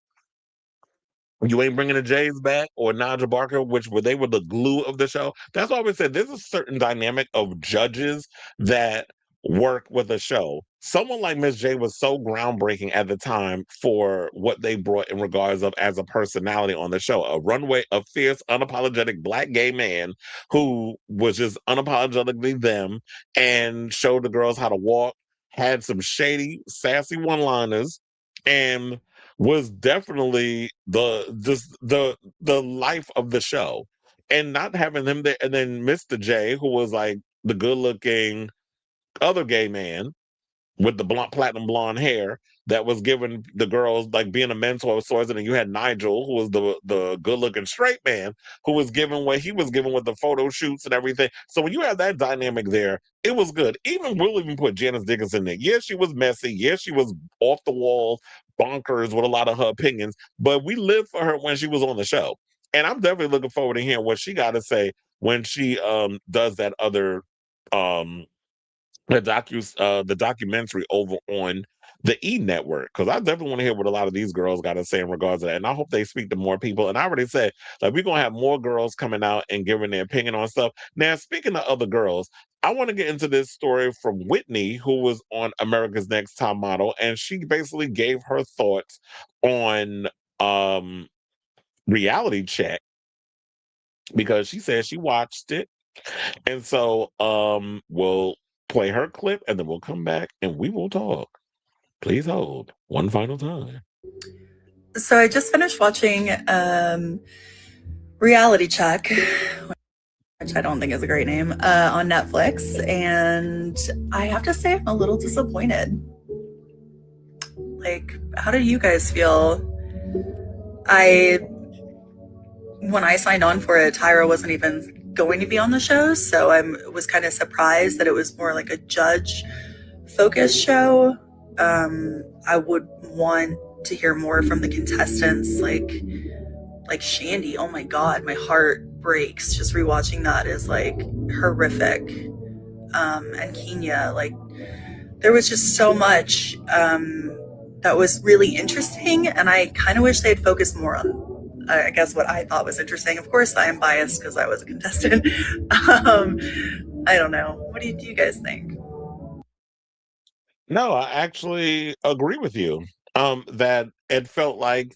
ain't bringing the Jays back or Nigel Barker, they were the glue of the show. That's why we said there's a certain dynamic of judges that work with a show. Someone like Miss J was so groundbreaking at the time for what they brought in regards of as a personality on the show. A fierce, unapologetic Black gay man who was just unapologetically them and showed the girls how to walk, had some shady, sassy one-liners, and was definitely the life of the show. And not having him there, and then Mr. J, who was like the good-looking other gay man with the platinum blonde hair that was giving the girls, like, being a mentor of sorts. And then you had Nigel, who was the good-looking straight man, who was giving what he was giving with the photo shoots and everything. So when you have that dynamic there, it was good. We'll even put Janice Dickinson in there. Yes, she was messy. Yes, she was off the wall, bonkers with a lot of her opinions. But we lived for her when she was on the show. And I'm definitely looking forward to hearing what she got to say when she does that other the documentary over on the E Network, because I definitely want to hear what a lot of these girls got to say in regards to that. And I hope they speak to more people. And I already said, like, we're going to have more girls coming out and giving their opinion on stuff. Now, speaking of other girls, I want to get into this story from Whitney, who was on America's Next Top Model, and she basically gave her thoughts on Reality Check, because she said she watched it. And so we'll play her clip, and then we'll come back and we will talk. Please hold one final time. So I just finished watching Reality Check, which I don't think is a great name, on Netflix, and I have to say I'm a little disappointed. Like, how do you guys feel? When I signed on for it, Tyra wasn't even going to be on the show, so I was kind of surprised that it was more like a judge focused show. I would want to hear more from the contestants, like Shandy. Oh my god, my heart breaks just rewatching that is like horrific. And Kenya, like, there was just so much that was really interesting, and I kind of wish they had focused more on I guess what I thought was interesting. Of course, I am biased because I was a contestant. I don't know. What do you guys think? No, I actually agree with you. That it felt like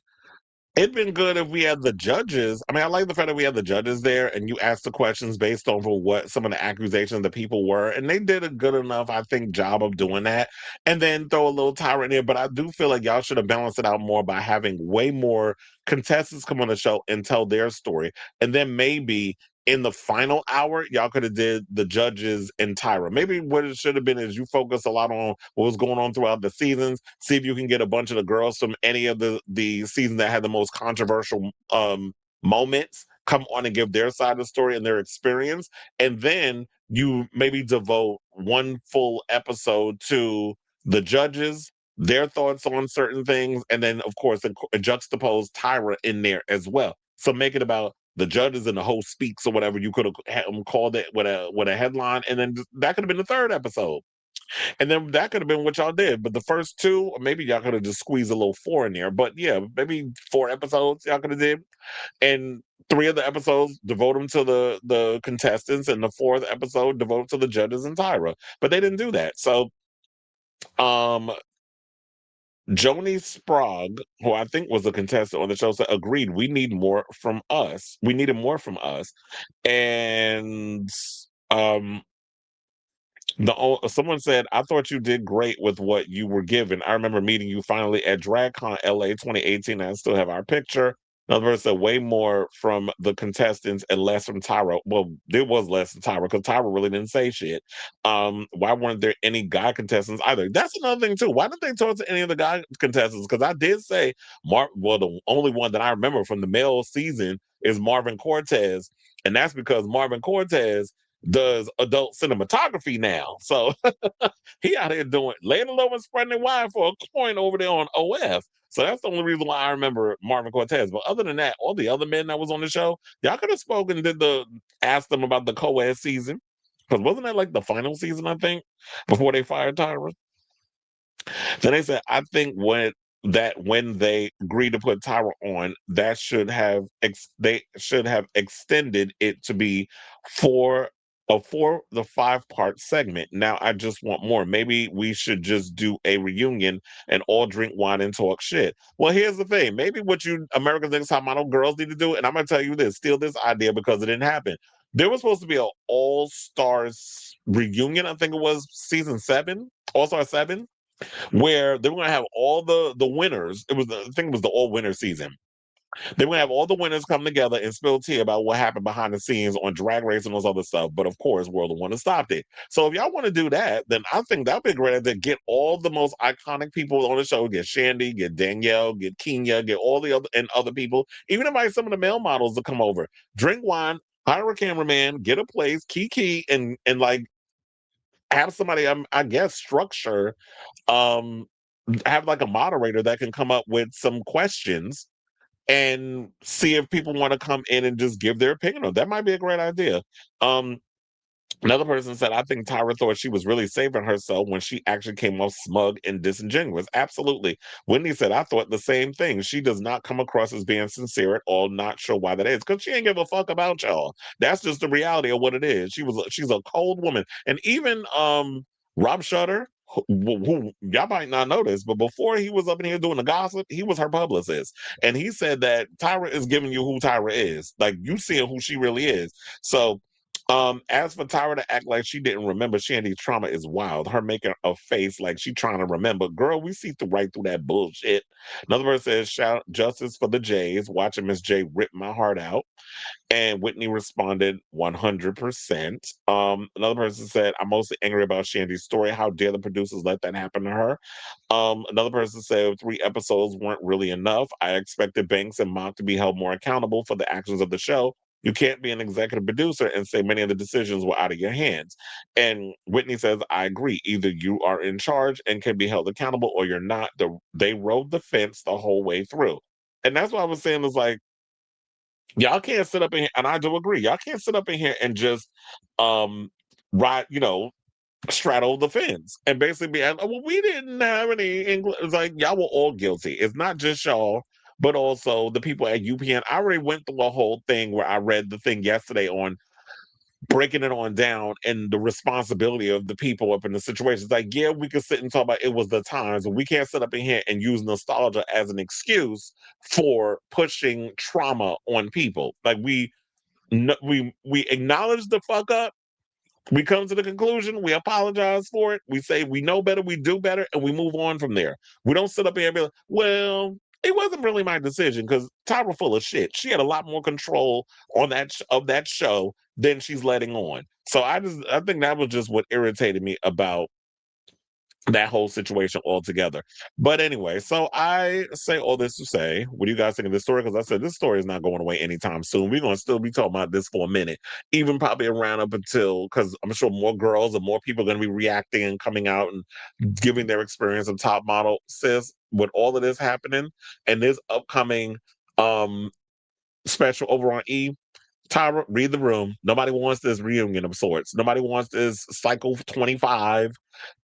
it'd been good if we had the judges. I mean, I like the fact that we had the judges there and you asked the questions based on what some of the accusations the people were. And they did a good enough, I think, job of doing that. And then throw a little Tyra in there. But I do feel like y'all should have balanced it out more by having way more contestants come on the show and tell their story. And then maybe in the final hour, y'all could have did the judges and Tyra. Maybe what it should have been is you focus a lot on what was going on throughout the seasons. See if you can get a bunch of the girls from any of the seasons that had the most controversial moments come on and give their side of the story and their experience, and then you maybe devote one full episode to the judges, their thoughts on certain things, and then of course juxtapose Tyra in there as well. So make it about the judges and the host speaks or whatever. You could have called it with a headline, and then that could have been the third episode. And then that could have been what y'all did. But the first two, or maybe y'all could have just squeezed a little 4 in there. But yeah, maybe 4 episodes y'all could have did. And 3 of the episodes devote them to the contestants, and the 4th episode devote to the judges and Tyra. But they didn't do that. So Joni Sprague, who I think was a contestant on the show, said, agreed, we need more from us. We needed more from us. And someone said, I thought you did great with what you were given. I remember meeting you finally at DragCon LA 2018. I still have our picture. Another person said, way more from the contestants and less from Tyra. Well, there was less from Tyra because Tyra really didn't say shit. Why weren't there any guy contestants either? That's another thing too. Why didn't they talk to any of the guy contestants? Because I did say, the only one that I remember from the male season is Marvin Cortez. And that's because Marvin Cortez does adult cinematography now. So he out here laying low and spreading the wine for a coin over there on OF. So that's the only reason why I remember Marvin Cortez. But other than that, all the other men that was on the show, y'all could have spoken, asked them about the co-ed season. Because wasn't that like the final season, I think, before they fired Tyra? Then they said, I think when they agreed to put Tyra on, that they should have extended it to be for the 5-part segment. Now I just want more. Maybe we should just do a reunion and all drink wine and talk shit. Well, here's the thing. Maybe what you America's Next Top Model girls need to do, and I'm gonna tell you this, steal this idea because it didn't happen. There was supposed to be an all-stars reunion, I think it was season 7, All-Star 7, where they were going to have all the winners. I think it was the all-winner season. They were going to have all the winners come together and spill tea about what happened behind the scenes on Drag Race and those other stuff. But of course, World of Wonder stopped it. So if y'all want to do that, then I think that would be a great idea. Get all the most iconic people on the show. Get Shandy, get Danielle, get Kenya, get all the other people. Even invite some of the male models to come over. Drink wine, hire a cameraman, get a place, Kiki, and like have somebody, I guess, structure, have like a moderator that can come up with some questions and see if people want to come in and just give their opinion on. That might be a great idea. Another person said, I think Tyra thought she was really saving herself when she actually came off smug and disingenuous. Absolutely. Wendy said, I thought the same thing. She does not come across as being sincere at all. Not sure why that is. Because she ain't give a fuck about y'all. That's just the reality of what it is. She's a cold woman. And even Rob Shutter, who y'all might not know this, but before he was up in here doing the gossip, he was her publicist. And he said that Tyra is giving you who Tyra is. Like, you seeing who she really is. So as for Tyra to act like she didn't remember Shandy's trauma is wild. Her making a face like she trying to remember. Girl, we see right through that bullshit. Another person says, shout justice for the Jays. Watching Miss J rip my heart out. And Whitney responded 100%. Another person said, I'm mostly angry about Shandy's story. How dare the producers let that happen to her? Another person said 3 episodes weren't really enough. I expected Banks and Mock to be held more accountable for the actions of the show. You can't be an executive producer and say many of the decisions were out of your hands. And Whitney says, I agree. Either you are in charge and can be held accountable or you're not. They rode the fence the whole way through. And that's what I was saying is like, y'all can't sit up in here, and I do agree, y'all can't sit up in here and just straddle the fence and basically be like, well, we didn't have any English. It's like, y'all were all guilty. It's not just y'all, but also the people at UPN. I already went through a whole thing where I read the thing yesterday on breaking it on down and the responsibility of the people up in the situation. It's like, yeah, we could sit and talk about it was the times, but we can't sit up in here and use nostalgia as an excuse for pushing trauma on people. Like we acknowledge the fuck up. We come to the conclusion, we apologize for it, we say we know better, we do better, and we move on from there. We don't sit up here and be like, well, it wasn't really my decision because Tyra full of shit. She had a lot more control on that show than she's letting on. So I think that was just what irritated me about that whole situation altogether. But anyway, so I say all this to say, what do you guys think of this story? Because I said this story is not going away anytime soon. We're going to still be talking about this for a minute, even probably around up until, because I'm sure more girls and more people are going to be reacting and coming out and giving their experience of Top Model. Sis, with all of this happening and this upcoming special over on E, Tyra, read the room. Nobody wants this reunion of sorts. Nobody wants this cycle 25.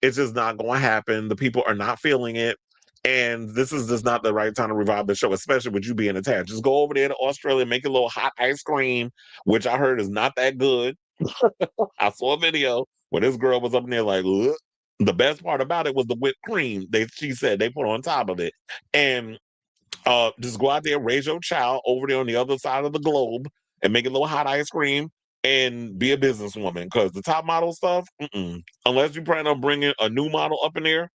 It's just not going to happen. The people are not feeling it. And this is just not the right time to revive the show, especially with you being attached. Just go over there to Australia, make a little hot ice cream, which I heard is not that good. I saw a video where this girl was up in there like, ugh. The best part about it was the whipped cream she said they put on top of it. And just go out there, raise your child over there on the other side of the globe and make a little hot ice cream and be a businesswoman. Because the Top Model stuff, unless you plan on bringing a new model up in there,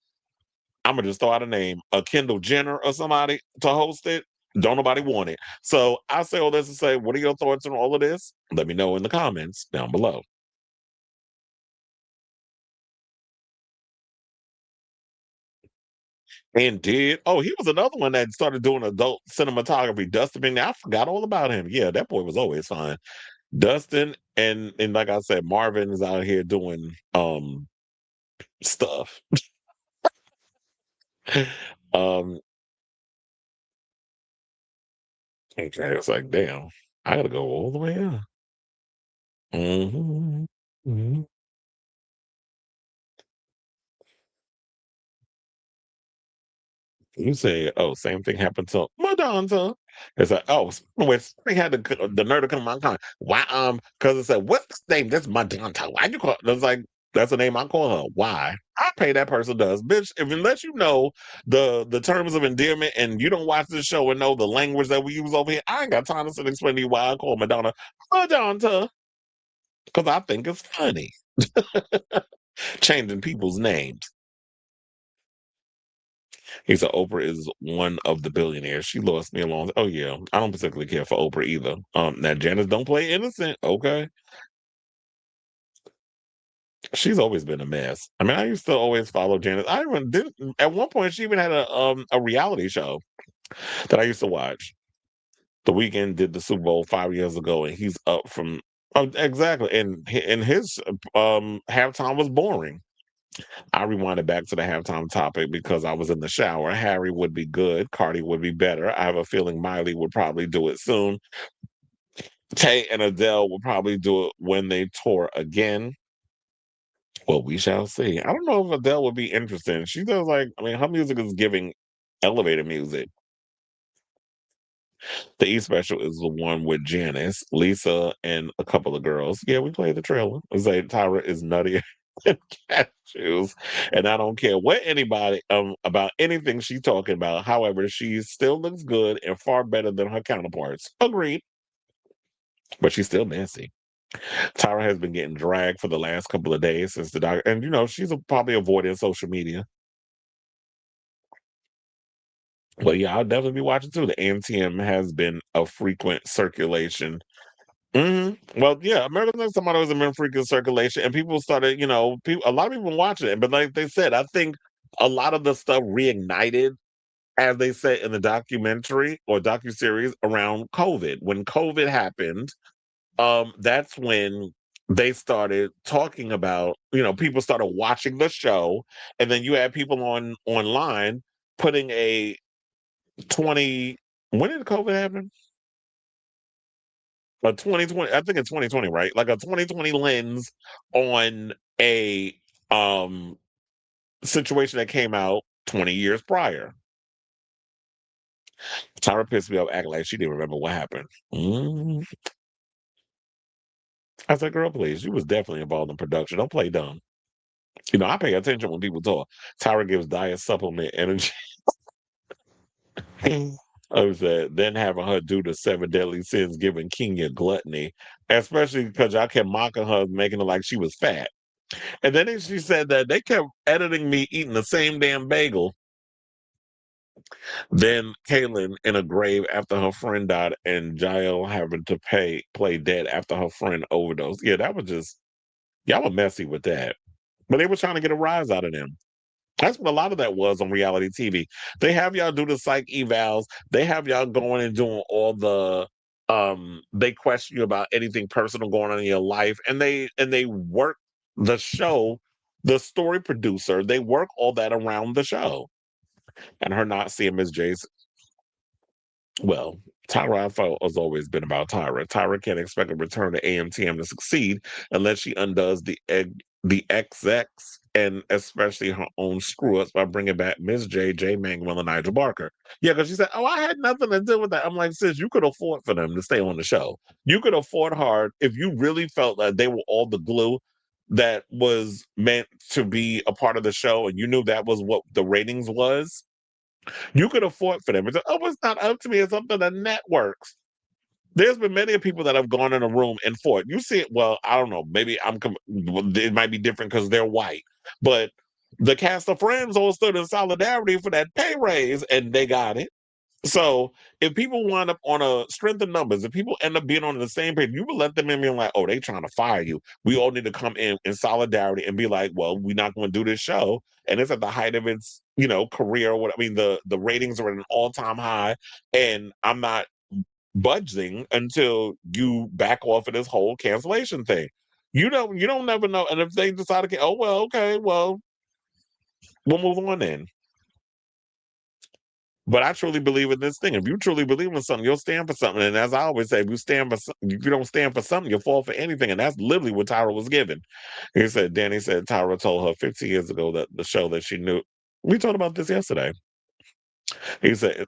I'm going to just throw out a name, a Kendall Jenner or somebody to host it. Don't nobody want it. So I say all this to say, what are your thoughts on all of this? Let me know in the comments down below. And he was another one that started doing adult cinematography. Dustin, I forgot all about him. Yeah, that boy was always fine. Dustin and like I said, Marvin is out here doing stuff. Okay, it's like, damn, I gotta go all the way up. Mm-hmm. You say, oh, same thing happened to Madonna. It's like, oh, we had the nerve to come on time. Why? Because it said, what's the name? That's Madonna. Why you call it? It's like, that's the name I call her. Why? I pay that person does. Bitch, if unless you know the terms of endearment and you don't watch this show and know the language that we use over here, I ain't got time to sit and explain to you why I call Madonna Madonna. Because I think it's funny. Changing people's names. He said Oprah is one of the billionaires. She lost me along. Oh yeah, I don't particularly care for Oprah either. Now Janice don't play innocent. Okay, she's always been a mess. I mean, I used to always follow Janice. I even did at one point. She even had a reality show that I used to watch. The Weeknd did the Super Bowl 5 years ago, and he's up from exactly. And his halftime was boring. I rewinded back to the halftime topic because I was in the shower. Harry would be good. Cardi would be better. I have a feeling Miley would probably do it soon. Tay and Adele will probably do it when they tour again. Well, we shall see. I don't know if Adele would be interesting. She does her music is giving elevator music. The E special is the one with Janice, Lisa, and a couple of girls. Yeah, we played the trailer. It's like Tyra is nutty and cashews, and I don't care what anybody about anything she's talking about. However, she still looks good and far better than her counterparts. Agreed, but she's still messy. Tyra has been getting dragged for the last couple of days since the doc, and she's probably avoiding social media. But yeah, I'll definitely be watching too. The AMTM has been a frequent circulation. Well, yeah, American Next Top Model has been frequent circulation, and people started, a lot of people watching it. But like they said, I think a lot of the stuff reignited, as they said in the documentary or docuseries around COVID. When COVID happened, that's when they started talking about, people started watching the show, and then you had people online putting a 20 when did COVID happen? A 2020, I think in 2020, right? Like a 2020 lens on a situation that came out 20 years prior. Tyra pissed me off acting like she didn't remember what happened. I said, girl, please, you was definitely involved in production. Don't play dumb. I pay attention when people talk. Tyra gives diet supplement energy. I was then having her do the 7 deadly sins, giving Kenya gluttony, especially because y'all kept mocking her, making her like she was fat. And then she said that they kept editing me eating the same damn bagel. Then Kaylin in a grave after her friend died, and Jael having to play dead after her friend overdosed. Yeah, that was just, y'all were messy with that. But they were trying to get a rise out of them. That's what a lot of that was on reality TV. They have y'all do the psych evals. They have y'all going and doing all the they question you about anything personal going on in your life. And they work the show, the story producer, they work all that around the show. And her not seeing Miss J's, well, Tyra, I felt, has always been about Tyra. Tyra can't expect a return to AMTM to succeed unless she undoes the XX and especially her own screw-ups by bringing back Miss J, J Manuel, and Nigel Barker. Yeah, because she said, oh, I had nothing to do with that. I'm like, sis, you could afford for them to stay on the show. You could afford hard if you really felt that they were all the glue that was meant to be a part of the show and you knew that was what the ratings was. You could afford for them. It's, oh, it's not up to me. It's up to the networks. There's been many people that have gone in a room and fought. You see it. Well, I don't know. Maybe it might be different because they're white, but the cast of Friends all stood in solidarity for that pay raise, and they got it. So if people wind up on a strength of numbers, if people end up being on the same page, you will let them in being like, oh, they trying to fire you. We all need to come in solidarity and be like, well, we're not going to do this show. And it's at the height of its, career. What I mean, the ratings are at an all-time high, and I'm not budging until you back off of this whole cancellation thing. You don't never know. And if they decide to, oh well, okay, well, we'll move on then. But I truly believe in this thing. If you truly believe in something, you'll stand for something. And as I always say, if you don't stand for something, you'll fall for anything. And that's literally what Tyra was given. Danny said Tyra told her 15 years ago that the show that she knew. We talked about this yesterday. He said,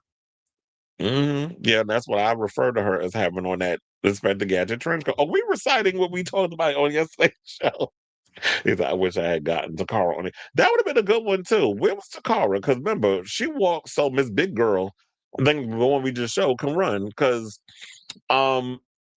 yeah, that's what I refer to her as having on that Inspector Gadget trench coat. Are we reciting what we talked about on yesterday's show? He said, I wish I had gotten Takara on it. That would have been a good one, too. Where was Takara? Because remember, she walked so Miss Big Girl, I think the one we just showed, can run. Because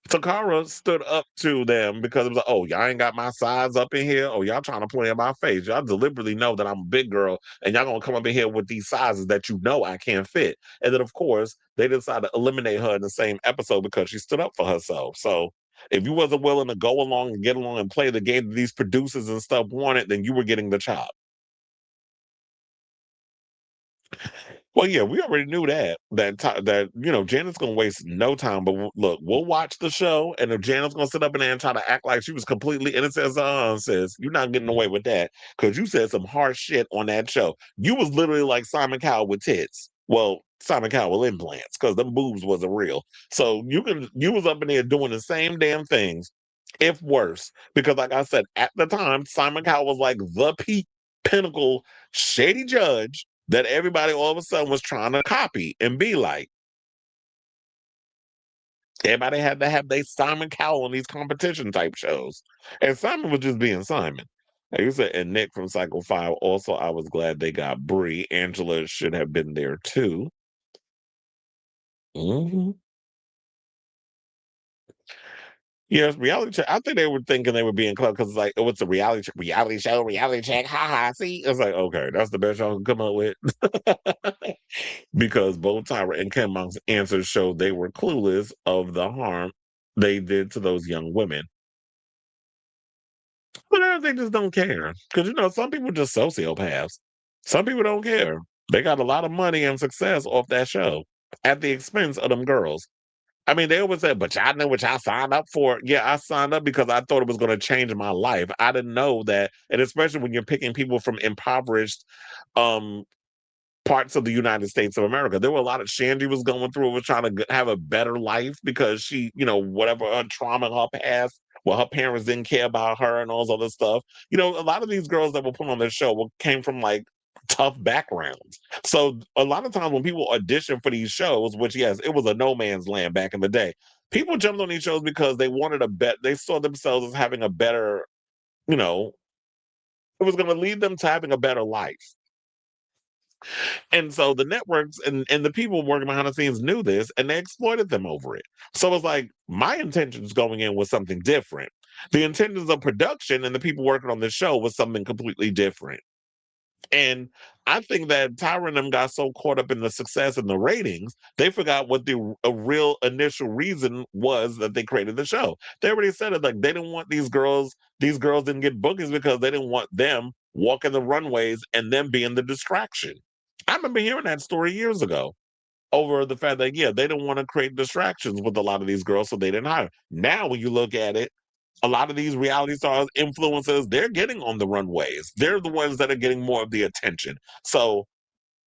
Takara stood up to them because it was like, oh, y'all ain't got my size up in here. Oh, y'all trying to play in my face. Y'all deliberately know that I'm a big girl and y'all gonna come up in here with these sizes that you know I can't fit. And then, of course, they decided to eliminate her in the same episode because she stood up for herself. So if you wasn't willing to go along and get along and play the game that these producers and stuff wanted, then you were getting the chop. Well, yeah, we already knew that Janet's gonna waste no time. But look, we'll watch the show, and if Janet's gonna sit up in there and try to act like she was completely innocent, says you're not getting away with that because you said some harsh shit on that show. You was literally like Simon Cowell with tits. Well, Simon Cowell implants because them boobs wasn't real. So you was up in there doing the same damn things, if worse. Because like I said, at the time, Simon Cowell was like the pinnacle shady judge that everybody all of a sudden was trying to copy and be like. Everybody had to have their Simon Cowell in these competition type shows. And Simon was just being Simon. Like you said, and Nick from Cycle 5, also, I was glad they got Bree. Angela should have been there too. Yes, reality check. I think they were thinking they were being clever because it's like, oh, it's a reality show, reality check. Ha ha. See, it's like, okay, that's the best y'all can come up with. Because both Tyra and Ken Monk's answers showed they were clueless of the harm they did to those young women. But they just don't care. Because, some people are just sociopaths. Some people don't care. They got a lot of money and success off that show at the expense of them girls. I mean, they always say, but y'all know what y'all signed up for. Yeah, I signed up because I thought it was going to change my life. I didn't know that. And especially when you're picking people from impoverished parts of the United States of America. There were a lot of Shandy was going through, was trying to have a better life because she, whatever her trauma in her past, well, her parents didn't care about her and all this other stuff. A lot of these girls that were put on this show came from like tough backgrounds. So a lot of times when people audition for these shows, which yes, it was a no man's land back in the day, people jumped on these shows because they wanted they saw themselves as having a better, it was going to lead them to having a better life. And so the networks and the people working behind the scenes knew this and they exploited them over it. So it's like my intentions going in was something different. The intentions of production and the people working on this show was something completely different. And I think that Tyra and them got so caught up in the success and the ratings, they forgot what the real initial reason was that they created the show. They already said it, like they didn't want these girls didn't get bookings because they didn't want them walking the runways and then being the distraction. I remember hearing that story years ago over the fact that, yeah, they didn't want to create distractions with a lot of these girls, so they didn't hire. Now, when you look at it, a lot of these reality stars, influencers, they're getting on the runways. They're the ones that are getting more of the attention. So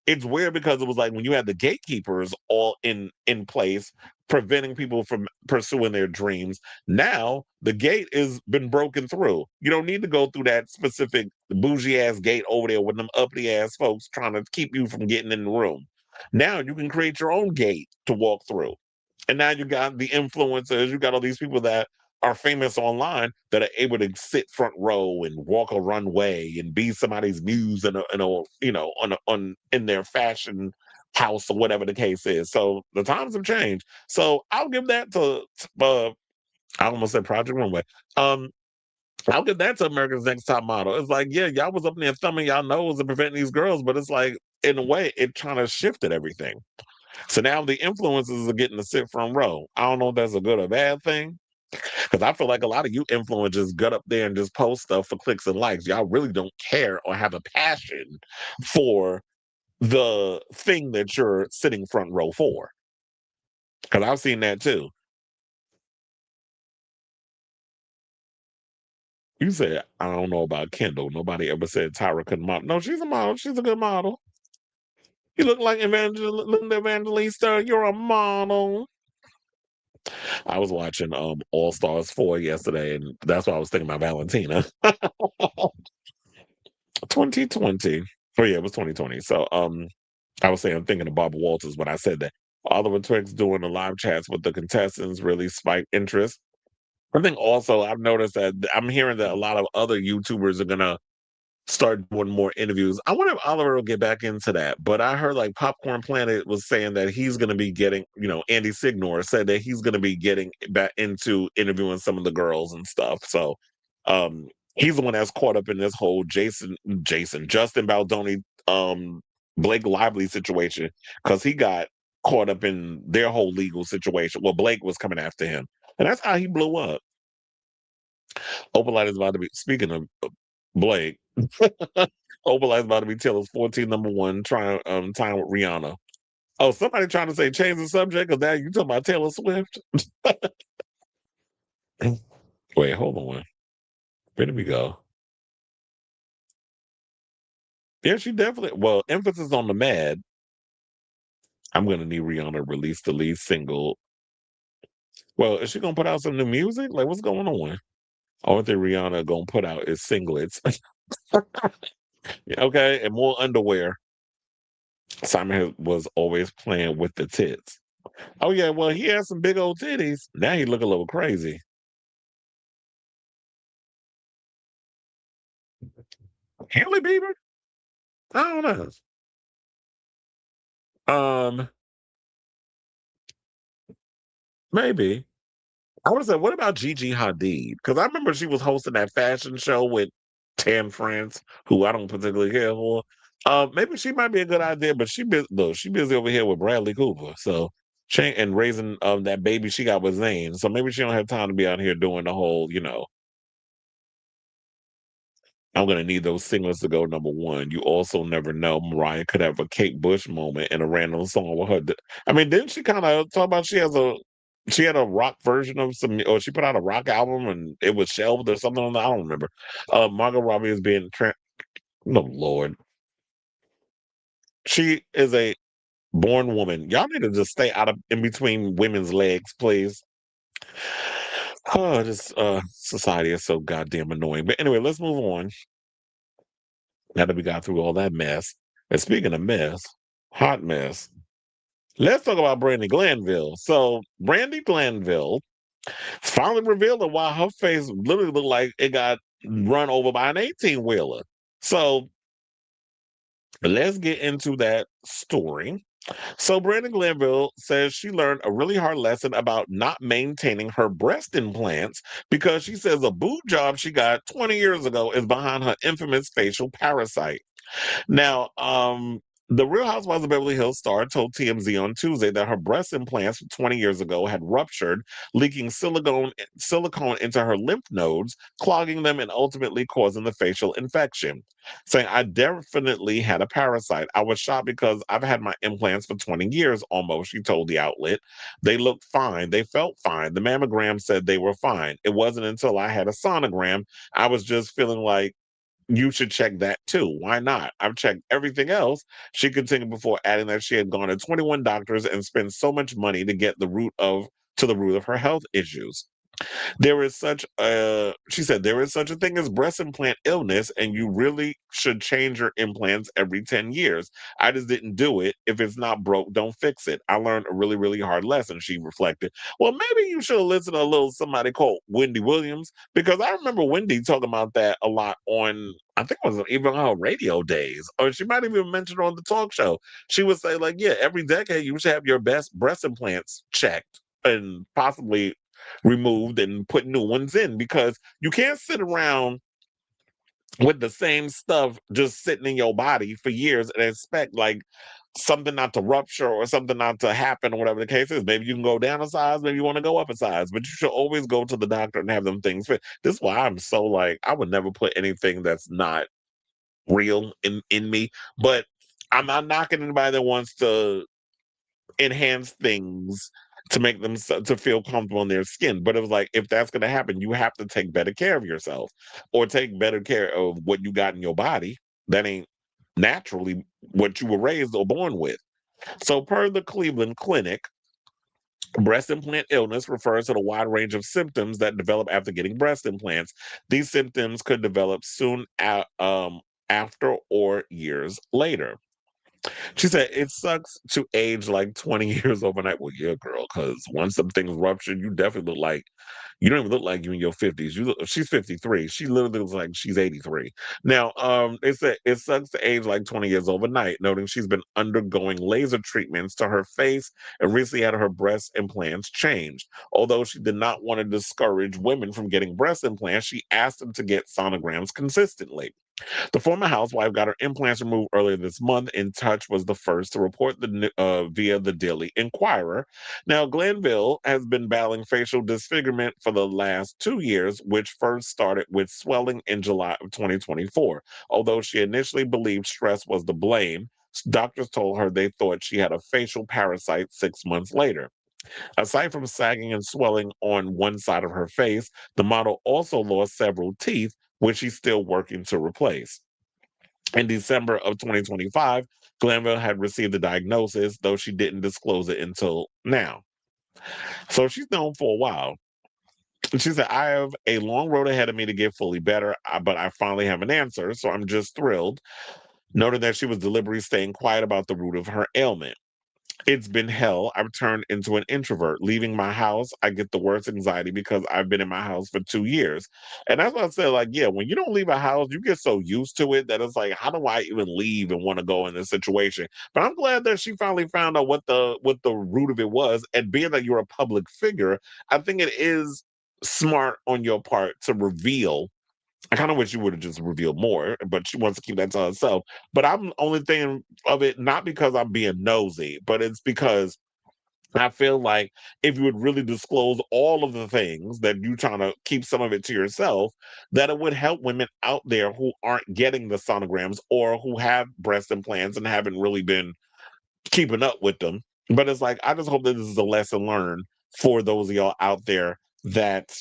it's weird because it was like when you had the gatekeepers all in place preventing people from pursuing their dreams. Now the gate has been broken through. You don't need to go through that specific bougie ass gate over there with them uppity ass folks trying to keep you from getting in the room. Now you can create your own gate to walk through. And now you got the influencers, you got all these people that are famous online that are able to sit front row and walk a runway and be somebody's muse on in their fashion house or whatever the case is. So the times have changed. So I'll give that to I almost said Project Runway. I'll give that to America's Next Top Model. It's like, yeah, y'all was up there thumbing y'all nose and preventing these girls, but it's like, in a way, it kind of shifted everything. So now the influencers are getting to sit front row. I don't know if that's a good or bad thing. Because I feel like a lot of you influencers get up there and just post stuff for clicks and likes. Y'all really don't care or have a passion for the thing that you're sitting front row for. Because I've seen that too. You said, I don't know about Kendall. Nobody ever said Tyra couldn't model. No, she's a model. She's a good model. You look like Linda Evangelista. You're a model. I was watching All Stars 4 yesterday, and that's why I was thinking about Valentina. 2020. Oh yeah, it was 2020. So I was saying I'm thinking of Barbara Walters when I said that. Oliver Twix doing the live chats with the contestants really spiked interest. I think also I've noticed that I'm hearing that a lot of other YouTubers are gonna start doing more interviews. I wonder if Oliver will get back into that. But I heard like Popcorn Planet was saying that he's going to be getting, Andy Signor said that he's going to be getting back into interviewing some of the girls and stuff. So he's the one that's caught up in this whole Justin Baldoni, Blake Lively situation because he got caught up in their whole legal situation. Well, Blake was coming after him. And that's how he blew up. Opalite is about to be, speaking of Blake, Opalite's about to be Taylor's 14 #1 time with Rihanna. Oh, somebody trying to say change the subject because now you talking about Taylor Swift. Wait, hold on. Where did we go? Yeah, she definitely. Well, emphasis on the Mad. I'm gonna need Rihanna to release the lead single. Well, is she gonna put out some new music? Like, what's going on? Only thing Rihanna gonna put out is singlets. Okay, and more underwear. Simon was always playing with the tits. Oh yeah, well he has some big old titties. Now he look a little crazy. Haley Bieber? I don't know. Maybe. I would have said, what about Gigi Hadid? Because I remember she was hosting that fashion show with Tan France, who I don't particularly care for. Maybe she might be a good idea, but she busy over here with Bradley Cooper. So she and raising that baby she got with Zayn. So maybe she don't have time to be out here doing the whole, I'm gonna need those singles to go #1. You also never know. Mariah could have a Kate Bush moment in a random song with her. I mean, didn't she kind of talk about she had a rock version of some, or she put out a rock album and it was shelved or something. I don't remember. Margot Robbie is being, no Lord, she is a born woman. Y'all need to just stay out of in between women's legs, please. Oh, this society is so goddamn annoying. But anyway, let's move on. Now that we got through all that mess. And speaking of mess, hot mess, let's talk about Brandi Glanville. So Brandi Glanville finally revealed that while her face literally looked like it got run over by an 18-wheeler. So let's get into that story. So Brandi Glanville says she learned a really hard lesson about not maintaining her breast implants because she says a boob job she got 20 years ago is behind her infamous facial parasite. Now, The Real Housewives of Beverly Hills star told TMZ on Tuesday that her breast implants from 20 years ago had ruptured, leaking silicone into her lymph nodes, clogging them and ultimately causing the facial infection. Saying, I definitely had a parasite. I was shocked because I've had my implants for 20 years almost, she told the outlet. They looked fine. They felt fine. The mammogram said they were fine. It wasn't until I had a sonogram, I was just feeling like, you should check that too. Why not? I've checked everything else. She continued before adding that she had gone to 21 doctors and spent so much money to get to the root of her health issues. There is such a, she said, there is such a thing as breast implant illness, and you really should change your implants every 10 years. I just didn't do it. If it's not broke, don't fix it. I learned a really, really hard lesson, she reflected. Well, maybe you should have listened to a little somebody called Wendy Williams, because I remember Wendy talking about that a lot on, I think it was even on her radio days, or she might have even mentioned it on the talk show. She would say, like, yeah, every decade you should have your best breast implants checked and possibly removed and put new ones in, because you can't sit around with the same stuff just sitting in your body for years and expect like something not to rupture or something not to happen or whatever the case is. Maybe you can go down a size, maybe you want to go up a size, but you should always go to the doctor and have them things fit. This is why I'm so like, I would never put anything that's not real in me, but I'm not knocking anybody that wants to enhance things to make them to feel comfortable in their skin. But it was like, if that's going to happen, you have to take better care of yourself, or take better care of what you got in your body that ain't naturally what you were raised or born with. So, per the Cleveland Clinic, breast implant illness refers to the wide range of symptoms that develop after getting breast implants. These symptoms could develop soon after or years later. She said, it sucks to age like 20 years overnight. Well, yeah, girl, because once some things rupture, you definitely look like, you don't even look like you in your 50s. She's 53. She literally looks like she's 83. Now, it said it sucks to age like 20 years overnight, noting she's been undergoing laser treatments to her face and recently had her breast implants changed. Although she did not want to discourage women from getting breast implants, she asked them to get sonograms consistently. The former housewife got her implants removed earlier this month. In Touch was the first to report via the Daily Inquirer. Now, Glanville has been battling facial disfigurement for the last 2 years, which first started with swelling in July of 2024. Although she initially believed stress was to blame, doctors told her they thought she had a facial parasite 6 months later. Aside from sagging and swelling on one side of her face, the model also lost several teeth, which she's still working to replace. In December of 2025, Glanville had received the diagnosis, though she didn't disclose it until now. So she's known for a while. She said, I have a long road ahead of me to get fully better, but I finally have an answer, so I'm just thrilled. Noting that she was deliberately staying quiet about the root of her ailment. It's been hell. I've turned into an introvert. Leaving my house, I get the worst anxiety because I've been in my house for 2 years. And that's what I said, like, yeah, when you don't leave a house, you get so used to it that it's like, how do I even leave and want to go in this situation? But I'm glad that she finally found out what the root of it was. And being that you're a public figure, I think it is smart on your part to reveal. I kind of wish you would have just revealed more, but she wants to keep that to herself. But I'm only thinking of it not because I'm being nosy, but it's because I feel like if you would really disclose all of the things that you trying to keep some of it to yourself, that it would help women out there who aren't getting the sonograms or who have breast implants and haven't really been keeping up with them. But it's like, I just hope that this is a lesson learned for those of y'all out there that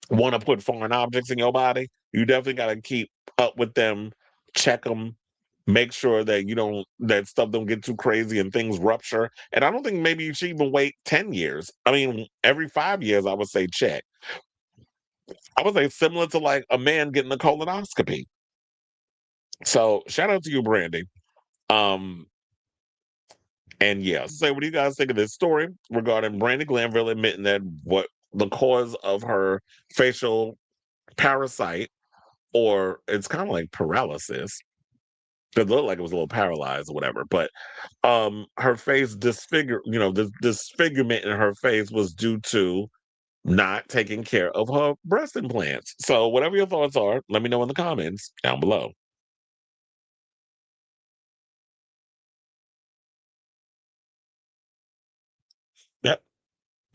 want to put foreign objects in your body. You definitely got to keep up with them, check them, make sure that that stuff don't get too crazy and things rupture. And I don't think maybe you should even wait 10 years. I mean, every 5 years, I would say check. I would say similar to like a man getting a colonoscopy. So shout out to you, Brandi. And yeah, so what do you guys think of this story regarding Brandi Glanville admitting that what the cause of her facial parasite, or it's kind of like paralysis. It looked like it was a little paralyzed or whatever, but her face the disfigurement in her face was due to not taking care of her breast implants. So whatever your thoughts are, let me know in the comments down below.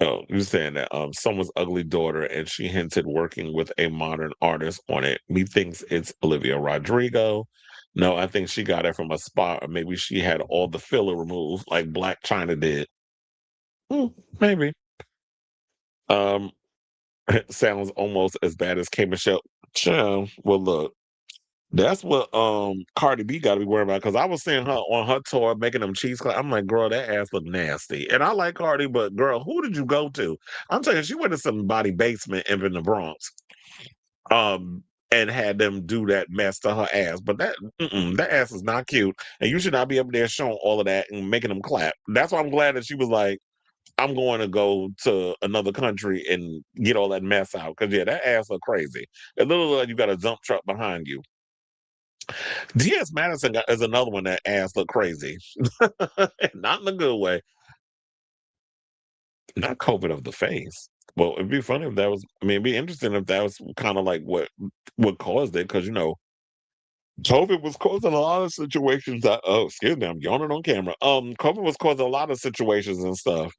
Oh, you're saying that someone's ugly daughter, and she hinted working with a modern artist on it. Methinks it's Olivia Rodrigo. No, I think she got it from a spa, or maybe she had all the filler removed, like Black China did. Maybe. Um, sounds almost as bad as K Michelle. Child, well, look, that's what Cardi B got to be worried about, because I was seeing her on her tour making them cheese. I'm like, girl, that ass look nasty. And I like Cardi, but girl, who did you go to? I'm telling you, she went to somebody basement in the Bronx, and had them do that mess to her ass. But that ass is not cute, and you should not be up there showing all of that and making them clap. That's why I'm glad that she was like, I'm going to go to another country and get all that mess out. Because yeah, that ass look crazy. It literally like you got a dump truck behind you. D.S. Madison is another one that ass look crazy. Not in a good way. Not COVID of the face. Well, it'd be funny if that was, I mean, it'd be interesting if that was kind of like what caused it. Because, COVID was causing a lot of situations that, oh, excuse me, I'm yawning on camera. COVID was causing a lot of situations and stuff.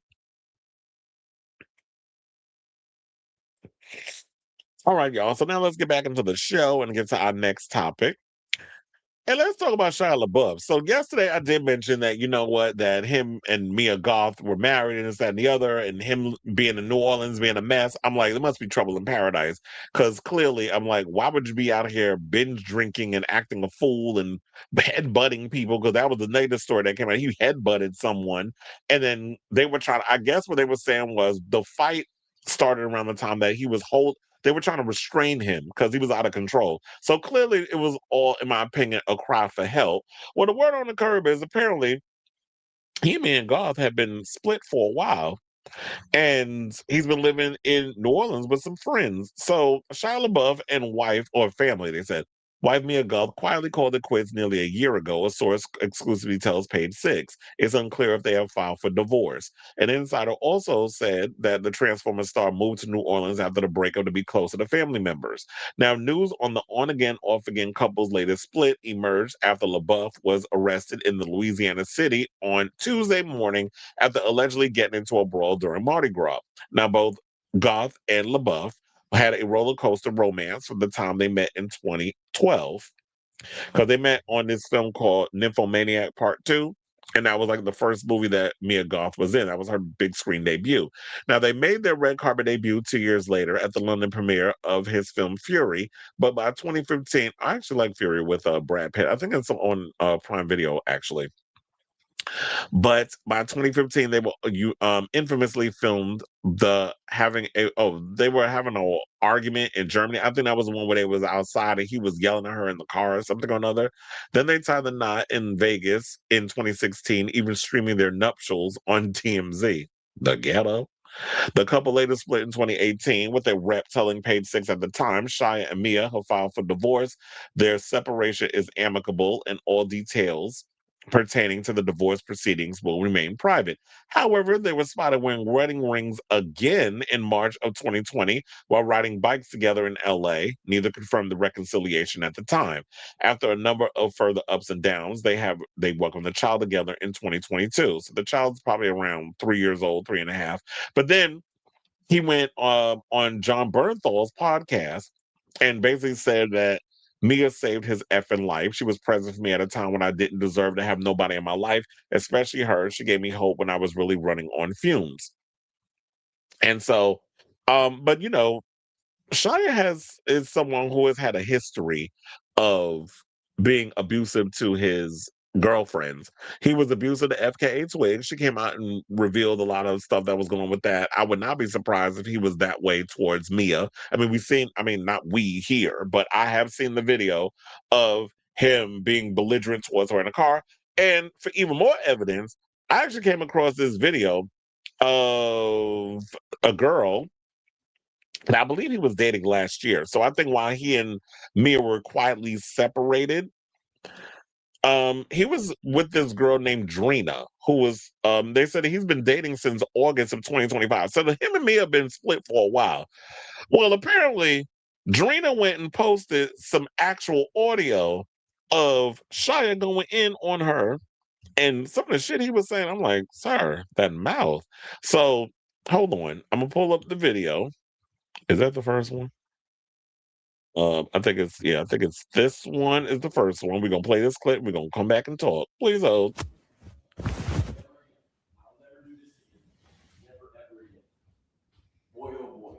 All right, y'all. So now let's get back into the show and get to our next topic. And let's talk about Shia LaBeouf. So yesterday I did mention that, that him and Mia Goth were married and this, that, and the other, and him being in New Orleans, being a mess. I'm like, there must be trouble in paradise. Because clearly, I'm like, why would you be out here binge drinking and acting a fool and headbutting people? Because that was the latest story that came out. He headbutted someone. And then they were I guess what they were saying was the fight started around the time that they were trying to restrain him because he was out of control. So clearly it was all, in my opinion, a cry for help. Well, the word on the curb is apparently him and Goth had been split for a while. And he's been living in New Orleans with some friends. So Shia LaBeouf and wife, or family, they said, wife Mia Goth quietly called it quits nearly a year ago, a source exclusively tells Page Six. It's unclear if they have filed for divorce. An insider also said that the Transformers star moved to New Orleans after the breakup to be closer to family members. Now, news on the on-again, off-again couple's latest split emerged after LaBeouf was arrested in the Louisiana city on Tuesday morning after allegedly getting into a brawl during Mardi Gras. Now, both Goth and LaBeouf had a roller coaster romance from the time they met in 2012, because they met on this film called Nymphomaniac Part 2. And that was like the first movie that Mia Goth was in. That was her big screen debut. Now, they made their red carpet debut 2 years later at the London premiere of his film Fury. But by 2015, I actually like Fury with Brad Pitt. I think it's on Prime Video, actually. But by 2015, they were infamously filmed they were having an argument in Germany. I think that was the one where they was outside and he was yelling at her in the car or something or another. Then they tied the knot in Vegas in 2016, even streaming their nuptials on TMZ. The ghetto. The couple later split in 2018, with a rep telling Page Six at the time Shia and Mia have filed for divorce. Their separation is amicable and all details pertaining to the divorce proceedings will remain private. However, they were spotted wearing wedding rings again in March of 2020 while riding bikes together in LA. Neither confirmed the reconciliation at the time. After a number of further ups and downs, they welcomed the child together in 2022. So the child's probably around 3 years old, 3.5. But then he went on John Bernthal's podcast and basically said that Mia saved his effing life. She was present for me at a time when I didn't deserve to have nobody in my life, especially her. She gave me hope when I was really running on fumes. And so, but Shia is someone who has had a history of being abusive to his girlfriends. He was abusive to FKA Twigs. She came out and revealed a lot of stuff that was going on with that. I would not be surprised if he was that way towards Mia. I mean, not we here, but I have seen the video of him being belligerent towards her in a car. And for even more evidence, I actually came across this video of a girl that I believe he was dating last year. So I think while he and Mia were quietly separated, he was with this girl named Drina, who was, they said he's been dating since August of 2025. So him and Mia have been split for a while. Well, apparently, Drina went and posted some actual audio of Shia going in on her and some of the shit he was saying. I'm like, sir, that mouth. So hold on. I'm gonna pull up the video. Is that the first one? I think it's this one is the first one. We're gonna play this clip. We're gonna come back and talk. Please hold. Boy, oh boy.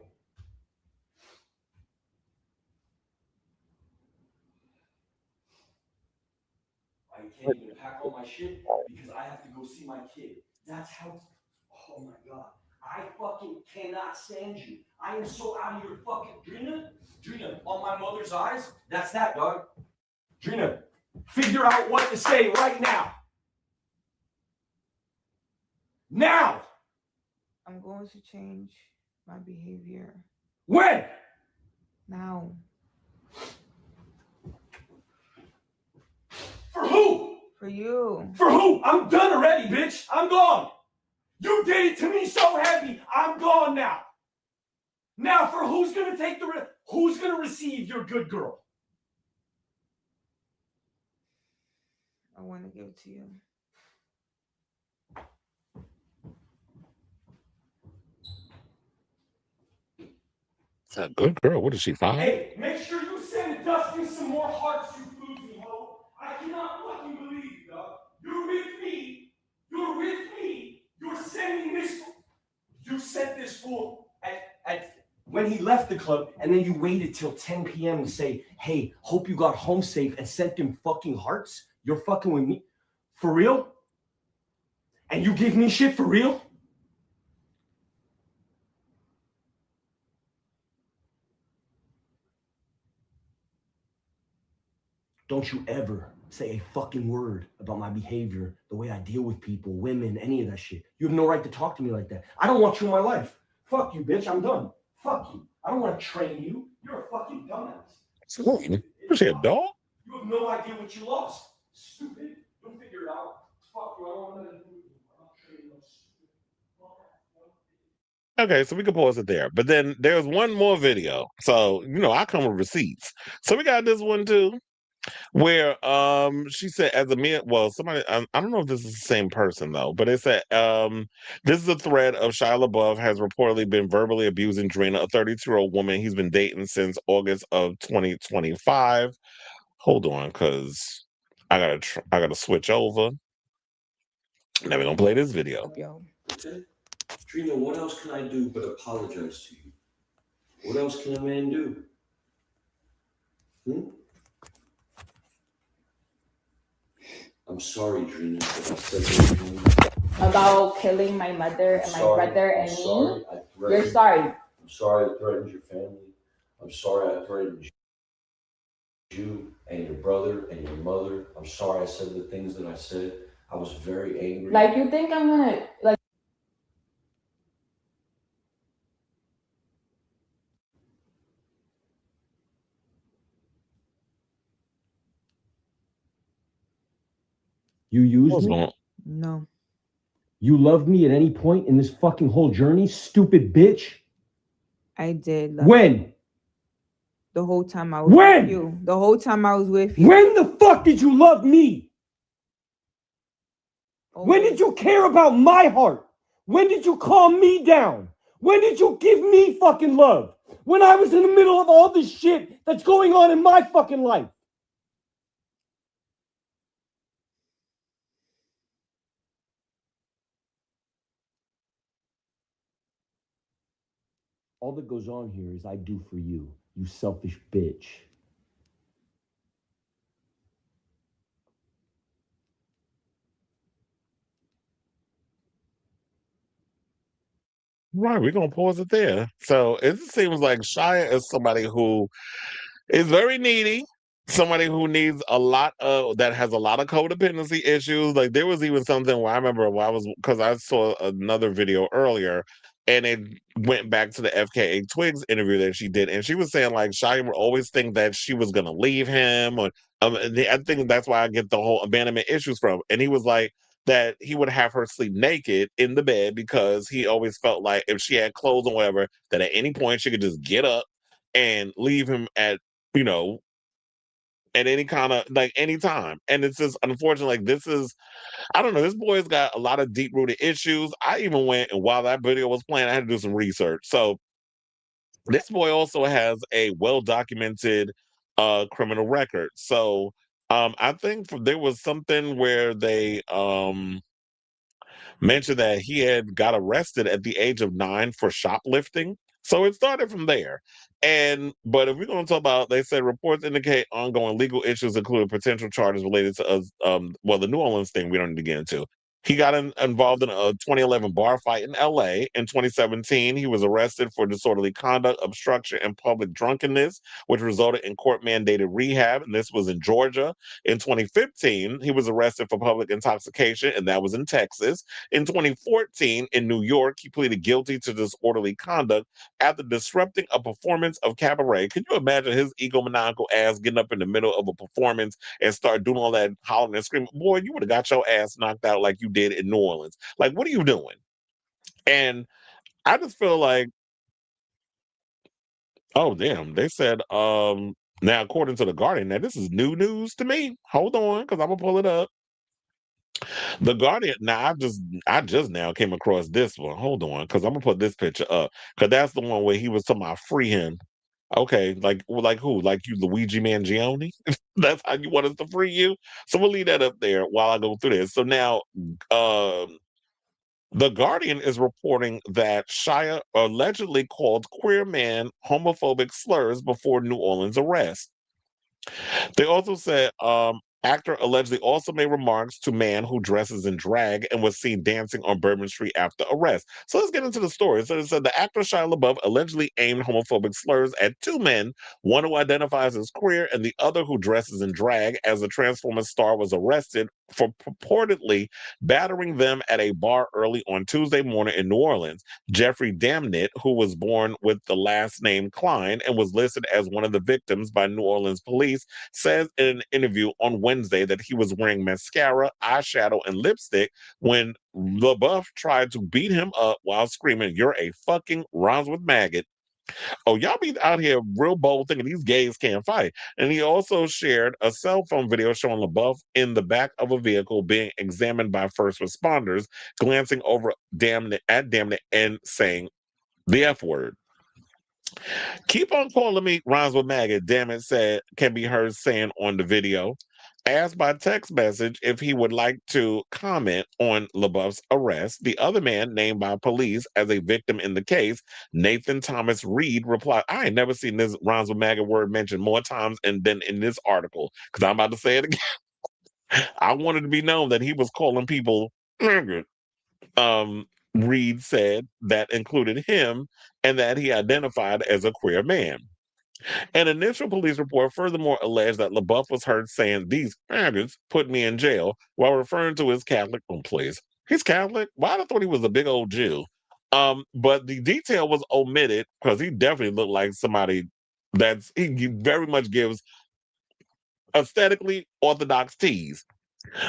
I can't even pack all my shit because I have to go see my kid. That's how. Oh my god. I fucking cannot stand you. I am so out of your fucking. Drina, on my mother's eyes. That's that, dog. Drina, figure out what to say right now. Now! I'm going to change my behavior. When? Now. For who? For you. For who? I'm done already, bitch. I'm gone. You did it to me so heavy. I'm gone now. Now, for who's gonna take the who's gonna receive your good girl? I want to give it to you. It's a good girl. What is she, 5? Hey, make sure you send Dustin some more hearts, you floozy hoe. I cannot fucking believe you, dog. You're with me. You're with me. You're sending this. You sent this fool at when he left the club, and then you waited till 10 p.m. to say, hey, hope you got home safe, and sent him fucking hearts? You're fucking with me? For real? And you give me shit for real? Don't you ever say a fucking word about my behavior, the way I deal with people, women, any of that shit. You have no right to talk to me like that. I don't want you in my life. Fuck you, bitch. I'm done. Fuck you. I don't want to train you. You're a fucking dumbass. Is she a dog? You have no idea what you lost. Stupid. You'll figure it out. Fuck you. I don't want to do it. I'm not training you. Okay, so we can pause it there. But then there's one more video. So, I come with receipts. So we got this one too, where she said as a man, well, somebody I don't know if this is the same person though, but it said this is a thread of Shia LaBeouf has reportedly been verbally abusing Drina, a 32-year-old woman he's been dating since August of 2025. Hold on, because I gotta switch over. Now we're gonna play this video. Okay. Drina, what else can I do but apologize to you? What else can a man do? I'm sorry, Drina, that I said those things. About killing my mother and my brother and me? You're sorry. I'm sorry I threatened your family. I'm sorry I threatened you and your brother and your mother. I'm sorry I said the things that I said. I was very angry. Like, you think I'm gonna, like... You used me? No. You loved me at any point in this fucking whole journey, stupid bitch? I did. When? The whole time I was with you. The whole time I was with you. When the fuck did you love me? When did you care about my heart? When did you calm me down? When did you give me fucking love? When I was in the middle of all this shit that's going on in my fucking life. All that goes on here is I do for you, you selfish bitch. Right, we're gonna pause it there. So it seems like Shia is somebody who is very needy, somebody who needs a lot of that has a lot of codependency issues. Like there was even something where I remember because I saw another video earlier and it went back to the FKA Twigs interview that she did, and she was saying like Shia would always think that she was gonna leave him, or I think that's why I get the whole abandonment issues from. And he was like that he would have her sleep naked in the bed because he always felt like if she had clothes or whatever, that at any point she could just get up and leave him at, you know, at any kind of like anytime. And it's just unfortunate. Like this is, I don't know. This boy's got a lot of deep rooted issues. I even went and while that video was playing, I had to do some research. So this boy also has a well documented criminal record. So I think there was something where they mentioned that he had got arrested at the age of 9 for shoplifting. So it started from there. But if we're going to talk about, they said reports indicate ongoing legal issues, including potential charges related to the New Orleans thing we don't need to get into. He got involved in a 2011 bar fight in LA. In 2017, he was arrested for disorderly conduct, obstruction, and public drunkenness, which resulted in court-mandated rehab, and this was in Georgia. In 2015, he was arrested for public intoxication, and that was in Texas. In 2014, in New York, he pleaded guilty to disorderly conduct after disrupting a performance of cabaret. Can you imagine his egomaniacal ass getting up in the middle of a performance and start doing all that hollering and screaming? Boy, you would have got your ass knocked out like you did in New Orleans. Like, what are you doing? And I just feel like, oh damn, they said now according to the Guardian, now this is new news to me. Hold on, because I'm gonna pull it up. The Guardian. Now I just now came across this one. Hold on, because I'm gonna put this picture up because that's the one where he was talking about free him. Okay, like who? Like you, Luigi Mangione? That's how you want us to free you? So we'll leave that up there while I go through this. So now, the Guardian is reporting that Shia allegedly called queer man homophobic slurs before New Orleans arrest. They also said actor allegedly also made remarks to man who dresses in drag and was seen dancing on Bourbon Street after arrest. So let's get into the story. So it said the actor Shia LaBeouf allegedly aimed homophobic slurs at two men, one who identifies as queer and the other who dresses in drag, as the Transformers star was arrested for purportedly battering them at a bar early on Tuesday morning in New Orleans. Jeffrey Damnit, who was born with the last name Klein and was listed as one of the victims by New Orleans police, says in an interview on Wednesday that he was wearing mascara, eyeshadow, and lipstick when LaBeouf tried to beat him up while screaming, "You're a fucking," rhymes with maggot. Oh, y'all be out here real bold thinking these gays can't fight. And he also shared a cell phone video showing LaBeouf in the back of a vehicle being examined by first responders, glancing over at Damnit and saying the F word. "Keep on calling me," rhymes with maggot, Damnit said, can be heard saying on the video. Asked by text message if he would like to comment on LaBeouf's arrest, the other man named by police as a victim in the case, Nathan Thomas Reed, replied, "I ain't never seen this rhymes with maggot word mentioned more times than in this article," because I'm about to say it again. "I wanted to be known that he was calling people maggot." Reed said that included him and that he identified as a queer man. An initial police report furthermore alleged that LaBeouf was heard saying, "These maggots put me in jail," while referring to his Catholic please. He's Catholic? Well, I thought he was a big old Jew. But the detail was omitted because he definitely looked like somebody he very much gives aesthetically orthodox tease.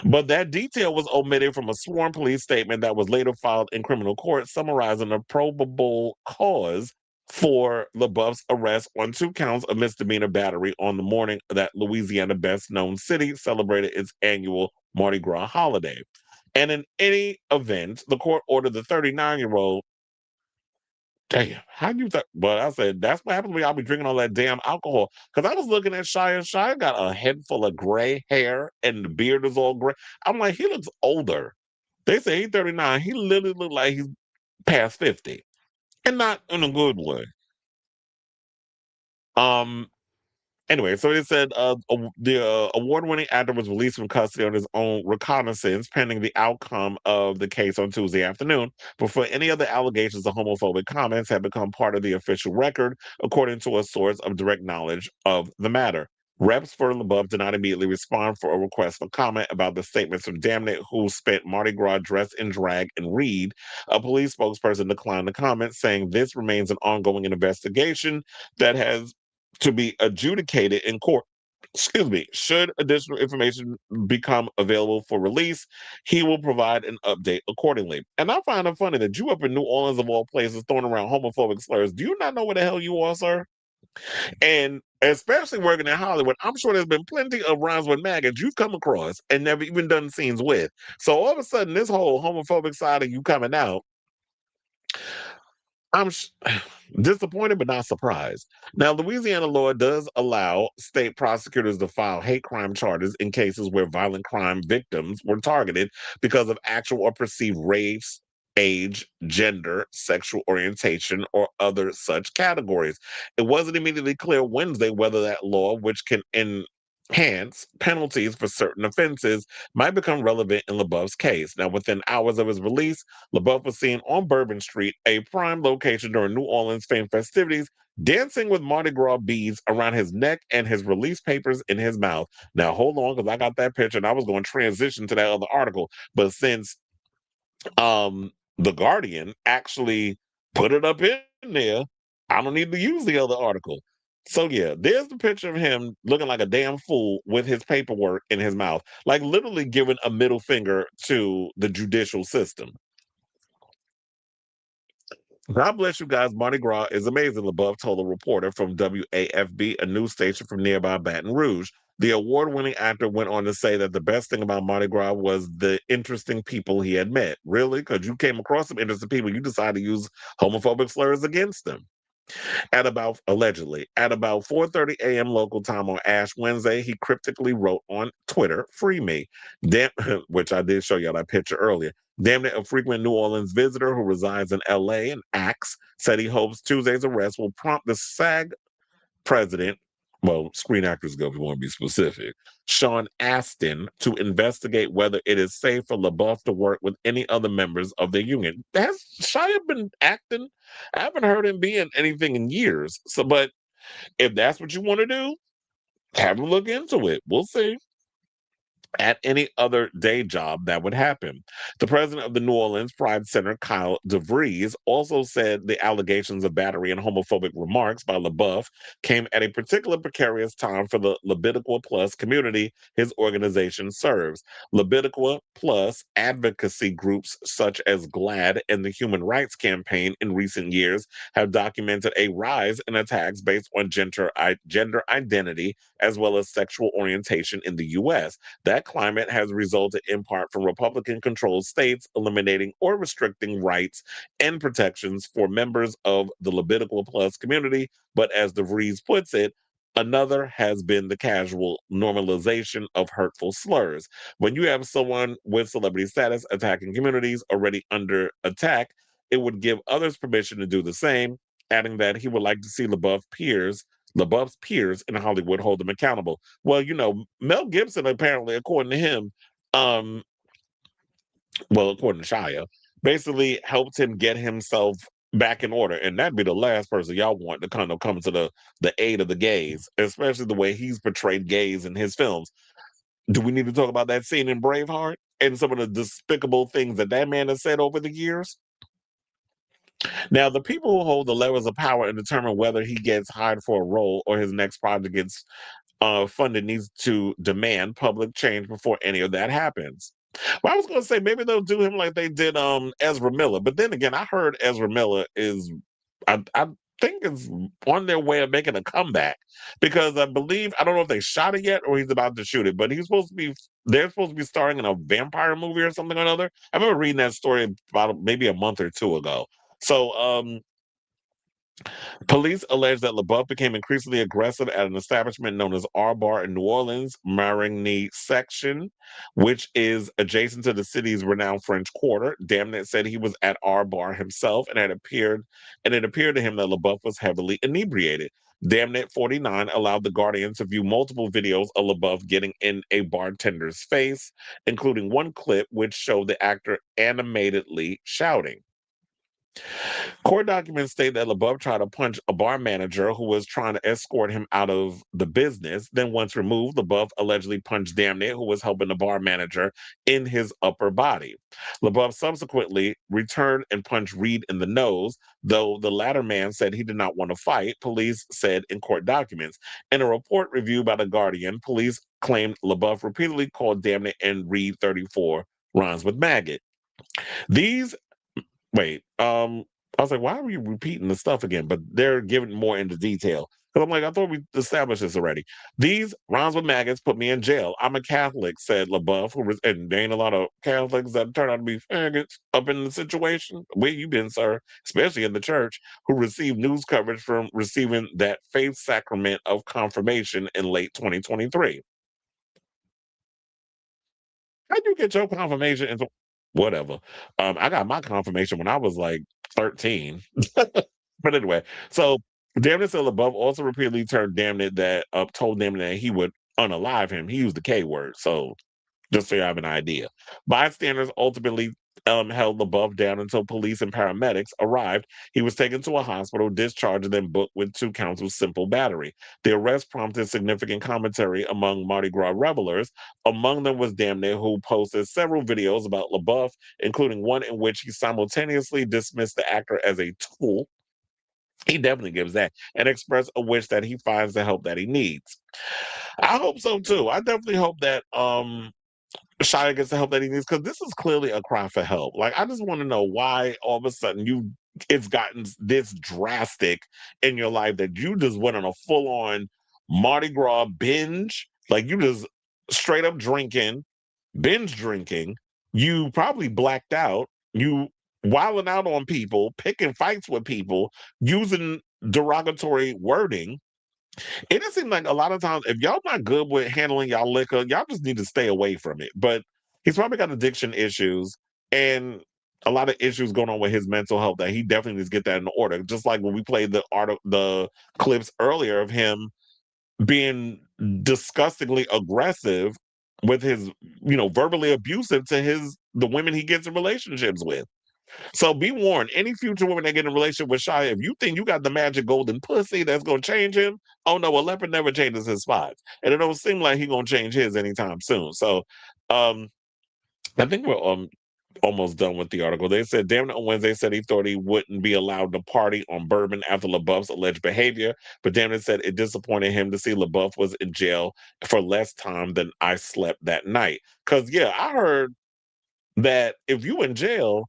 But that detail was omitted from a sworn police statement that was later filed in criminal court, summarizing a probable cause for LaBeouf's arrest on 2 counts of misdemeanor battery on the morning that Louisiana best-known city celebrated its annual Mardi Gras holiday. And in any event, the court ordered the 39-year-old. Damn, how you think? But I said, that's what happens when I'll be drinking all that damn alcohol. Because I was looking at Shia. Shia got a head full of gray hair and the beard is all gray. I'm like, he looks older. They say he's 39. He literally looked like he's past 50. And not in a good way. Anyway, so it said the award-winning actor was released from custody on his own reconnaissance pending the outcome of the case on Tuesday afternoon before any other allegations of homophobic comments had become part of the official record, according to a source of direct knowledge of the matter. Reps for LaBeouf did not immediately respond for a request for comment about the statements from Damnit, who spent Mardi Gras dressed in drag, and Reed. A police spokesperson declined to comment, saying this remains an ongoing investigation that has to be adjudicated in court. Excuse me. Should additional information become available for release, he will provide an update accordingly. And I find it funny that you up in New Orleans of all places throwing around homophobic slurs. Do you not know where the hell you are, sir? And especially working in Hollywood, I'm sure there's been plenty of rhymes with maggots you've come across and never even done scenes with. So all of a sudden, this whole homophobic side of you coming out, I'm disappointed but not surprised. Now, Louisiana law does allow state prosecutors to file hate crime charges in cases where violent crime victims were targeted because of actual or perceived race, age, gender, sexual orientation, or other such categories. It wasn't immediately clear Wednesday whether that law, which can enhance penalties for certain offenses, might become relevant in LaBeouf's case. Now, within hours of his release, LaBeouf was seen on Bourbon Street, a prime location during New Orleans famed festivities, dancing with Mardi Gras beads around his neck and his release papers in his mouth. Now, hold on, because I got that picture and I was going to transition to that other article. But since The Guardian actually put it up in there, I don't need to use the other article. So yeah, there's the picture of him looking like a damn fool with his paperwork in his mouth, like literally giving a middle finger to the judicial system. God bless you guys. Mardi Gras is amazing, LaBeouf told a reporter from WAFB, a news station from nearby Baton Rouge. The award-winning actor went on to say that the best thing about Mardi Gras was the interesting people he had met. Really? Because you came across some interesting people, you decided to use homophobic slurs against them. Allegedly, at about 4:30 a.m. local time on Ash Wednesday, he cryptically wrote on Twitter, "Free me," damn, which I did show y'all that picture earlier. Damn it, a frequent New Orleans visitor who resides in L.A. and acts said he hopes Tuesday's arrest will prompt the SAG president, well, Screen Actors Guild, if you want to be specific, Sean Astin, to investigate whether it is safe for LaBeouf to work with any other members of the union. Has Shia been acting? I haven't heard him be in anything in years. So, but if that's what you want to do, have a look into it. We'll see. At any other day job, that would happen. The president of the New Orleans Pride Center, Kyle DeVries, also said the allegations of battery and homophobic remarks by LaBeouf came at a particular precarious time for the Labiqua Plus community his organization serves. Labiqua Plus advocacy groups such as GLAAD and the Human Rights Campaign in recent years have documented a rise in attacks based on gender identity as well as sexual orientation in the U.S. That climate has resulted in part from Republican-controlled states eliminating or restricting rights and protections for members of the Labiqua Plus community. But as DeVries puts it, another has been the casual normalization of hurtful slurs. When you have someone with celebrity status attacking communities already under attack, it would give others permission to do the same, adding that he would like to see LaBeouf's peers in Hollywood hold him accountable. Well, you know, Mel Gibson apparently, according to him, according to Shia, basically helped him get himself back in order, and that'd be the last person y'all want to kind of come to the aid of the gays, especially the way he's portrayed gays in his films. Do we need to talk about that scene in Braveheart and some of the despicable things that that man has said over the years? Now, the people who hold the levers of power and determine whether he gets hired for a role or his next project gets funded needs to demand public change before any of that happens. Well, I was going to say maybe they'll do him like they did Ezra Miller, but then again, I heard Ezra Miller is, I think is on their way of making a comeback because I believe, I don't know if they shot it yet or he's about to shoot it, but they're supposed to be starring in a vampire movie or something or another. I remember reading that story about maybe a month or two ago. So, police allege that LaBeouf became increasingly aggressive at an establishment known as R Bar in New Orleans, Marigny Section, which is adjacent to the city's renowned French Quarter. Damnett said he was at R Bar himself and it appeared to him that LaBeouf was heavily inebriated. Damnett 49 allowed the Guardian to view multiple videos of LaBeouf getting in a bartender's face, including one clip which showed the actor animatedly shouting. Court documents state that LaBeouf tried to punch a bar manager who was trying to escort him out of the business. Then once removed, LaBeouf allegedly punched Damnett, who was helping the bar manager, in his upper body. LaBeouf subsequently returned and punched Reed in the nose, though the latter man said he did not want to fight, police said in court documents. In a report reviewed by The Guardian, police claimed LaBeouf repeatedly called Damnett and Reed 34 rhymes with maggot. I was like, why are we repeating the stuff again? But they're giving more into detail. Because I'm like, I thought we established this already. These rhymes with maggots put me in jail. I'm a Catholic, said LaBeouf, and there ain't a lot of Catholics that turn out to be faggots up in the situation. Where you been, sir? Especially in the church, who received news coverage from receiving that faith sacrament of confirmation in late 2023. How'd you get your confirmation? Whatever. I got my confirmation when I was like 13. But anyway, so Damned said LaBeouf also repeatedly told Damned that he would unalive him. He used the K word. So just so you have an idea. Bystanders ultimately held LaBeouf down until police and paramedics arrived. He was taken to a hospital, discharged, and then booked with 2 counts of simple battery. The arrest prompted significant commentary among Mardi Gras revelers. Among them was Damned, who posted several videos about LaBeouf, including one in which he simultaneously dismissed the actor as a tool. He definitely gives that, and expressed a wish that he finds the help that he needs. I hope so too. I definitely hope that Shia gets the help that he needs, because this is clearly a cry for help. Like, I just want to know why all of a sudden it's gotten this drastic in your life that you just went on a full-on Mardi Gras binge. Like, you just straight up binge drinking. You probably blacked out. You wilding out on people, picking fights with people, using derogatory wording. It just seems like a lot of times, if y'all not good with handling y'all liquor, y'all just need to stay away from it. But he's probably got addiction issues and a lot of issues going on with his mental health that he definitely needs to get that in order. Just like when we played the clips earlier of him being disgustingly aggressive with his, verbally abusive to the women he gets in relationships with. So be warned, any future woman that get in a relationship with Shia, if you think you got the magic golden pussy that's going to change him, oh no, a leopard never changes his spots. And it don't seem like he's going to change his anytime soon. So I think we're almost done with the article. They said, Damn, on Wednesday said he thought he wouldn't be allowed to party on Bourbon after LaBeouf's alleged behavior. But Damn said it disappointed him to see LaBeouf was in jail for less time than I slept that night. Because, yeah, I heard that if you in jail,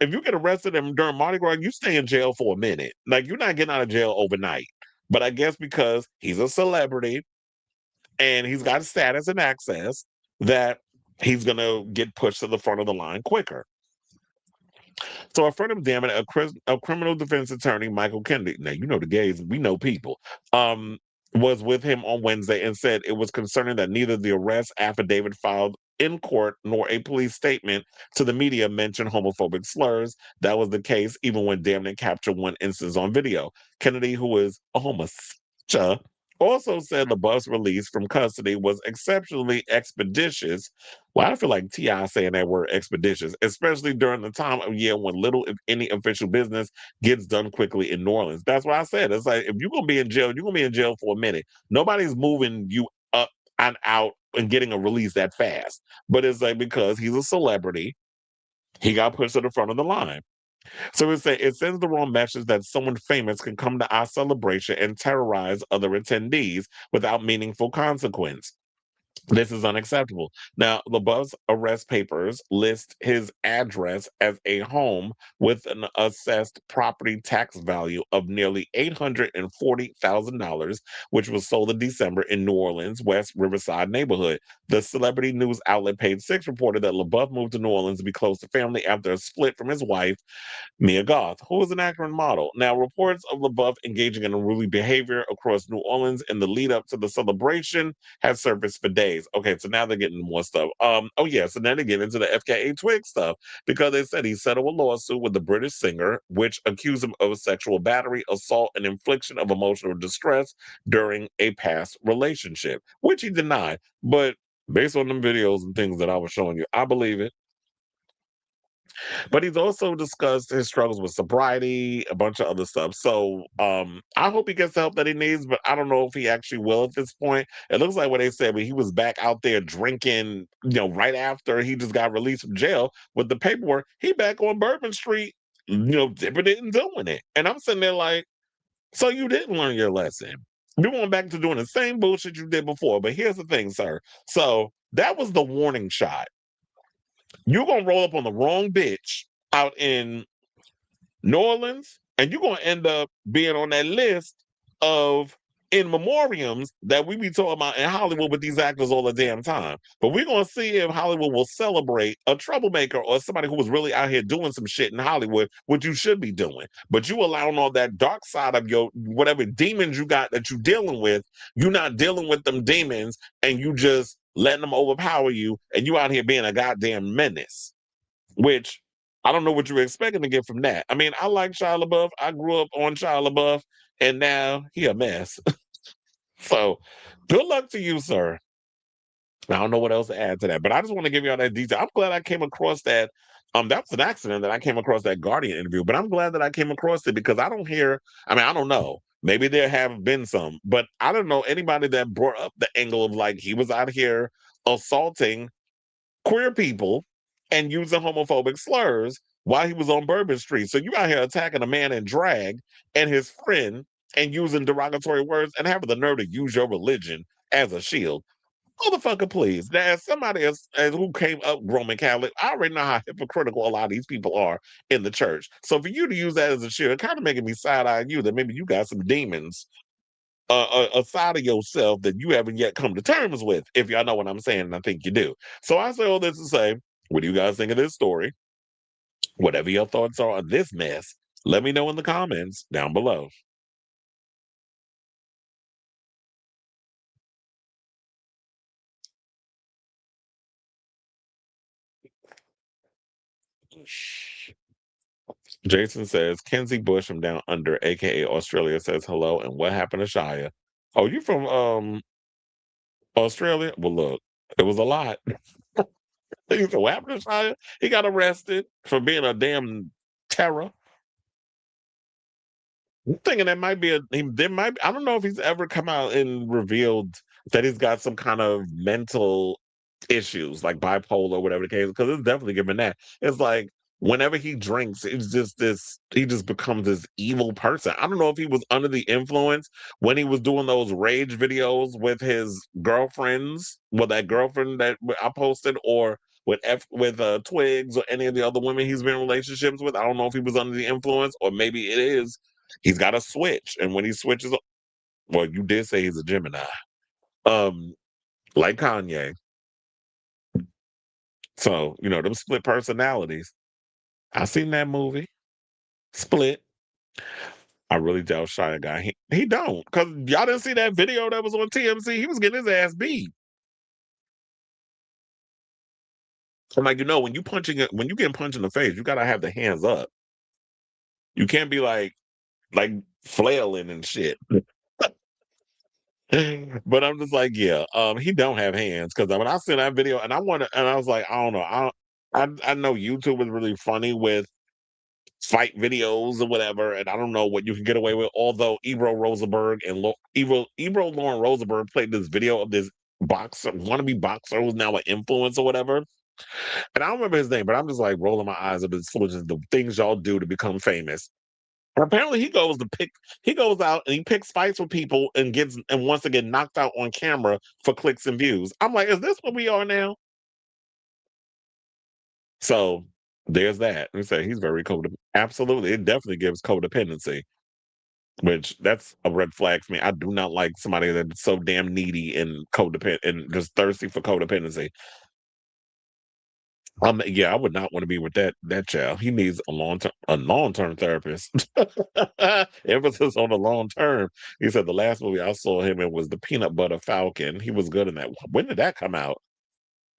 if you get arrested during Mardi Gras, you stay in jail for a minute. Like, you're not getting out of jail overnight. But I guess because he's a celebrity and he's got status and access, that he's going to get pushed to the front of the line quicker. So a friend of Damon, a criminal defense attorney, Michael Kennedy, now you know the gays, we know people, was with him on Wednesday and said it was concerning that neither the arrest affidavit filed in court nor a police statement to the media mentioned homophobic slurs. That was the case even when Damon captured one instance on video. Kennedy, who is a homosexual, also said the bus release from custody was exceptionally expeditious. Well, I feel like T.I. saying that word expeditious, especially during the time of year when little, if any, official business gets done quickly in New Orleans. That's why I said, it's like, if you're going to be in jail, you're going to be in jail for a minute. Nobody's moving you up and out and getting a release that fast. But it's like, because he's a celebrity, he got pushed to the front of the line. So it sends the wrong message that someone famous can come to our celebration and terrorize other attendees without meaningful consequence. This is unacceptable. Now, LaBeouf's arrest papers list his address as a home with an assessed property tax value of nearly $840,000, which was sold in December in New Orleans, West Riverside neighborhood. The celebrity news outlet Page Six reported that LaBeouf moved to New Orleans to be close to family after a split from his wife, Mia Goth, who is an actor and model. Now, reports of LaBeouf engaging in unruly behavior across New Orleans in the lead up to the celebration has surfaced for days. Okay, so now they're getting more stuff. So now they get into the FKA Twig stuff because they said he settled a lawsuit with the British singer, which accused him of sexual battery, assault, and infliction of emotional distress during a past relationship, which he denied. But based on them videos and things that I was showing you, I believe it. But he's also discussed his struggles with sobriety, a bunch of other stuff. So I hope he gets the help that he needs, but I don't know if he actually will at this point. It looks like what they said, but he was back out there drinking, right after he just got released from jail with the paperwork. He back on Bourbon Street, dipping it and doing it. And I'm sitting there like, so you didn't learn your lesson. You went back to doing the same bullshit you did before. But here's the thing, sir. So that was the warning shot. You're going to roll up on the wrong bitch out in New Orleans, and you're going to end up being on that list of in memoriams that we be talking about in Hollywood with these actors all the damn time. But we're going to see if Hollywood will celebrate a troublemaker or somebody who was really out here doing some shit in Hollywood, which you should be doing. But you allowing all that dark side of your whatever demons you got that you're dealing with, you're not dealing with them demons and you just letting them overpower you and you out here being a goddamn menace, which I don't know what you were expecting to get from that. I mean, I like Shia LaBeouf. I grew up on Shia LaBeouf, and now he a mess. So, good luck to you, sir. I don't know what else to add to that, but I just want to give you all that detail. I'm glad I came across that. That was an accident that I came across that Guardian interview, but I'm glad that I came across it because I don't hear. I mean, I don't know. Maybe there have been some, but I don't know anybody that brought up the angle of like he was out here assaulting queer people and using homophobic slurs while he was on Bourbon Street. So you out here attacking a man in drag and his friend and using derogatory words and having the nerve to use your religion as a shield. Motherfucker, please. Now, as somebody as who came up Roman Catholic, I already know how hypocritical a lot of these people are in the church. So for you to use that as a shield, it kind of making me side-eye you that maybe you got some demons a side of yourself that you haven't yet come to terms with, if y'all know what I'm saying, and I think you do. So I say all this to say, what do you guys think of this story? Whatever your thoughts are on this mess, let me know in the comments down below. Jason says, Kenzie Bush from down under, aka Australia, says hello, and what happened to Shia? Oh, you from Australia? Well, look, it was a lot. He said, what happened to Shia? He got arrested for being a damn terror. I'm thinking that might be I don't know if he's ever come out and revealed that he's got some kind of mental issues, like bipolar, whatever the case, because it's definitely given that. It's like whenever he drinks, it's just he just becomes this evil person. I don't know if he was under the influence when he was doing those rage videos with his girlfriends, with that girlfriend that I posted, or with Twigs or any of the other women he's been in relationships with. I don't know if he was under the influence, or maybe it is. He's got a switch, and when he switches, well, you did say he's a Gemini, like Kanye. So them split personalities. I seen that movie, Split. I really doubt Shia guy. He don't, because y'all didn't see that video that was on TMZ. He was getting his ass beat. I'm like, when you getting punched in the face, you gotta have the hands up. You can't be like flailing and shit. But I'm just like, yeah, he don't have hands, because when I seen that video and I was like, I don't know, I know YouTube is really funny with fight videos or whatever, and I don't know what you can get away with. Although Ebro Rosenberg and Ebro Lauren Rosenberg played this video of this wannabe boxer who's now an influencer or whatever, and I don't remember his name, but I'm just like rolling my eyes at this, which is the things y'all do to become famous. Apparently, he goes out and he picks fights with people and wants to get knocked out on camera for clicks and views. I'm like, is this what we are now? So there's that. We say he's very codependent. Absolutely, it definitely gives codependency, which that's a red flag for me. I do not like somebody that's so damn needy and codependent and just thirsty for codependency. Yeah, I would not want to be with that child. He needs a long-term therapist. Emphasis on the long term. He said the last movie I saw him in was The Peanut Butter Falcon. He was good in that. When did that come out?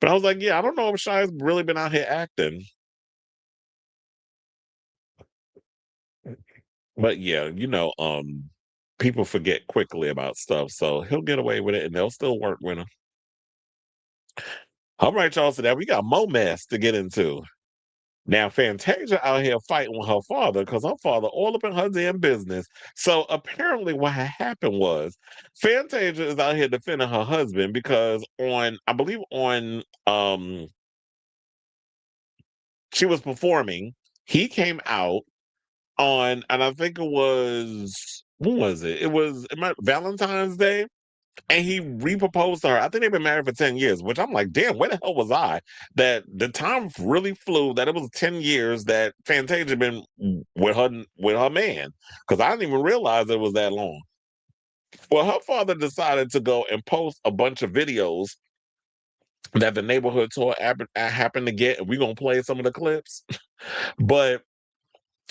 But I was like, yeah, I don't know if Shia's really been out here acting. But yeah, people forget quickly about stuff, so he'll get away with it, and they'll still work with him. All right, y'all. So now we got more mess to get into. Now, Fantasia out here fighting with her father because her father all up in her damn business. So apparently what had happened was Fantasia is out here defending her husband because I believe she was performing. He came out and I think it was, when was it? It was Valentine's Day. And he re-proposed to her. I think they've been married for 10 years, which I'm like, damn, where the hell was I? That the time really flew, that it was 10 years that Fantasia been with her man. Because I didn't even realize it was that long. Well, her father decided to go and post a bunch of videos that the neighborhood tour happened to get, and we're gonna play some of the clips. But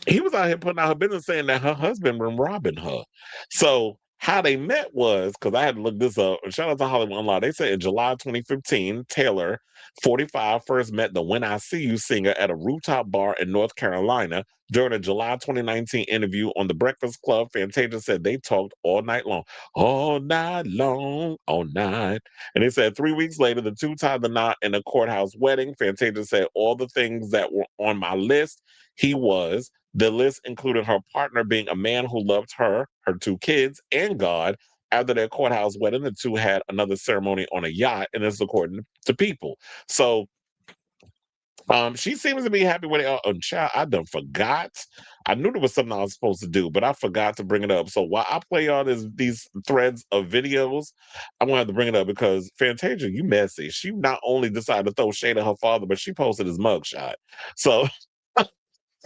he was out here putting out her business, saying that her husband been robbing her. So how they met was, because I had to look this up. Shout out to Hollywood Unlocked. They said in July 2015, Taylor, 45, first met the When I See You singer at a rooftop bar in North Carolina. During a July 2019 interview on The Breakfast Club, Fantasia said they talked all night long. All night long, all night. And they said 3 weeks later, the two tied the knot in a courthouse wedding. Fantasia said all the things that were on my list, he was. The list included her partner being a man who loved her, her two kids, and God. After their courthouse wedding, the two had another ceremony on a yacht, and this is according to People. So she seems to be happy with it. Oh, child, I done forgot. I knew there was something I was supposed to do, but I forgot to bring it up. So while I play all these threads of videos, I'm gonna have to bring it up because Fantasia, you messy. She not only decided to throw shade at her father, but she posted his mugshot. So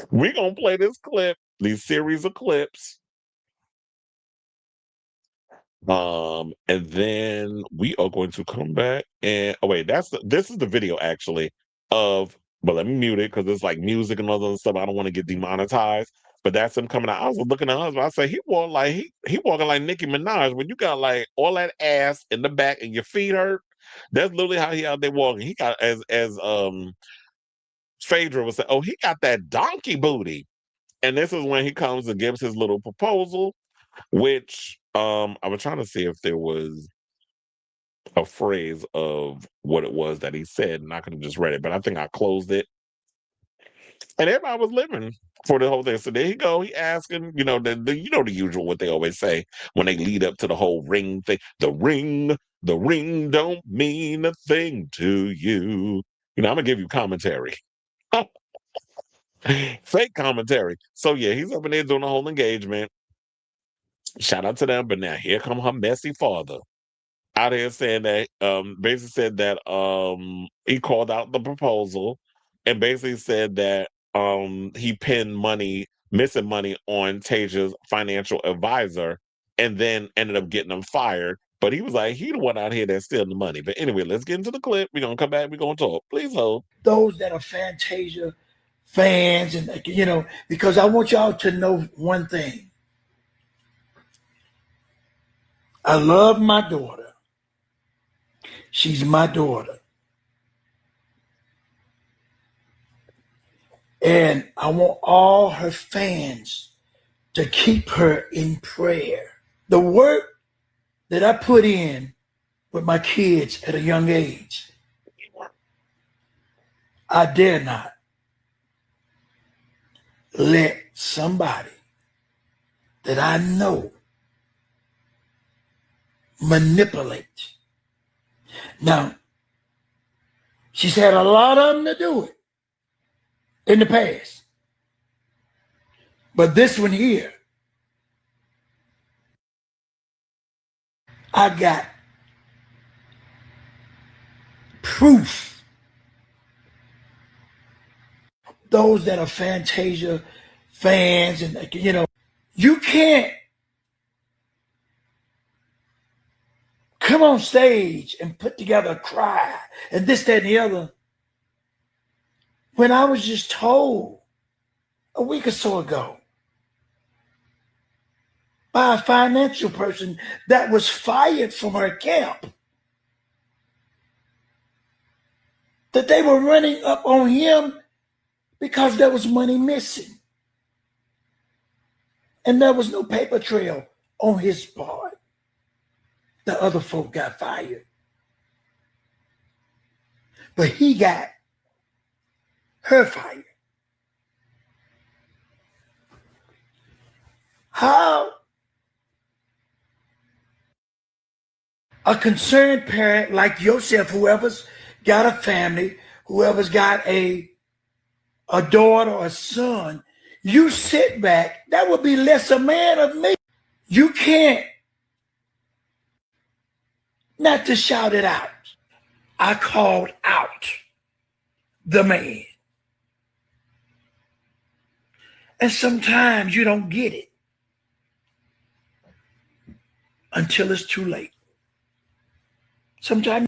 we're gonna play this clip, these series of clips. And then we are going to come back and oh wait, this is the video actually of, but let me mute it because it's like music and all that stuff. I don't want to get demonetized. But that's him coming out. I was looking at husband. I say he walk like he walking like Nicki Minaj. When you got like all that ass in the back and your feet hurt, that's literally how he out there walking. He got as Phaedra was saying, oh, he got that donkey booty. And this is when he comes and gives his little proposal, which I was trying to see if there was a phrase of what it was that he said, and I could have just read it, but I think I closed it. And everybody was living for the whole thing. So there you go. He asking, the usual what they always say when they lead up to the whole ring thing. The ring don't mean a thing to you. I'm gonna give you commentary. Fake commentary. So yeah, he's up in there doing the whole engagement. Shout out to them, but now here come her messy father out here saying that basically said that he called out the proposal and basically said that he pinned missing money on Tasia's financial advisor and then ended up getting him fired. But he was like, he the one out here that's stealing the money. But anyway, let's get into the clip. We're gonna come back, we're gonna talk. Please hold. Those that are Fantasia fans, and because I want y'all to know one thing. I love my daughter. She's my daughter. And I want all her fans to keep her in prayer. The work that I put in with my kids at a young age, I dare not let somebody that I know manipulate. Now, she's had a lot of them to do it in the past. But this one here, I got proof. Those that are Fantasia fans, and you can't come on stage and put together a cry and this, that, and the other when I was just told a week or so ago by a financial person that was fired from her camp that they were running up on him because there was money missing. And there was no paper trail on his part. The other folk got fired. But he got her fired. How a concerned parent like yourself, whoever's got a family, whoever's got a daughter or a son, you sit back, that would be less a man of me. You can't not to shout it out. I called out the man. And sometimes you don't get it. until it's too late. Sometimes.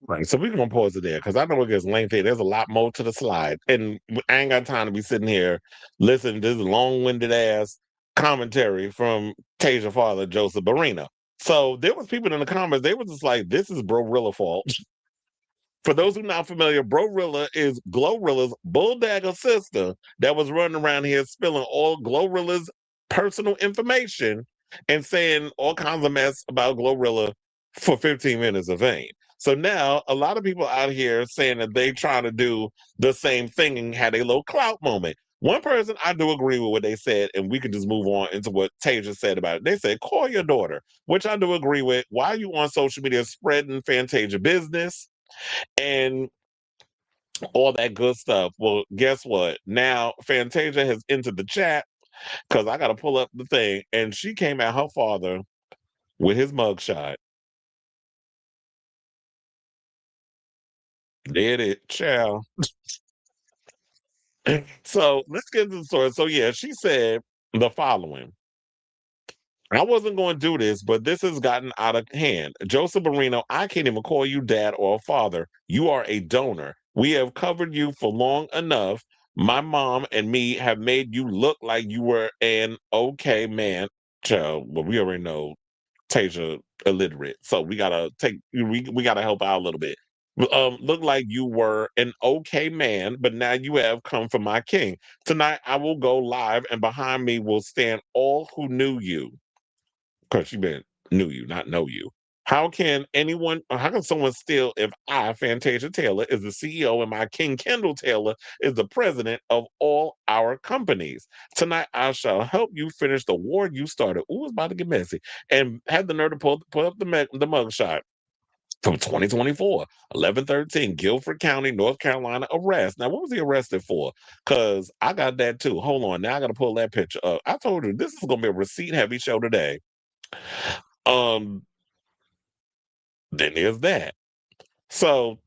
Right, so we're gonna pause it there because I know it gets lengthy. There's a lot more to the slide, and I ain't got time to be sitting here listening to this long-winded ass commentary from Tasia father Joseph Barrino. So there was people in the comments. They were just like, "This is Brorilla fault." For those who not familiar, Brorilla is Glorilla's bulldagger sister that was running around here spilling all Glorilla's personal information and saying all kinds of mess about Glorilla for 15 minutes of fame. So now a lot of people out here saying that they trying to do the same thing and had a little clout moment. One person, I do agree with what they said, and we can just move on into what Tasia said about it. They said, call your daughter, which I do agree with. Why are you on social media spreading Fantasia business and all that good stuff? Well, guess what? Now Fantasia has entered the chat because I got to pull up the thing, and she came at her father with his mugshot. Did it, child. So let's get to the story. So yeah, she said the following. I wasn't going to do this, but this has gotten out of hand. Joseph Barrino, I can't even call you dad or father. You are a donor. We have covered you for long enough. My mom and me have made you look like you were an okay man. Child, well, we already know Tasia illiterate, so we gotta we gotta help out a little bit. Look like you were an okay man, but now you have come for my king. Tonight I will go live, and behind me will stand all who knew you. Because she been knew you, not know you. How can anyone, or how can someone steal if I, Fantasia Taylor, is the CEO and my King Kendall Taylor is the president of all our companies? Tonight I shall help you finish the war you started. Ooh, it's about to get messy. And had the nerve to pull up the mugshot from 2024, 11/13, Guilford County, North Carolina arrest. Now, what was he arrested for? Because I got that too. Hold on. Now I got to pull that picture up. I told you this is going to be a receipt heavy show today. Then there's that. So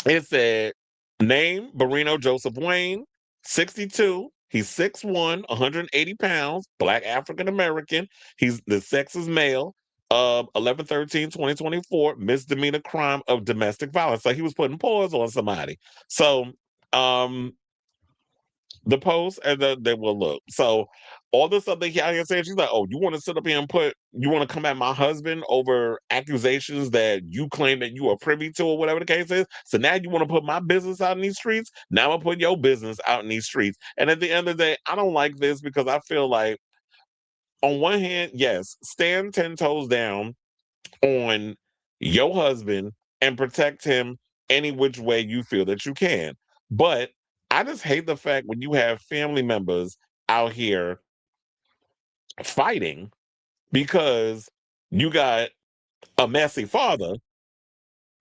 it said, name Barrino Joseph Wayne, 62. He's 6'1", 180 pounds, Black African American. He's the sex is male. 11/13/2024, misdemeanor crime of domestic violence. So he was putting paws on somebody. So the post and they will look. So all this stuff that he out here saying, she's like, oh, you want to sit up here and you want to come at my husband over accusations that you claim that you are privy to or whatever the case is. So now you want to put my business out in these streets. Now I'm gonna put your business out in these streets. And at the end of the day, I don't like this because I feel like on one hand, yes, stand 10 toes down on your husband and protect him any which way you feel that you can. But I just hate the fact when you have family members out here fighting because you got a messy father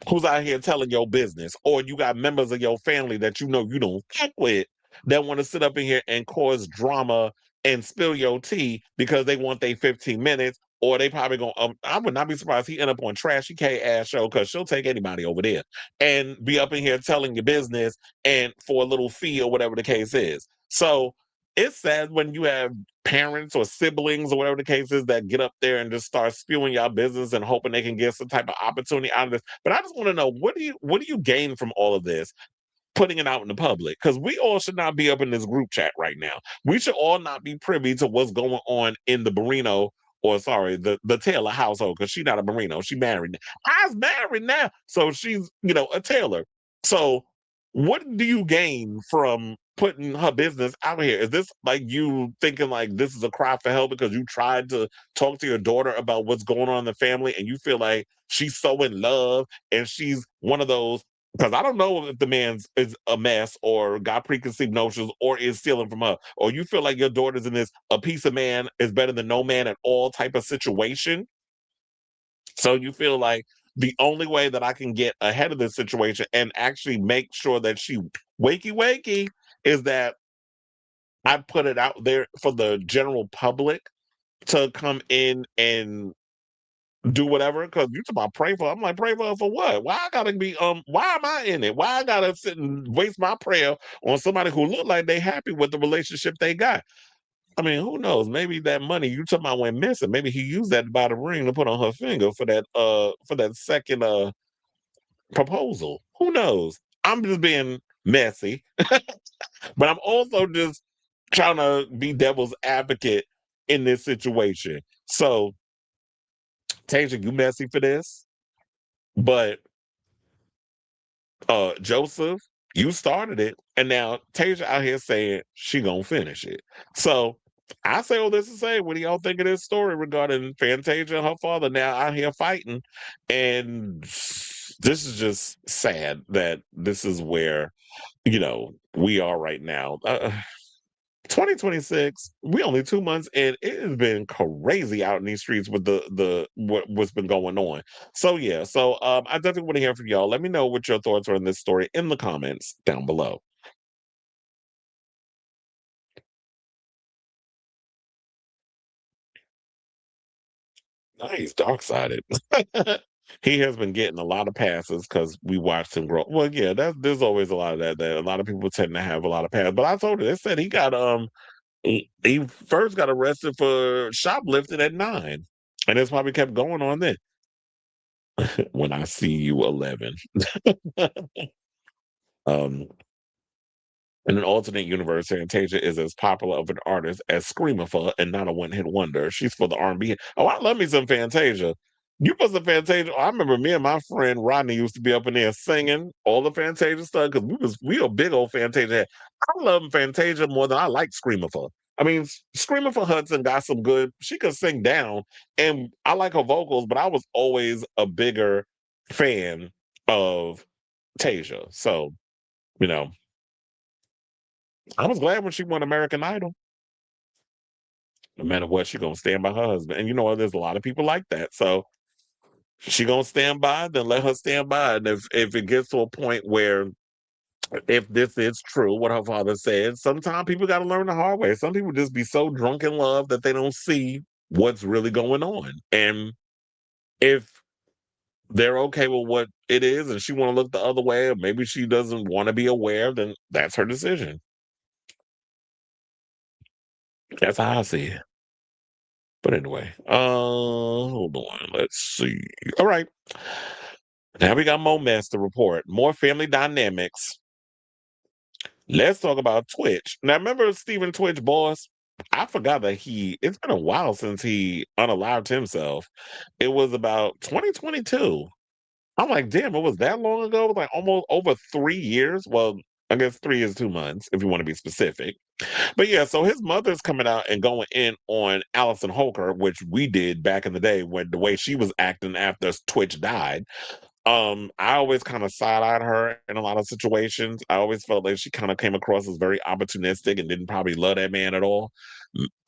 who's out here telling your business, or you got members of your family that you know you don't fuck with that want to sit up in here and cause drama and spill your tea because they want their 15 minutes, or they probably gonna. I would not be surprised he end up on Trashy K ass show because she'll take anybody over there and be up in here telling your business and for a little fee or whatever the case is. So it's sad when you have parents or siblings or whatever the case is that get up there and just start spewing your business and hoping they can get some type of opportunity out of this. But I just want to know, what do you gain from all of this? Putting it out in the public, because we all should not be up in this group chat right now. We should all not be privy to what's going on in the Barrino, or sorry, the Taylor household, because she's not a Barrino. She married. I's married now, so she's a Taylor. So what do you gain from putting her business out here? Is this like you thinking like this is a cry for help because you tried to talk to your daughter about what's going on in the family and you feel like she's so in love and she's one of those? Because I don't know if the man is a mess or got preconceived notions or is stealing from her. Or you feel like your daughter's in this a piece of man is better than no man at all type of situation. So you feel like the only way that I can get ahead of this situation and actually make sure that she wakey is that I put it out there for the general public to come in and do whatever. Because you talk about pray for her. I'm like, pray for her for what? Why I gotta be why am I in it? Why I gotta sit and waste my prayer on somebody who look like they happy with the relationship they got? I mean, who knows? Maybe that money you talking about went missing. Maybe he used that to buy the ring to put on her finger for that second proposal. Who knows? I'm just being messy, but I'm also just trying to be devil's advocate in this situation. So, Tasia, you messy for this, but Joseph, you started it, and now Tasia out here saying she gonna finish it. So I say all this to say, what do y'all think of this story regarding Fantasia and her father now out here fighting? And this is just sad that this is where we are right now. 2026, we only 2 months in. It has been crazy out in these streets with what's been going on. So yeah, I definitely want to hear from y'all. Let me know what your thoughts are on this story in the comments down below. Nice, dark-sided. He has been getting a lot of passes because we watched him grow. Well, yeah, there's always a lot of that. A lot of people tend to have a lot of passes. But I told you, they said he got he first got arrested for shoplifting at 9, and it's probably kept going on then. When I see you 11. In an alternate universe, Fantasia is as popular of an artist as Screamifer and not a one-hit wonder. She's for the R&B. Oh, I love me some Fantasia. You put some Fantasia. I remember me and my friend Rodney used to be up in there singing all the Fantasia stuff because we were big old Fantasia. I love Fantasia more than I like Screamifer. I mean, Screamifer Hudson got some good. She could sing down, and I like her vocals, but I was always a bigger fan of Tasia. So, you know. I was glad when she won American Idol. No matter what, she gonna stand by her husband. And you know what? There's a lot of people like that. So she gonna stand by, then let her stand by. And if it gets to a point where if this is true, what her father said, sometimes people gotta learn the hard way. Some people just be so drunk in love that they don't see what's really going on. And if they're okay with what it is and she wanna look the other way, or maybe she doesn't want to be aware, then that's her decision. That's how I see it. But anyway, hold on. Let's see. All right. Now we got more mess to report. More family dynamics. Let's talk about Twitch. Now, remember Stephen Twitch, boss? I forgot that it's been a while since he unalived himself. It was about 2022. I'm like, damn, it was that long ago? It was like almost over 3 years. Well, I guess 3 years, 2 months, if you want to be specific. But yeah, so his mother's coming out and going in on Allison Holker, which we did back in the day when the way she was acting after Twitch died. I always kind of side-eyed her in a lot of situations. I always felt like she kind of came across as very opportunistic and didn't probably love that man at all.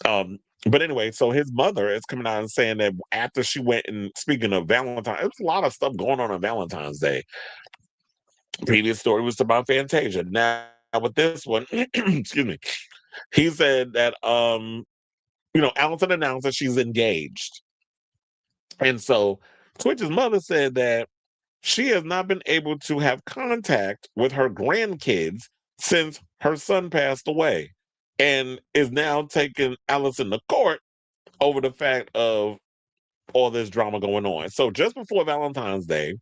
But anyway, so his mother is coming out and saying that after she went and speaking of Valentine's, there's a lot of stuff going on Valentine's Day. Previous story was about Fantasia. Now with this one, excuse me, he said that Allison announced that she's engaged. And so Twitch's mother said that she has not been able to have contact with her grandkids since her son passed away and is now taking Allison to court over the fact of all this drama going on. So just before Valentine's Day,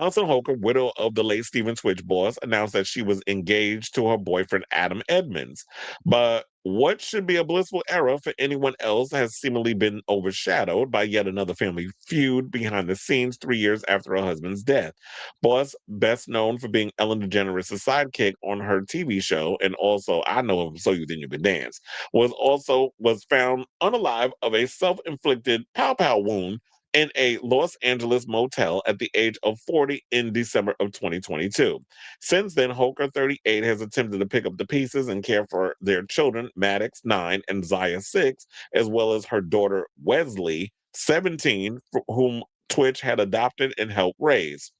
Allison Holker, widow of the late Stephen Twitch boss, announced that she was engaged to her boyfriend, Adam Edmonds. But what should be a blissful era for anyone else has seemingly been overshadowed by yet another family feud behind the scenes 3 years after her husband's death. Boss, best known for being Ellen DeGeneres' sidekick on her TV show, and also I Know Him So You Think You Can Dance, was found unalive of a self-inflicted pow-pow wound in a Los Angeles motel at the age of 40 in December of 2022. Since then, Holker, 38, has attempted to pick up the pieces and care for their children, Maddox, 9, and Zaya, 6, as well as her daughter, Wesley, 17, whom Twitch had adopted and helped raise.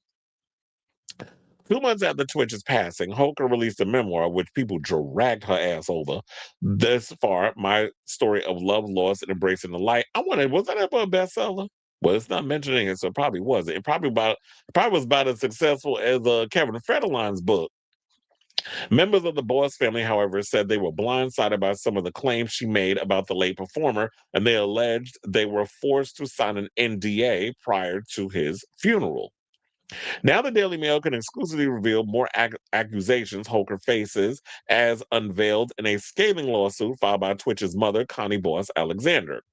2 months after Twitch's passing, Holker released a memoir, which people dragged her ass over. Thus far, my story of love, loss, and embracing the light. I wondered, was that ever a bestseller? Well, it's not mentioning it, so it probably wasn't. It probably was about as successful as Kevin Federline's book. Members of the Boss family, however, said they were blindsided by some of the claims she made about the late performer, and they alleged they were forced to sign an NDA prior to his funeral. Now the Daily Mail can exclusively reveal more accusations Holker faces, as unveiled in a scathing lawsuit filed by Twitch's mother, Connie Boss Alexander.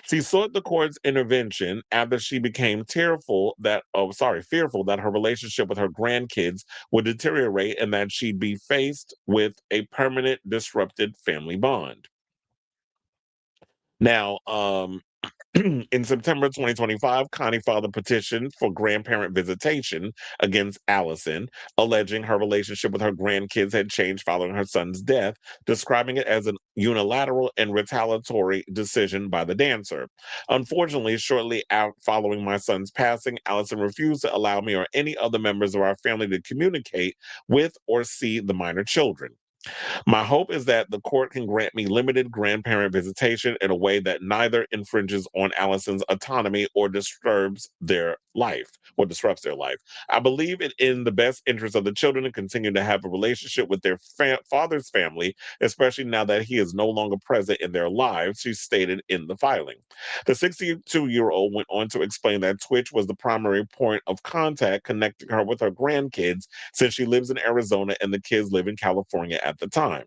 She sought the court's intervention after she became fearful that her relationship with her grandkids would deteriorate and that she'd be faced with a permanent disrupted family bond. Now, in September 2025, Connie filed a petition for grandparent visitation against Allison, alleging her relationship with her grandkids had changed following her son's death, describing it as a unilateral and retaliatory decision by the dancer. Unfortunately, shortly following my son's passing, Allison refused to allow me or any other members of our family to communicate with or see the minor children. My hope is that the court can grant me limited grandparent visitation in a way that neither infringes on Allison's autonomy or disrupts their life. I believe it in the best interest of the children to continue to have a relationship with their father's family, especially now that he is no longer present in their lives, she stated in the filing. The 62-year-old went on to explain that Twitch was the primary point of contact connecting her with her grandkids, since she lives in Arizona and the kids live in California at the time.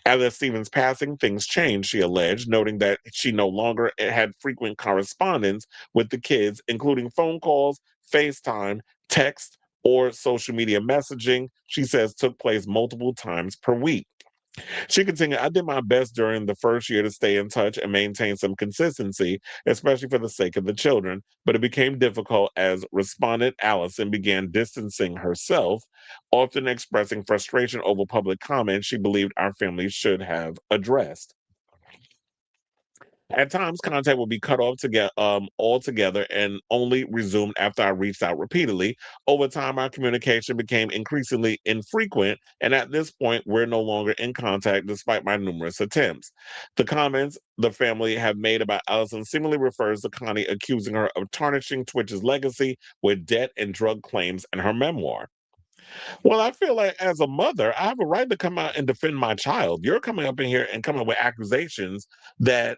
After Stephen's passing, things changed, she alleged, noting that she no longer had frequent correspondence with the kids, including phone calls, FaceTime, text, or social media messaging, she says took place multiple times per week. She continued, I did my best during the first year to stay in touch and maintain some consistency, especially for the sake of the children, but it became difficult as respondent Allison began distancing herself, often expressing frustration over public comments she believed our family should have addressed. At times, contact would be cut off altogether and only resumed after I reached out repeatedly. Over time, our communication became increasingly infrequent, and at this point, we're no longer in contact despite my numerous attempts. The comments the family have made about Allison seemingly refers to Connie accusing her of tarnishing Twitch's legacy with debt and drug claims in her memoir. Well, I feel like as a mother, I have a right to come out and defend my child. You're coming up in here and coming up with accusations that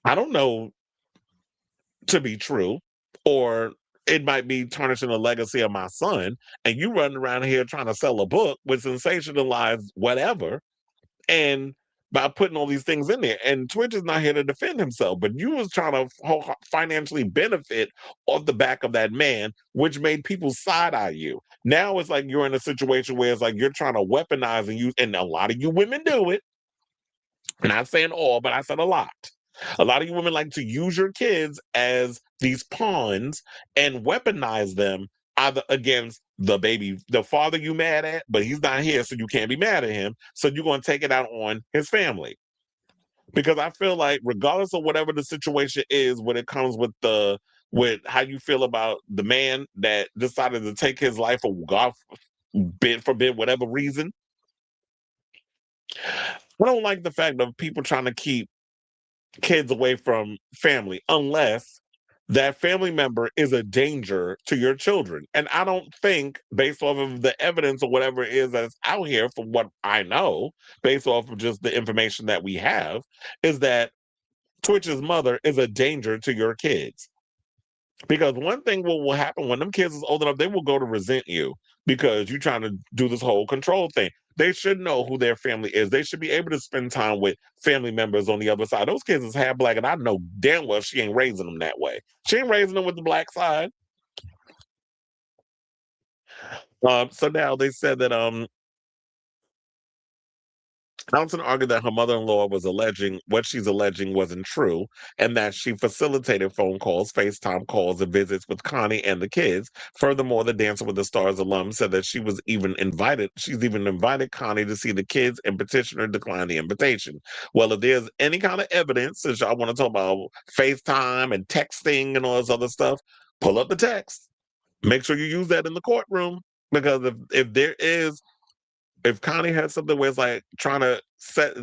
I don't know to be true, or it might be tarnishing the legacy of my son, and you running around here trying to sell a book with sensationalized whatever, and by putting all these things in there. And Twitch is not here to defend himself, but you was trying to financially benefit off the back of that man, which made people side eye you. Now it's like you're in a situation where it's like you're trying to weaponize and use, and a lot of you women do it. I'm not saying all, but I said a lot. A lot of you women like to use your kids as these pawns and weaponize them either against the father you mad at, but he's not here, so you can't be mad at him. So you're going to take it out on his family. Because I feel like regardless of whatever the situation is, when it comes with how you feel about the man that decided to take his life for God forbid whatever reason, I don't like the fact of people trying to keep kids away from family unless that family member is a danger to your children. And I don't think, based off of the evidence or whatever it is that's out here, from what I know, based off of just the information that we have, is that Twitch's mother is a danger to your kids. Because one thing will happen when them kids is old enough, they will go to resent you because you're trying to do this whole control thing. They should know who their family is. They should be able to spend time with family members on the other side. Those kids is half black, and I know damn well she ain't raising them that way. She ain't raising them with the black side. So now they said that Allison argued that her mother-in-law was alleging what she's alleging wasn't true, and that she facilitated phone calls, FaceTime calls, and visits with Connie and the kids. Furthermore, the Dancing with the Stars alum said that she's even invited Connie to see the kids, and petitioner declined the invitation. Well, if there's any kind of evidence, since y'all want to talk about FaceTime and texting and all this other stuff, pull up the text. Make sure you use that in the courtroom, because if Connie has something where it's like trying to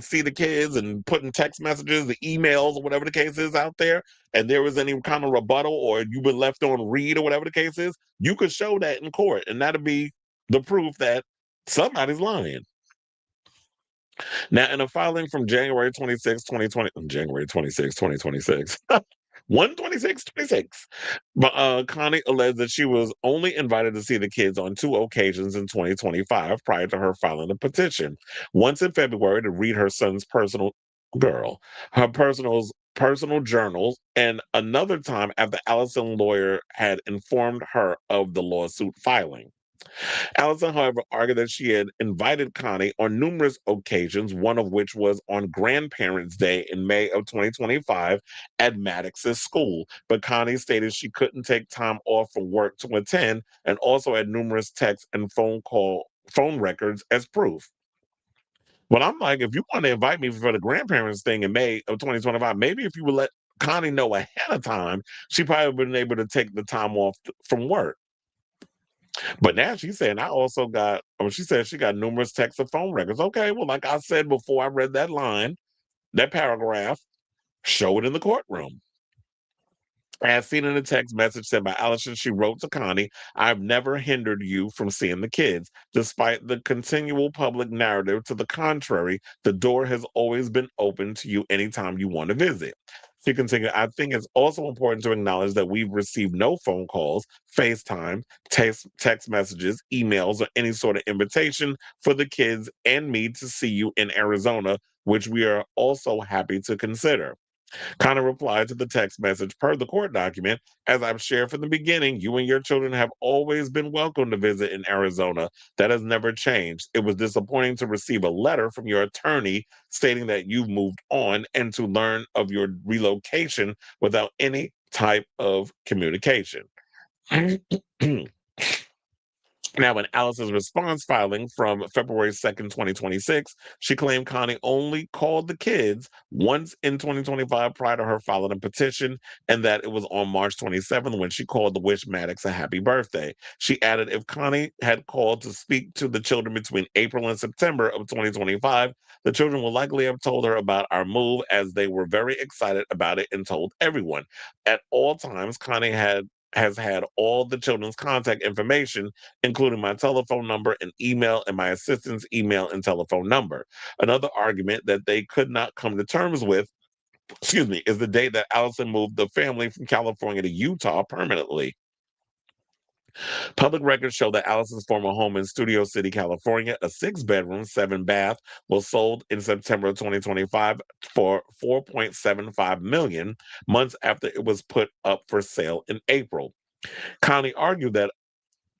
see the kids and putting text messages, the emails, or whatever the case is out there, and there was any kind of rebuttal or you've been left on read or whatever the case is, you could show that in court, and that'll be the proof that Somebody's lying. Now, in a filing from January 26, 2020, January 26, 2026, 12626. But Connie alleged that she was only invited to see the kids on 2 occasions in 2025 prior to her filing a petition. Once in February to read her son's her personal journals, and another time after Allison lawyer had informed her of the lawsuit filing. Allison, however, argued that she had invited Connie on numerous occasions, one of which was on Grandparents' Day in May of 2025 at Maddox's school. But Connie stated she couldn't take time off from work to attend, and also had numerous text and phone records as proof. But I'm like, if you want to invite me for the grandparents thing in May of 2025, maybe if you would let Connie know ahead of time, she probably would have been able to take the time off from work. But now she's saying she said she got numerous text and phone records. Okay, well, like I said before I read that line, that paragraph, show it in the courtroom. As seen in a text message sent by Allison, she wrote to Connie, "I've never hindered you from seeing the kids. Despite the continual public narrative to the contrary, the door has always been open to you anytime you want to visit." She continued, "I think it's also important to acknowledge that we've received no phone calls, FaceTime, text messages, emails, or any sort of invitation for the kids and me to see you in Arizona, which we are also happy to consider." Connor replied to the text message per the court document, "As I've shared from the beginning, you and your children have always been welcome to visit in Arizona. That has never changed. It was disappointing to receive a letter from your attorney stating that you've moved on and to learn of your relocation without any type of communication." Now, in Allison's response filing from February 2nd, 2026, she claimed Connie only called the kids once in 2025 prior to her filing a petition, and that it was on March 27th when she called to wish Maddox a happy birthday. She added if Connie had called to speak to the children between April and September of 2025, the children would likely have told her about our move, as they were very excited about it and told everyone. At all times, Connie has had all the children's contact information, including my telephone number and email and my assistant's email and telephone number. Another argument that they could not come to terms with, is the date that Allison moved the family from California to Utah permanently. Public records show that Allison's former home in Studio City, California, a 6-bedroom, 7-bath, was sold in September of 2025 for $4.75 million, months after it was put up for sale in April. Connie argued that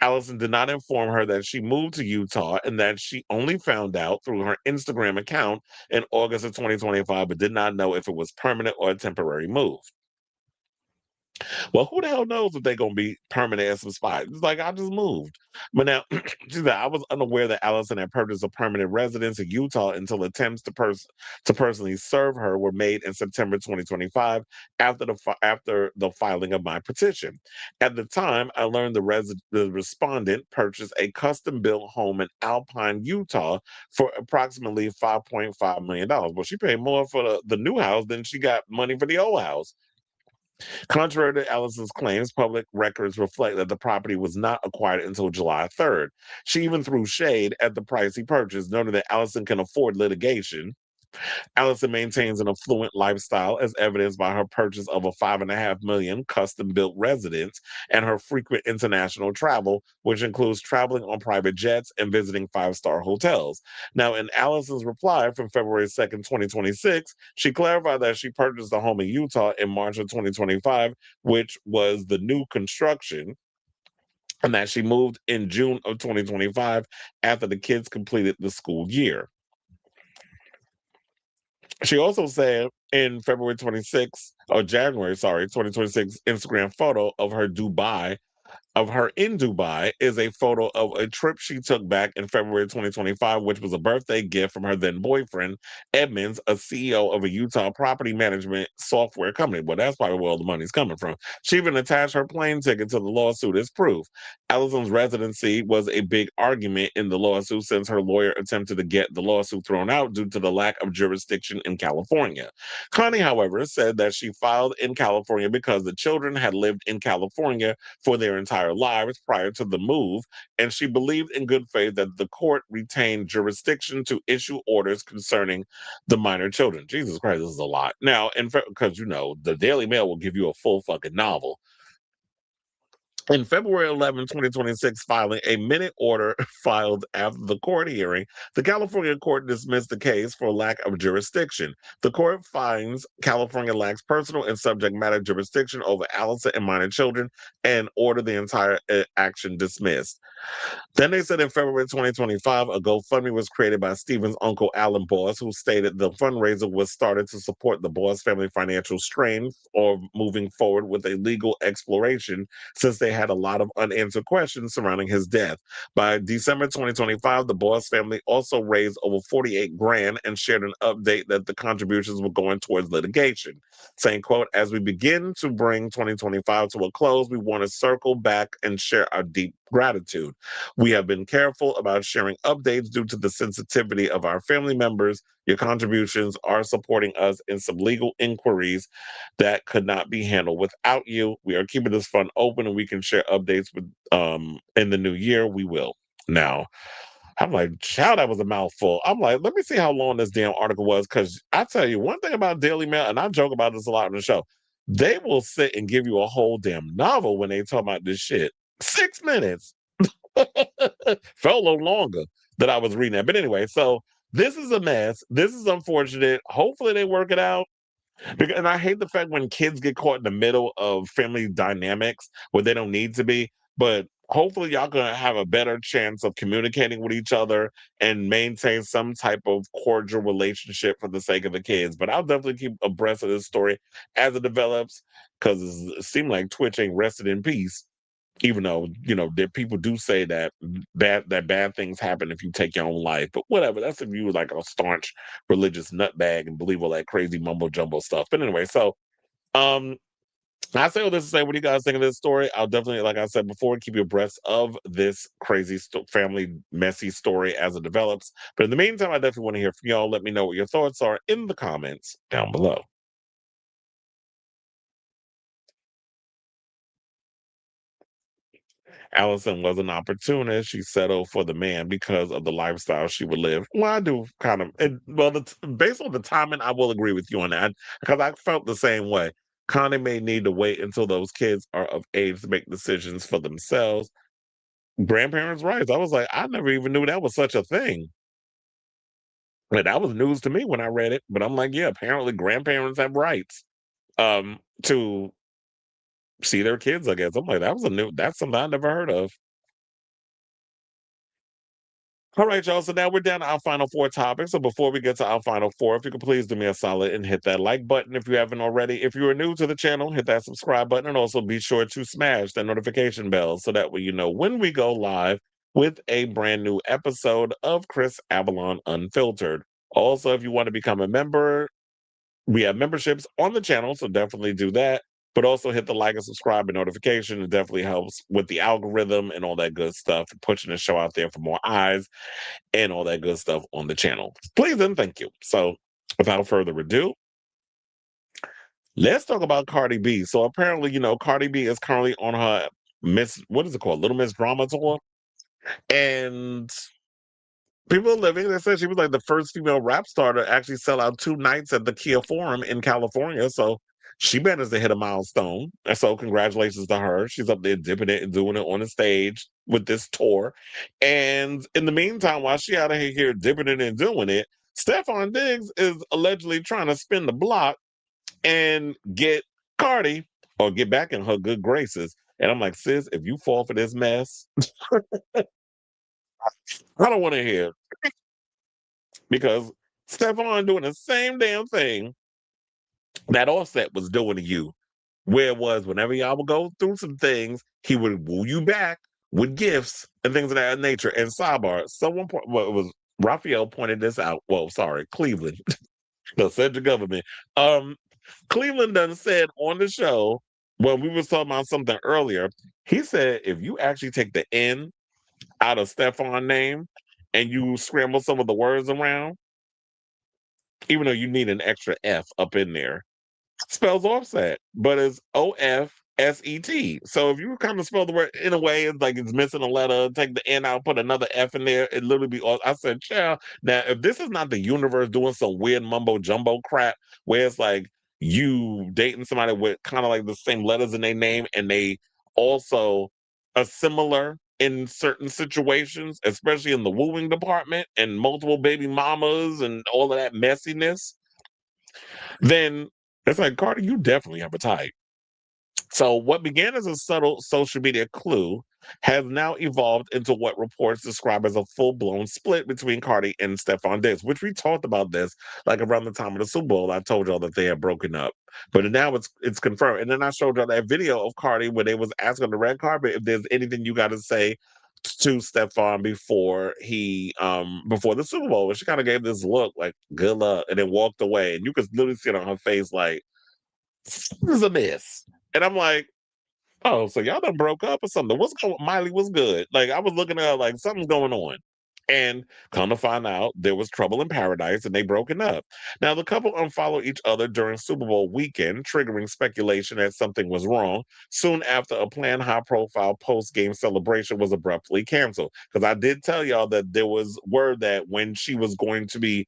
Allison did not inform her that she moved to Utah and that she only found out through her Instagram account in August of 2025, but did not know if it was permanent or a temporary move. Well, who the hell knows if they're going to be permanent at some spot? It's like, I just moved. But now, she said, I was unaware that Allison had purchased a permanent residence in Utah until attempts to personally serve her were made in September 2025 after the filing of my petition. At the time, I learned the respondent purchased a custom-built home in Alpine, Utah for approximately $5.5 million. Well, she paid more for the new house than she got money for the old house. Contrary to Allison's claims, public records reflect that the property was not acquired until July 3rd. She even threw shade at the price he purchased, noting that Allison can afford litigation. Allison maintains an affluent lifestyle, as evidenced by her purchase of a $5.5 million custom-built residence and her frequent international travel, which includes traveling on private jets and visiting 5-star hotels. Now, in Allison's reply from February 2nd, 2026, she clarified that she purchased a home in Utah in March of 2025, which was the new construction, and that she moved in June of 2025 after the kids completed the school year. She also said in January 2026 Instagram photo of her in Dubai is a photo of a trip she took back in February 2025, which was a birthday gift from her then boyfriend, Edmonds, a CEO of a Utah property management software company. Well, that's probably where all the money's coming from. She even attached her plane ticket to the lawsuit as proof. Allison's residency was a big argument in the lawsuit since her lawyer attempted to get the lawsuit thrown out due to the lack of jurisdiction in California. Connie, however, said that she filed in California because the children had lived in California for their entire entire lives prior to the move, and she believed in good faith that the court retained jurisdiction to issue orders concerning the minor children. Jesus Christ, this is a lot. Now, because the Daily Mail will give you a full fucking novel. In February 11, 2026, filing a minute order filed after the court hearing, the California court dismissed the case for lack of jurisdiction. The court finds California lacks personal and subject matter jurisdiction over Allison and minor children and ordered the entire action dismissed. Then they said in February 2025, a GoFundMe was created by Stephen's uncle, Alan Boss, who stated the fundraiser was started to support the Boss family financial strain or moving forward with a legal exploration since they had a lot of unanswered questions surrounding his death. By December 2025, the Boss family also raised over 48 grand and shared an update that the contributions were going towards litigation, saying, quote, as we begin to bring 2025 to a close, we want to circle back and share our deep gratitude. We have been careful about sharing updates due to the sensitivity of our family members. Your contributions are supporting us in some legal inquiries that could not be handled without you. We are keeping this fund open and we can share updates with in the new year. We will. Now, I'm like, child, that was a mouthful. I'm like, let me see how long this damn article was. Because I tell you, one thing about Daily Mail, and I joke about this a lot on the show, they will sit and give you a whole damn novel when they talk about this shit. 6 minutes. Felt a little longer that I was reading that. But anyway, so this is a mess. This is unfortunate. Hopefully they work it out. And I hate the fact when kids get caught in the middle of family dynamics where they don't need to be. But hopefully y'all gonna have a better chance of communicating with each other and maintain some type of cordial relationship for the sake of the kids. But I'll definitely keep abreast of this story as it develops, because it seemed like Twitch ain't rested in peace. Even though, that people do say that bad things happen if you take your own life. But whatever, that's if you were like a staunch religious nutbag and believe all that crazy mumbo jumbo stuff. But anyway, so I say all this to say, what do you guys think of this story? I'll definitely, like I said before, keep you abreast of this crazy family messy story as it develops. But in the meantime, I definitely want to hear from y'all. Let me know what your thoughts are in the comments down below. Allison was an opportunist. She settled for the man because of the lifestyle she would live. Well, I do kind of, based on the timing, I will agree with you on that because I felt the same way. Connie may need to wait until those kids are of age to make decisions for themselves. Grandparents' rights. I was like, I never even knew that was such a thing. But that was news to me when I read it. But I'm like, yeah, apparently grandparents have rights to see their kids, I guess. I'm like, that's something I never heard of. All right, y'all. So now we're down to our final 4 topics. So before we get to our final 4, if you could please do me a solid and hit that like button if you haven't already. If you are new to the channel, hit that subscribe button and also be sure to smash that notification bell so that way you know when we go live with a brand new episode of Chris Avalon Unfiltered. Also, if you want to become a member, we have memberships on the channel, so definitely do that. But also hit the like and subscribe and notification. It definitely helps with the algorithm and all that good stuff, pushing the show out there for more eyes and all that good stuff on the channel. Please and thank you. So without further ado, let's talk about Cardi B. So apparently, Cardi B is currently on her Little Miss Drama tour. And people are living. They said she was like the first female rap star to actually sell out 2 nights at the Kia Forum in California. So she managed to hit a milestone. And so congratulations to her. She's up there dipping it and doing it on the stage with this tour. And in the meantime, while she out of here dipping it and doing it, Stefon Diggs is allegedly trying to spin the block and get Cardi or get back in her good graces. And I'm like, sis, if you fall for this mess, I don't want to hear. Because Stefon doing the same damn thing that Offset was doing to you. Where it was whenever y'all would go through some things, he would woo you back with gifts and things of that nature. And sidebar, it was Raphael pointed this out. Well, sorry, Cleveland. The central government. Cleveland done said on the show, when we was talking about something earlier, he said if you actually take the N out of Stefon's name and you scramble some of the words around, even though you need an extra F up in there, spells Offset, but it's OF S-E-T. So if you kind of spell the word in a way, it's like it's missing a letter, take the N out, put another F in there, it literally be all. I said, child, now if this is not the universe doing some weird mumbo jumbo crap where it's like you dating somebody with kind of like the same letters in their name and they also are similar in certain situations, especially in the wooing department and multiple baby mamas and all of that messiness, then it's like, Cardi, you definitely have a type. So, what began as a subtle social media clue has now evolved into what reports describe as a full-blown split between Cardi and Stefon Diggs, which we talked about this like around the time of the Super Bowl. I told y'all that they had broken up, but now it's confirmed. And then I showed y'all that video of Cardi where they was asking on the red carpet if there's anything you got to say to Stefon before before the Super Bowl. And she kind of gave this look like good luck, and then walked away. And you could literally see it on her face like, "This is a miss." And I'm like, oh, so y'all done broke up or something. What's going on? Miley was good. Like, I was looking at her like something's going on. And come to find out, there was trouble in paradise and they broken up. Now, the couple unfollowed each other during Super Bowl weekend, triggering speculation that something was wrong soon after a planned high-profile post-game celebration was abruptly canceled. Because I did tell y'all that there was word that when she was going to be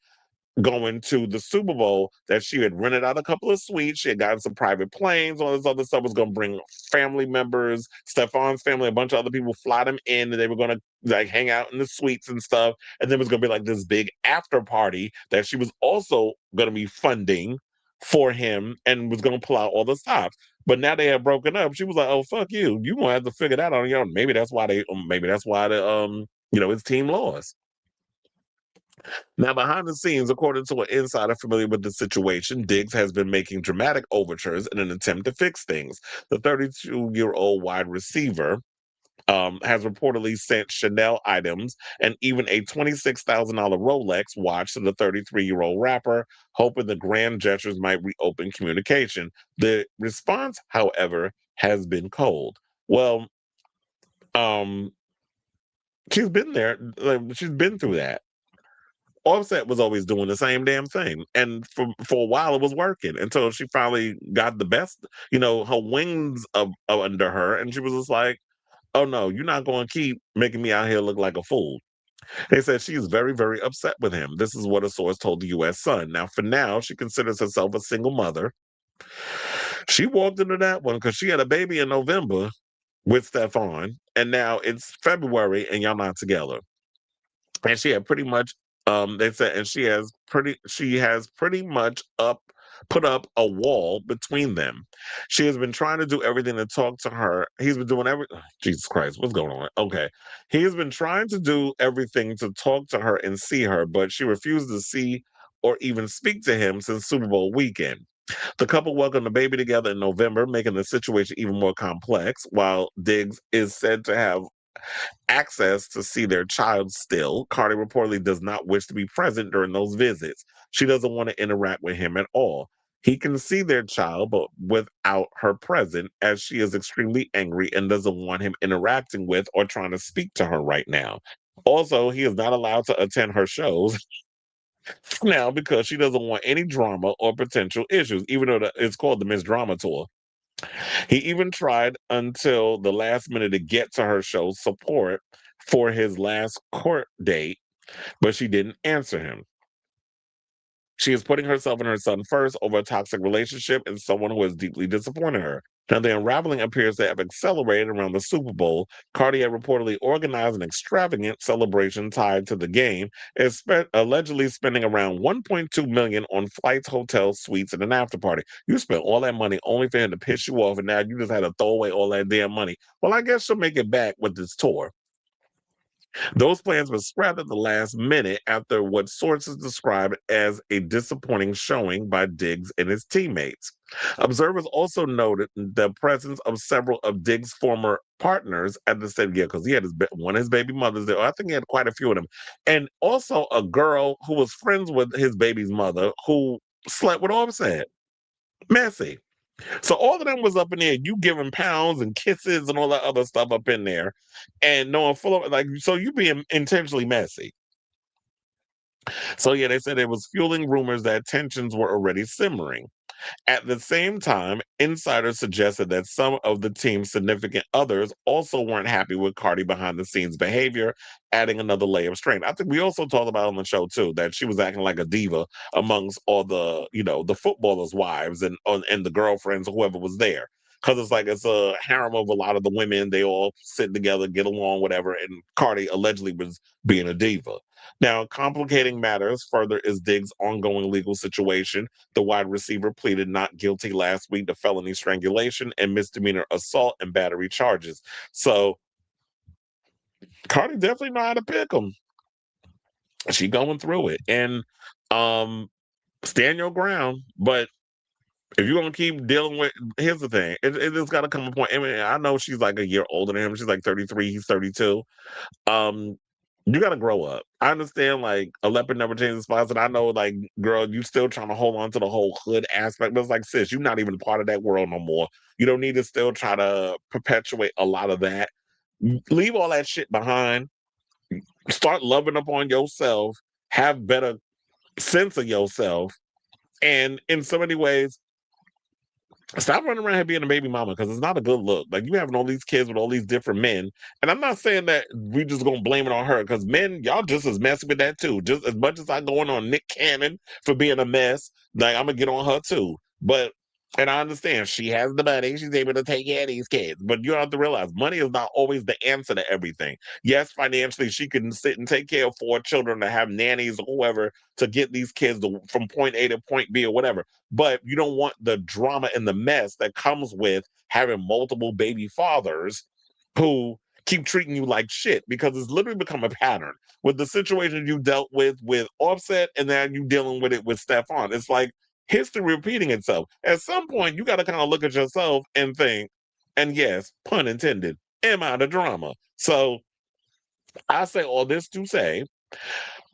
going to the Super Bowl that she had rented out a couple of suites. She had gotten some private planes. All this other stuff was going to bring family members, Stefon's family, a bunch of other people, fly them in, and they were going to like hang out in the suites and stuff. And then it was going to be like this big after party that she was also going to be funding for him and was going to pull out all the stops. But now they had broken up. She was like, "Oh fuck you! You gonna have to figure that out on your own." Maybe that's why his team lost. Now, behind the scenes, according to an insider familiar with the situation, Diggs has been making dramatic overtures in an attempt to fix things. The 32-year-old wide receiver has reportedly sent Chanel items and even a $26,000 Rolex watch to the 33-year-old rapper, hoping the grand gestures might reopen communication. The response, however, has been cold. Well, she's been there. She's been through that. Offset was always doing the same damn thing. And for a while it was working until she finally got the best, her wings up under her. And she was just like, oh no, you're not going to keep making me out here look like a fool. They said she's very, very upset with him. This is what a source told the U.S. Sun. Now, for now, she considers herself a single mother. She walked into that one because she had a baby in November with Stefon. And now it's February and y'all not together. And she had pretty much they said, and she has pretty much put up a wall between them. She has been trying to do everything to talk to her. He's been doing Jesus Christ, what's going on? Okay. He has been trying to do everything to talk to her and see her, but she refused to see or even speak to him since Super Bowl weekend. The couple welcomed the baby together in November, making the situation even more complex, while Diggs is said to have access to see their child still. Cardi reportedly does not wish to be present during those visits. She doesn't want to interact with him at all. He can see their child, but without her present, as she is extremely angry and doesn't want him interacting with or trying to speak to her right now. Also, he is not allowed to attend her shows now because she doesn't want any drama or potential issues, even though it's called the Miss Drama Tour. He even tried until the last minute to get to her show support for his last court date, but she didn't answer him. She is putting herself and her son first over a toxic relationship and someone who has deeply disappointed her. Now, the unraveling appears to have accelerated around the Super Bowl. Cardi had reportedly organized an extravagant celebration tied to the game, allegedly spending around $1.2 million on flights, hotels, suites, and an after party. You spent all that money only for him to piss you off, and now you just had to throw away all that damn money. Well, I guess she'll make it back with this tour. Those plans were scrapped at the last minute after what sources described as a disappointing showing by Diggs and his teammates. Observers also noted the presence of several of Diggs' former partners at the stadium, because he had one of his baby mothers there. I think he had quite a few of them. And also a girl who was friends with his baby's mother who slept with Offset. Messy. So all of them was up in there, you giving pounds and kisses and all that other stuff up in there, and knowing full of so you being intentionally messy. So yeah, they said it was fueling rumors that tensions were already simmering. At the same time, insiders suggested that some of the team's significant others also weren't happy with Cardi behind the scenes behavior, adding another layer of strain. I think we also talked about on the show too that she was acting like a diva amongst all the, the footballers' wives and the girlfriends, whoever was there. Because it's like it's a harem of a lot of the women. They all sit together, get along, whatever. And Cardi allegedly was being a diva. Now, complicating matters further is Diggs' ongoing legal situation. The wide receiver pleaded not guilty last week to felony strangulation and misdemeanor assault and battery charges. So Cardi definitely know how to pick them. She going through it. And stand your ground. But if you're gonna keep dealing with, here's the thing, it just got to come a point. I mean, I know she's like a year older than him. She's like 33, he's 32. You got to grow up. I understand, like, a leopard never changes spots, and I know, like, girl, you still trying to hold on to the whole hood aspect, but it's like, sis, you're not even part of that world no more. You don't need to still try to perpetuate a lot of that. Leave all that shit behind. Start loving upon yourself. Have better sense of yourself. And in so many ways, stop running around here being a baby mama because it's not a good look. Like, you having all these kids with all these different men. And I'm not saying that we just gonna blame it on her because men, y'all just as messy with that too. Just as much as I going on Nick Cannon for being a mess, like I'm gonna get on her too. But and I understand she has the money, she's able to take care of these kids. But you have to realize money is not always the answer to everything. Yes, financially she can sit and take care of 4 children to have nannies or whoever to get these kids from point A to point B or whatever. But you don't want the drama and the mess that comes with having multiple baby fathers who keep treating you like shit because it's literally become a pattern with the situation you dealt with Offset and now you dealing with it with Stefon. It's like history repeating itself. At some point, you got to kind of look at yourself and think, and yes, pun intended, am I the drama? So I say all this to say,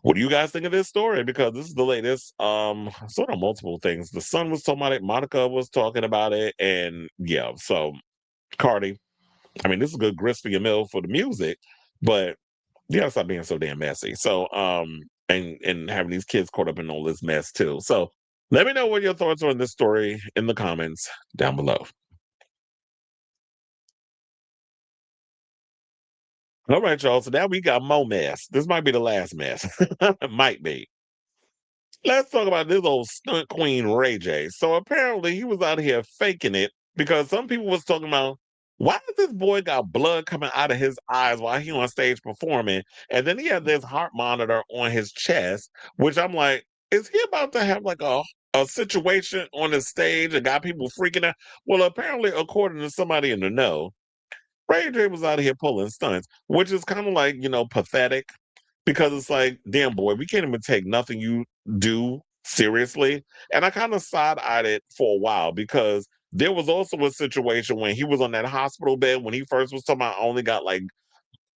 what do you guys think of this story? Because this is the latest. Sort of multiple things. The Sun was talking about it, Monica was talking about it, and yeah. So Cardi, I mean, this is a good grist for your mill for the music, but you gotta stop being so damn messy. So and having these kids caught up in all this mess too. So let me know what your thoughts are on this story in the comments down below. All right, y'all. So now we got more mess. This might be the last mess. It might be. Let's talk about this old stunt queen Ray J. So apparently he was out here faking it because some people was talking about why does this boy got blood coming out of his eyes while he on stage performing, and then he had this heart monitor on his chest, which I'm like, is he about to have like a situation on his stage and got people freaking out? Well, apparently, according to somebody in the know, Ray J was out here pulling stunts, which is kind of like, pathetic because it's like, damn boy, we can't even take nothing you do seriously. And I kind of side-eyed it for a while because there was also a situation when he was on that hospital bed when he first was talking about I only got like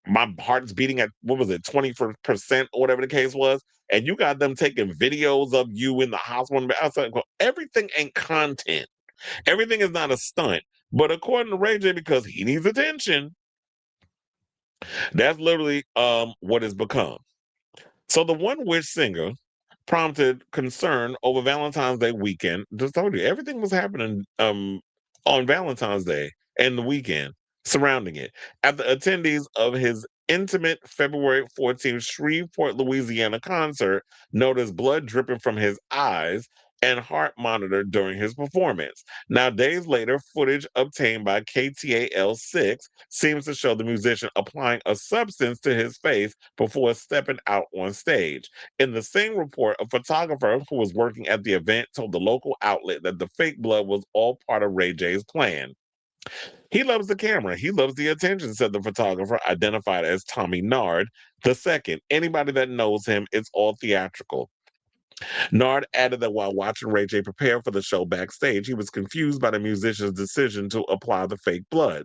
my heart's beating at what was it, 20% or whatever the case was. And you got them taking videos of you in the hospital. I was like, well, everything ain't content. Everything is not a stunt. But according to Ray J, because he needs attention, that's literally what it's become. So the One Wish singer prompted concern over Valentine's Day weekend. Just told you everything was happening on Valentine's Day and the weekend surrounding it. At the attendees of his intimate February 14th Shreveport, Louisiana concert noticed blood dripping from his eyes and heart monitor during his performance. Now, days later, footage obtained by KTAL6 seems to show the musician applying a substance to his face before stepping out on stage. In the same report, a photographer who was working at the event told the local outlet that the fake blood was all part of Ray J's plan. He loves the camera. He loves the attention, said the photographer, identified as Tommy Nard II. Anybody that knows him, it's all theatrical. Nard added that while watching Ray J prepare for the show backstage, he was confused by the musician's decision to apply the fake blood.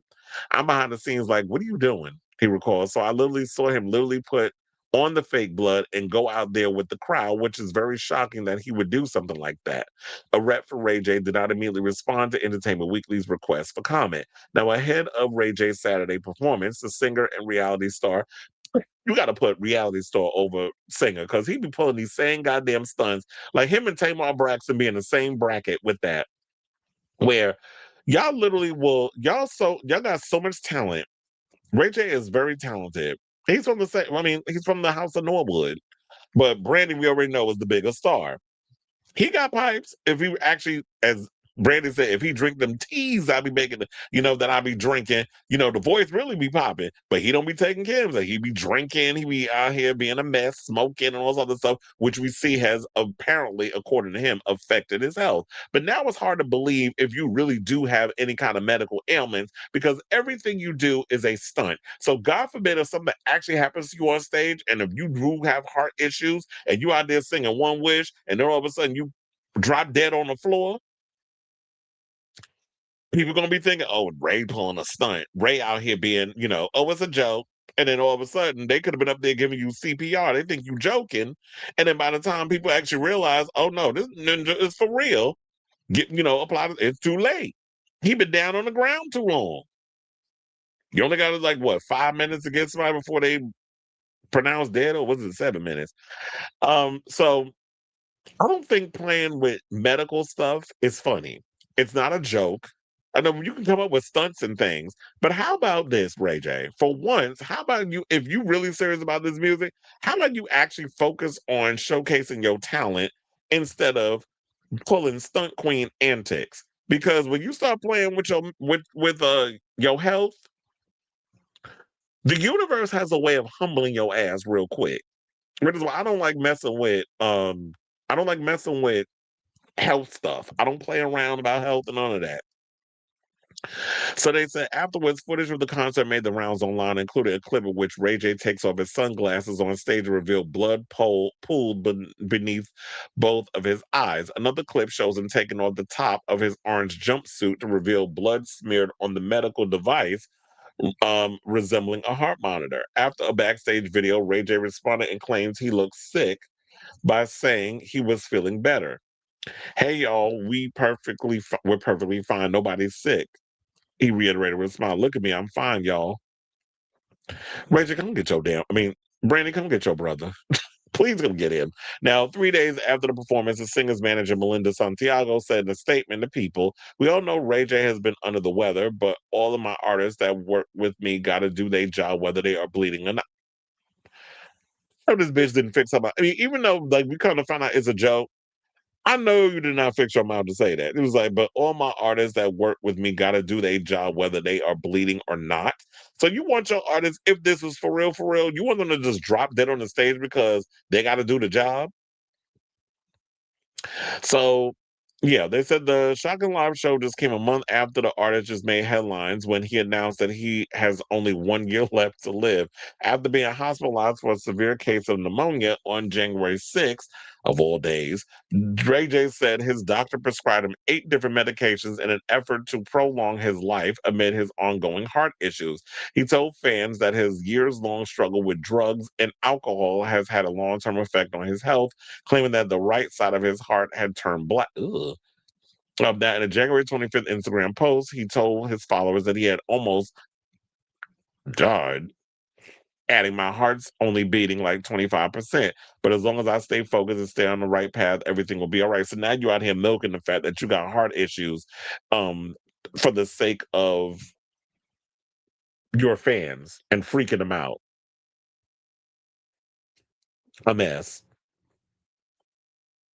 I'm behind the scenes like, what are you doing? He recalls. So I literally saw him put on the fake blood and go out there with the crowd, which is very shocking that he would do something like that. A rep for Ray J did not immediately respond to Entertainment Weekly's request for comment. Now, ahead of Ray J's Saturday performance, the singer and reality star You got to put reality star over singer because he be pulling these same goddamn stunts. Like him and Tamar Braxton be in the same bracket with that, where y'all literally y'all got so much talent. Ray J is very talented. He's from the same. I mean, he's from the House of Norwood, but Brandi we already know is the bigger star. He got pipes. If he actually, as Brandi said, if he drink them teas, I be making, that I be drinking, the voice really be popping, but he don't be taking care of it. He be drinking, he be out here being a mess, smoking and all this other stuff, which we see has apparently, according to him, affected his health. But now it's hard to believe if you really do have any kind of medical ailments because everything you do is a stunt. So God forbid if something actually happens to you on stage and if you do have heart issues and you out there singing One Wish and then all of a sudden you drop dead on the floor, people gonna be thinking, oh, Ray pulling a stunt. Ray out here being, oh, it's a joke. And then all of a sudden, they could have been up there giving you CPR. They think you joking. And then by the time people actually realize, oh no, this ninja is for real, it's too late. He been down on the ground too long. You only got like what, 5 minutes to get somebody before they pronounce dead, or was it 7 minutes? So I don't think playing with medical stuff is funny. It's not a joke. I know you can come up with stunts and things, but how about this, Ray J? For once, how about you, if you really serious about this music, how about you actually focus on showcasing your talent instead of pulling stunt queen antics? Because when you start playing with your health, the universe has a way of humbling your ass real quick. Which is why I don't like messing with health stuff. I don't play around about health and none of that. So they said afterwards, footage of the concert made the rounds online, including a clip in which Ray J takes off his sunglasses on stage to reveal blood pooled beneath both of his eyes. Another clip shows him taking off the top of his orange jumpsuit to reveal blood smeared on the medical device, resembling a heart monitor. After a backstage video, Ray J responded and claims he looks sick by saying he was feeling better. Hey y'all, we're perfectly fine. Nobody's sick. He reiterated with a smile. Look at me, I'm fine, y'all. Ray J, come get your Brandi, come get your brother. Please come get him. Now, 3 days after the performance, the singer's manager, Melinda Santiago, said in a statement to People, we all know Ray J has been under the weather, but all of my artists that work with me got to do their job, whether they are bleeding or not. Oh, this bitch didn't fix her mouth. Even though we kind of found out it's a joke, I know you did not fix your mouth to say that. It was like, but all my artists that work with me got to do their job, whether they are bleeding or not. So you want your artists, if this was for real, you want them to just drop dead on the stage because they got to do the job? So, yeah, they said the Shotgun Live show just came a month after the artist just made headlines when he announced that he has only 1 year left to live. After being hospitalized for a severe case of pneumonia on January 6th, of all days, Ray J said his doctor prescribed him 8 different medications in an effort to prolong his life amid his ongoing heart issues. He told fans that his years-long struggle with drugs and alcohol has had a long-term effect on his health, claiming that the right side of his heart had turned black. Ugh. Of that, in a January 25th Instagram post, he told his followers that he had almost died, adding, my heart's only beating like 25%. But as long as I stay focused and stay on the right path, everything will be all right. So now you're out here milking the fact that you got heart issues for the sake of your fans and freaking them out. A mess.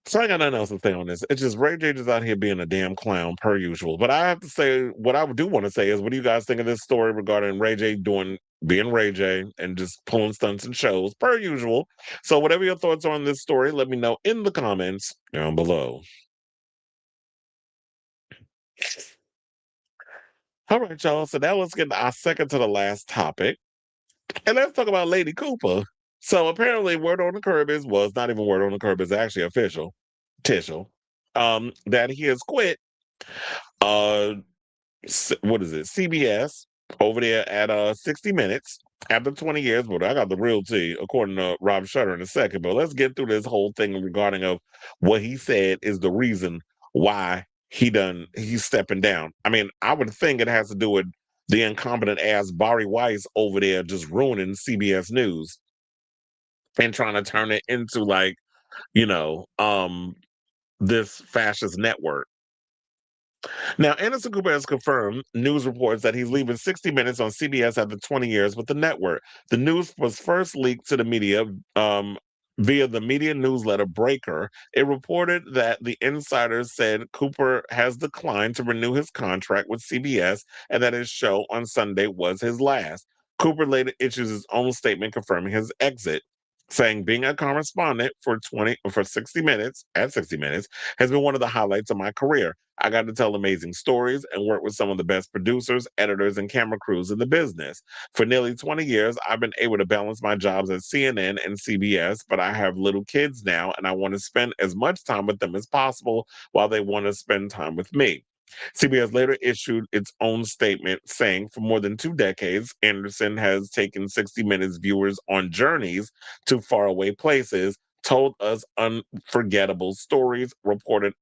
So I got nothing else to say on this. It's just Ray J is out here being a damn clown per usual. But I have to say, what I do want to say is, what do you guys think of this story regarding Ray J being Ray J and just pulling stunts and shows per usual? So whatever your thoughts are on this story, let me know in the comments down below. All right, y'all. So now let's get our second to the last topic. And let's talk about Lady Cooper. So apparently word on the curb is, well, it's not even word on the curb, it's actually official. That he has quit what is it, CBS over there at 60 Minutes after 20 years. But I got the real tea according to Rob Shutter in a second. But let's get through this whole thing regarding of what he said is the reason why he's stepping down. I mean, I would think it has to do with the incompetent ass Barry Weiss over there just ruining CBS News and trying to turn it into like, this fascist network. Now, Anderson Cooper has confirmed news reports that he's leaving 60 Minutes on CBS after 20 years with the network. The news was first leaked to the media via the media newsletter Breaker. It reported that the insiders said Cooper has declined to renew his contract with CBS and that his show on Sunday was his last. Cooper later issues his own statement confirming his exit, saying being a correspondent for 60 Minutes has been one of the highlights of my career. I got to tell amazing stories and work with some of the best producers, editors, and camera crews in the business. For nearly 20 years, I've been able to balance my jobs at CNN and CBS, but I have little kids now, and I want to spend as much time with them as possible while they want to spend time with me. CBS later issued its own statement saying for more than 2 decades, Anderson has taken 60 Minutes viewers on journeys to faraway places, told us unforgettable stories, reported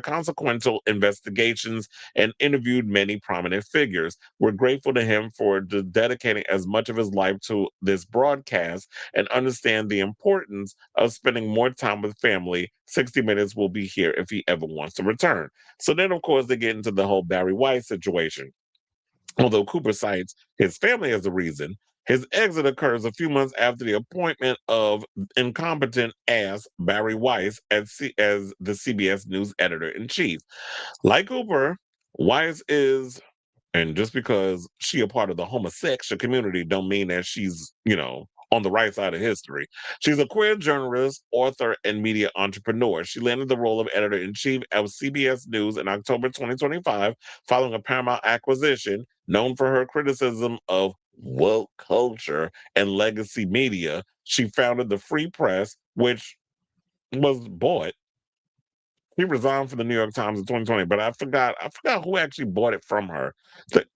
consequential investigations, and interviewed many prominent figures. We're grateful to him for dedicating as much of his life to this broadcast and understand the importance of spending more time with family. 60 Minutes will be here if he ever wants to return. So then, of course, they get into the whole Barry Weiss situation. Although Cooper cites his family as the reason, his exit occurs a few months after the appointment of incompetent ass Barry Weiss as the CBS News editor-in-chief. Like Cooper, Weiss is, and just because she a part of the homosexual community don't mean that she's, on the right side of history. She's a queer journalist, author, and media entrepreneur. She landed the role of editor-in-chief of CBS News in October 2025 following a Paramount acquisition. Known for her criticism of woke culture and legacy media, she founded the Free Press, which was bought. She resigned from the New York Times in 2020, but I forgot who actually bought it from her. It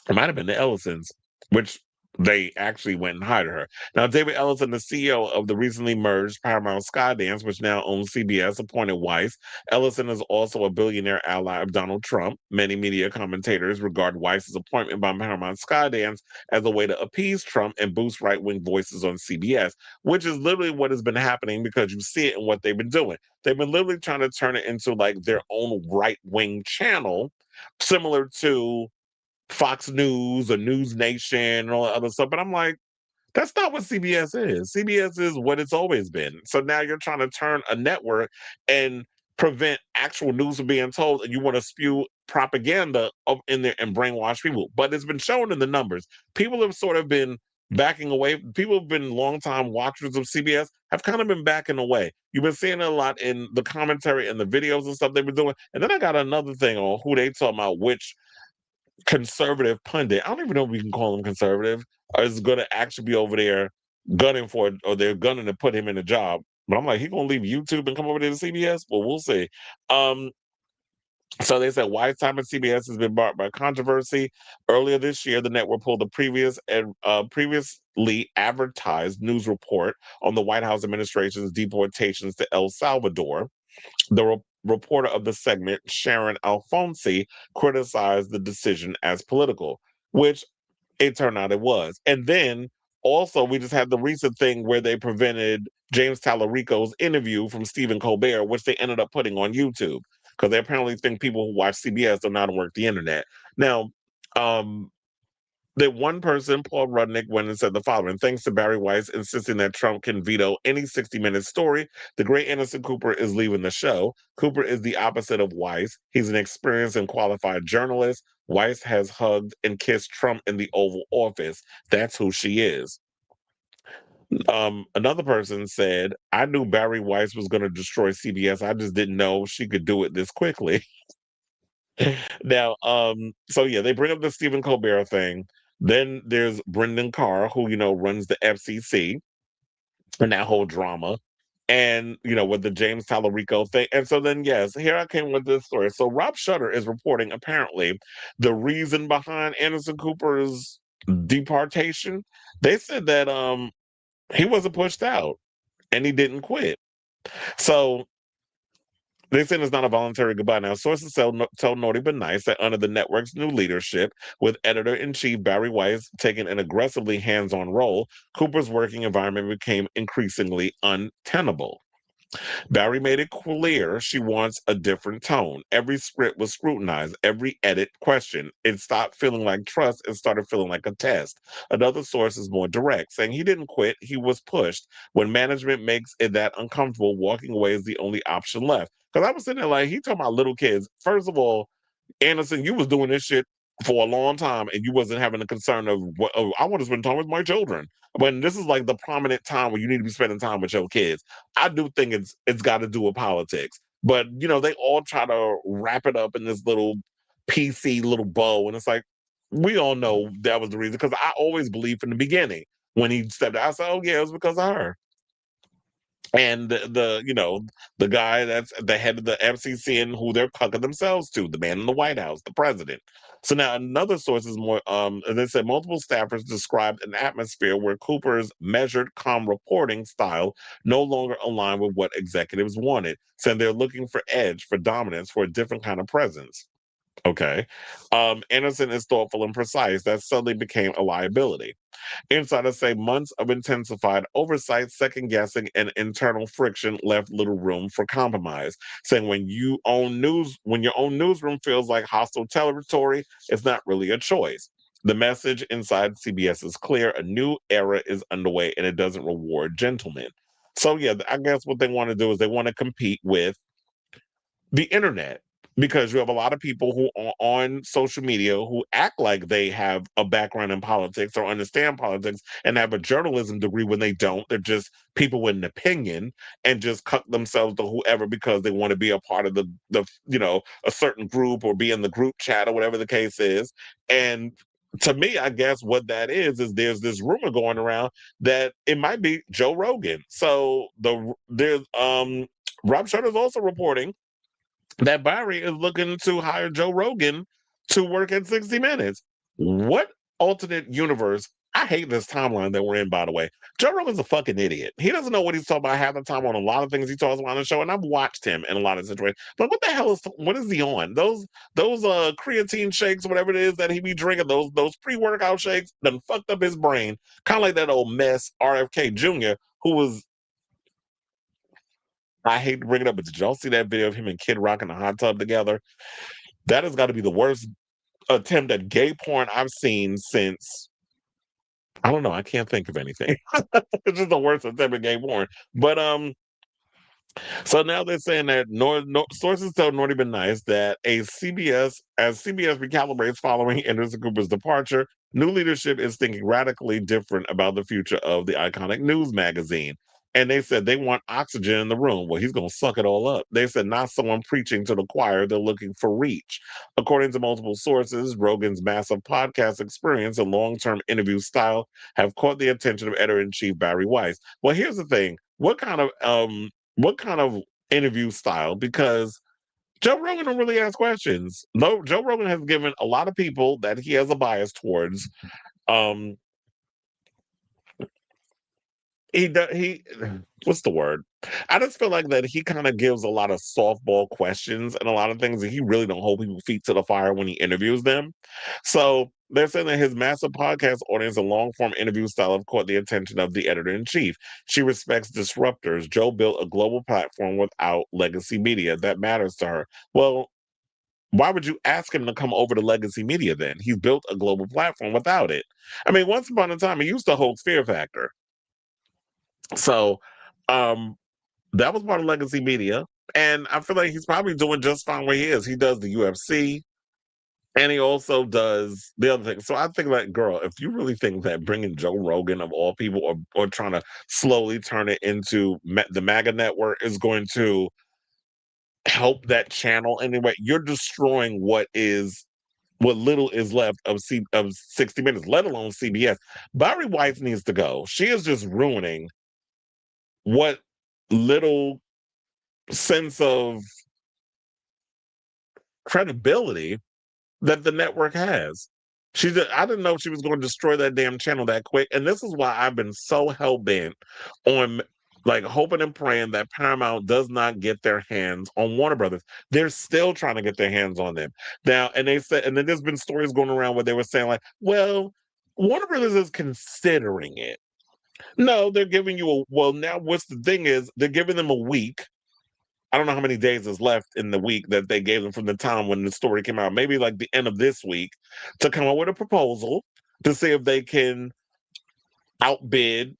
might have been the Ellisons, which they actually went and hired her. Now, David Ellison, the CEO of the recently merged Paramount Skydance, which now owns CBS, appointed Weiss. Ellison is also a billionaire ally of Donald Trump. Many media commentators regard Weiss's appointment by Paramount Skydance as a way to appease Trump and boost right-wing voices on CBS, which is literally what has been happening because you see it in what they've been doing. They've been literally trying to turn it into like their own right-wing channel, similar to Fox News or News Nation and all that other stuff. But I'm like, that's not what CBS is. CBS is what it's always been. So now you're trying to turn a network and prevent actual news from being told, and you want to spew propaganda up in there and brainwash people. But it's been shown in the numbers. People have sort of been backing away. People have been longtime watchers of CBS have kind of been backing away. You've been seeing it a lot in the commentary and the videos and stuff they've been doing. And then I got another thing on who they talking about, which conservative pundit, I don't even know if we can call him conservative, is going to actually be over there gunning for it, or they're gunning to put him in a job. But I'm like, he going to leave YouTube and come over there to CBS? Well, we'll see. So they said Weiss time at CBS has been marked by controversy. Earlier this year, the network pulled the previously advertised news report on the White House administration's deportations to El Salvador. The reporter of the segment, Sharon Alfonsi, criticized the decision as political, which it turned out it was. And then also, we just had the recent thing where they prevented James Talarico's interview from Stephen Colbert, which they ended up putting on YouTube because they apparently think people who watch CBS don't know how to work the internet. Now, that one person, Paul Rudnick, went and said the following: thanks to Barry Weiss insisting that Trump can veto any 60-minute story, the great Anderson Cooper is leaving the show. Cooper is the opposite of Weiss. He's an experienced and qualified journalist. Weiss has hugged and kissed Trump in the Oval Office. That's who she is. Another person said, I knew Barry Weiss was going to destroy CBS. I just didn't know she could do it this quickly. Now, so yeah, they bring up the Stephen Colbert thing. Then there's Brendan Carr, who, runs the FCC and that whole drama. And, with the James Talarico thing. And so then, yes, here I came with this story. So Rob Shutter is reporting apparently the reason behind Anderson Cooper's deportation. They said that he wasn't pushed out and he didn't quit. So They said it's not a voluntary goodbye now. Sources tell Naughty But Nice that under the network's new leadership, with editor-in-chief Barry Weiss taking an aggressively hands-on role, Cooper's working environment became increasingly untenable. Barry made it clear she wants a different tone. Every script was scrutinized, every edit questioned. It stopped feeling like trust and started feeling like a test. Another source is more direct, saying he didn't quit, he was pushed. When management makes it that uncomfortable, walking away is the only option left. Because I was sitting there like, he talking about little kids. First of all, Anderson, you was doing this shit for a long time and you wasn't having a concern of what I want to spend time with my children. When this is like the prominent time where you need to be spending time with your kids. I do think it's got to do with politics. But you know, they all try to wrap it up in this little PC little bow. And it's like, we all know that was the reason. Because I always believed from the beginning when he stepped out, I said, oh yeah, it was because of her. And the guy that's the head of the FCC and who they're cucking themselves to, the man in the White House, the president. So now another source is more. They said multiple staffers described an atmosphere where Cooper's measured, calm reporting style no longer aligned with what executives wanted, saying they're looking for edge, for dominance, for a different kind of presence. Okay. Anderson is thoughtful and precise. That suddenly became a liability. Insiders say months of intensified oversight, second guessing, and internal friction left little room for compromise. Saying when your own newsroom feels like hostile territory, it's not really a choice. The message inside CBS is clear: a new era is underway, and it doesn't reward gentlemen. So yeah, I guess what they want to do is they want to compete with the internet, because you have a lot of people who are on social media who act like they have a background in politics or understand politics and have a journalism degree when they don't. They're just people with an opinion and just cut themselves to whoever because they want to be a part of the a certain group or be in the group chat or whatever the case is. And to me, I guess what that is there's this rumor going around that it might be Joe Rogan. So there's Rob Shutter's also reporting that Barry is looking to hire Joe Rogan to work at 60 Minutes. What alternate universe? I hate this timeline that we're in, by the way. Joe Rogan's a fucking idiot. He doesn't know what he's talking about half the time on a lot of things he talks about on the show, and I've watched him in a lot of situations. But what the hell what is he on? Those creatine shakes, whatever it is that he be drinking, those pre-workout shakes, done fucked up his brain. Kind of like that old mess RFK Jr., who was, I hate to bring it up, but did y'all see that video of him and Kid Rock in the hot tub together? That has got to be the worst attempt at gay porn I've seen since, I don't know, I can't think of anything. It's just the worst attempt at gay porn. But so now they're saying that sources tell Naughty But Nice that as CBS recalibrates following Anderson Cooper's departure, new leadership is thinking radically different about the future of the iconic news magazine. And they said they want oxygen in the room. Well, he's going to suck it all up. They said not someone preaching to the choir. They're looking for reach. According to multiple sources, Rogan's massive podcast experience and long-term interview style have caught the attention of editor-in-chief Barry Weiss. Well, here's the thing. What kind of interview style? Because Joe Rogan don't really ask questions. No, Joe Rogan has given a lot of people that he has a bias towards. He what's the word? I just feel like that he kind of gives a lot of softball questions and a lot of things that he really don't hold people's feet to the fire when he interviews them. So they're saying that his massive podcast audience and long-form interview style have caught the attention of the editor-in-chief. She respects disruptors. Joe built a global platform without legacy media. That matters to her. Well, why would you ask him to come over to legacy media then? He's built a global platform without it. I mean, once upon a time, he used to hold Fear Factor. So that was part of legacy media. And I feel like he's probably doing just fine where he is. He does the UFC and he also does the other thing. So I think like, girl, if you really think that bringing Joe Rogan of all people or trying to slowly turn it into the MAGA network is going to help that channel anyway, you're destroying what little is left of 60 Minutes, let alone CBS. Barry Weiss needs to go. She is just ruining what little sense of credibility that the network has. I didn't know she was going to destroy that damn channel that quick. And this is why I've been so hell-bent on like hoping and praying that Paramount does not get their hands on Warner Brothers. They're still trying to get their hands on them now, and they said, and then there's been stories going around where they were saying like, well, Warner Brothers is considering it. No, they're giving you a well. Now, what's the thing is they're giving them a week. I don't know how many days is left in the week that they gave them from the time when the story came out. Maybe like the end of this week to come up with a proposal to see if they can outbid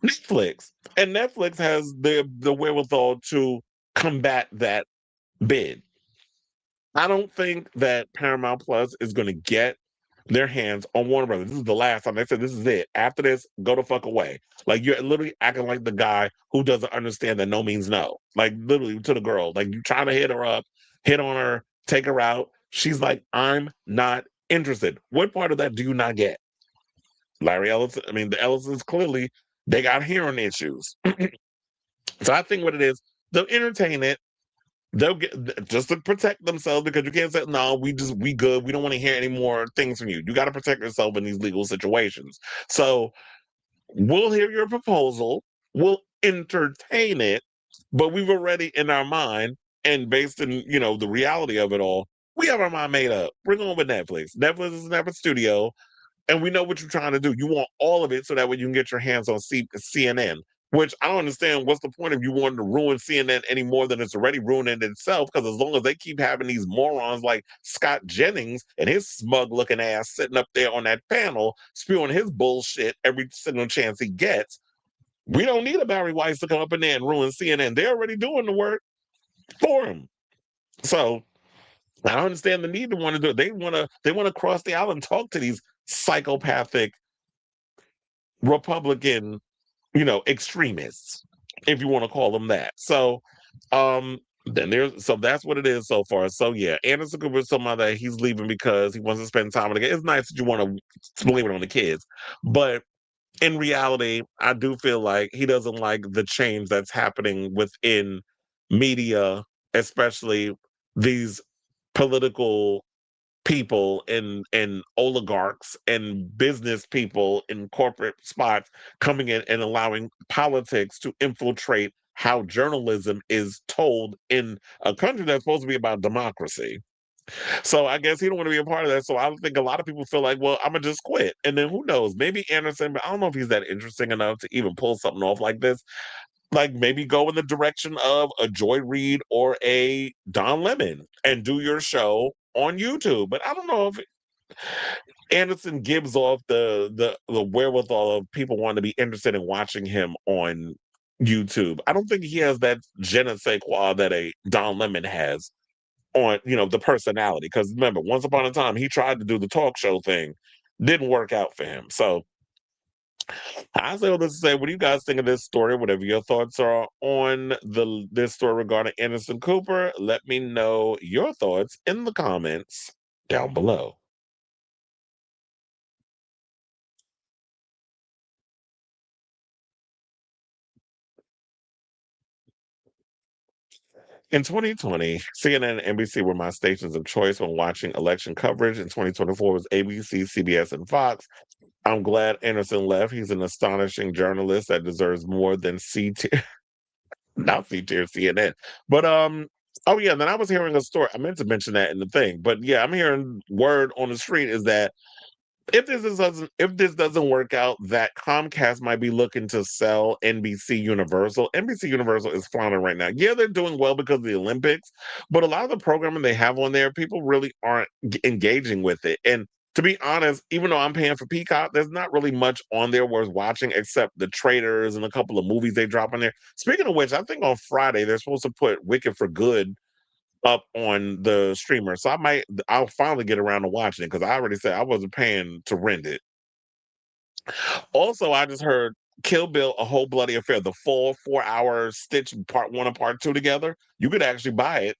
Netflix. And Netflix has the wherewithal to combat that bid. I don't think that Paramount Plus is going to get their hands on Warner Brothers. This is the last time they said this is it. After this, go the fuck away. Like you're literally acting like the guy who doesn't understand that no means no. Like literally to the girl. Like you trying to hit her up, hit on her, take her out. She's like, I'm not interested. What part of that do you not get? Larry Ellison, I mean, the Ellisons clearly they got hearing issues. So I think what it is, they'll entertain it. They'll get just to protect themselves because you can't say, no, we good. We don't want to hear any more things from you. You got to protect yourself in these legal situations. So we'll hear your proposal. We'll entertain it, but we've already in our mind and based in, the reality of it all, we have our mind made up. We're going with Netflix. Netflix is a Netflix studio. And we know what you're trying to do. You want all of it so that way you can get your hands on CNN, which I don't understand what's the point of you wanting to ruin CNN any more than it's already ruining itself, because as long as they keep having these morons like Scott Jennings and his smug-looking ass sitting up there on that panel spewing his bullshit every single chance he gets, we don't need a Barry Weiss to come up in there and ruin CNN. They're already doing the work for him. So I don't understand the need to want to do it. They want to cross the aisle and talk to these psychopathic Republican, extremists, if you want to call them that. So, so that's what it is so far. So yeah, Anderson Cooper is somebody that he's leaving because he wants to spend time with the kids. It's nice that you want to blame it on the kids, but in reality, I do feel like he doesn't like the change that's happening within media, especially these political people and oligarchs and business people in corporate spots coming in and allowing politics to infiltrate how journalism is told in a country that's supposed to be about democracy. So I guess he don't want to be a part of that. So I think a lot of people feel like, well, I'm gonna just quit. And then who knows? Maybe Anderson, but I don't know if he's that interesting enough to even pull something off like this. Like maybe go in the direction of a Joy Reid or a Don Lemon and do your show on YouTube. But I don't know if Anderson gives off the wherewithal of people wanting to be interested in watching him on YouTube. I don't think he has that je ne sais quoi that a Don Lemon has on, the personality. Because remember, once upon a time, he tried to do the talk show thing. Didn't work out for him. So I say all this to say, what do you guys think of this story? Whatever your thoughts are on this story regarding Anderson Cooper, let me know your thoughts in the comments down below. In 2020, CNN and NBC were my stations of choice when watching election coverage. In 2024 was ABC, CBS, and Fox. I'm glad Anderson left. He's an astonishing journalist that deserves more than C tier, not C tier CNN. But oh yeah, then I was hearing a story. I meant to mention that in the thing, but yeah, I'm hearing word on the street is that if this doesn't work out, that Comcast might be looking to sell NBC Universal. NBC Universal is floundering right now. Yeah, they're doing well because of the Olympics, but a lot of the programming they have on there, people really aren't engaging with it. And to be honest, even though I'm paying for Peacock, there's not really much on there worth watching except the trailers and a couple of movies they drop on there. Speaking of which, I think on Friday they're supposed to put Wicked for Good up on the streamer. So I'll finally get around to watching it because I already said I wasn't paying to rent it. Also, I just heard Kill Bill, A Whole Bloody Affair, the full 4-hour stitch part 1 and part 2 together. You could actually buy it.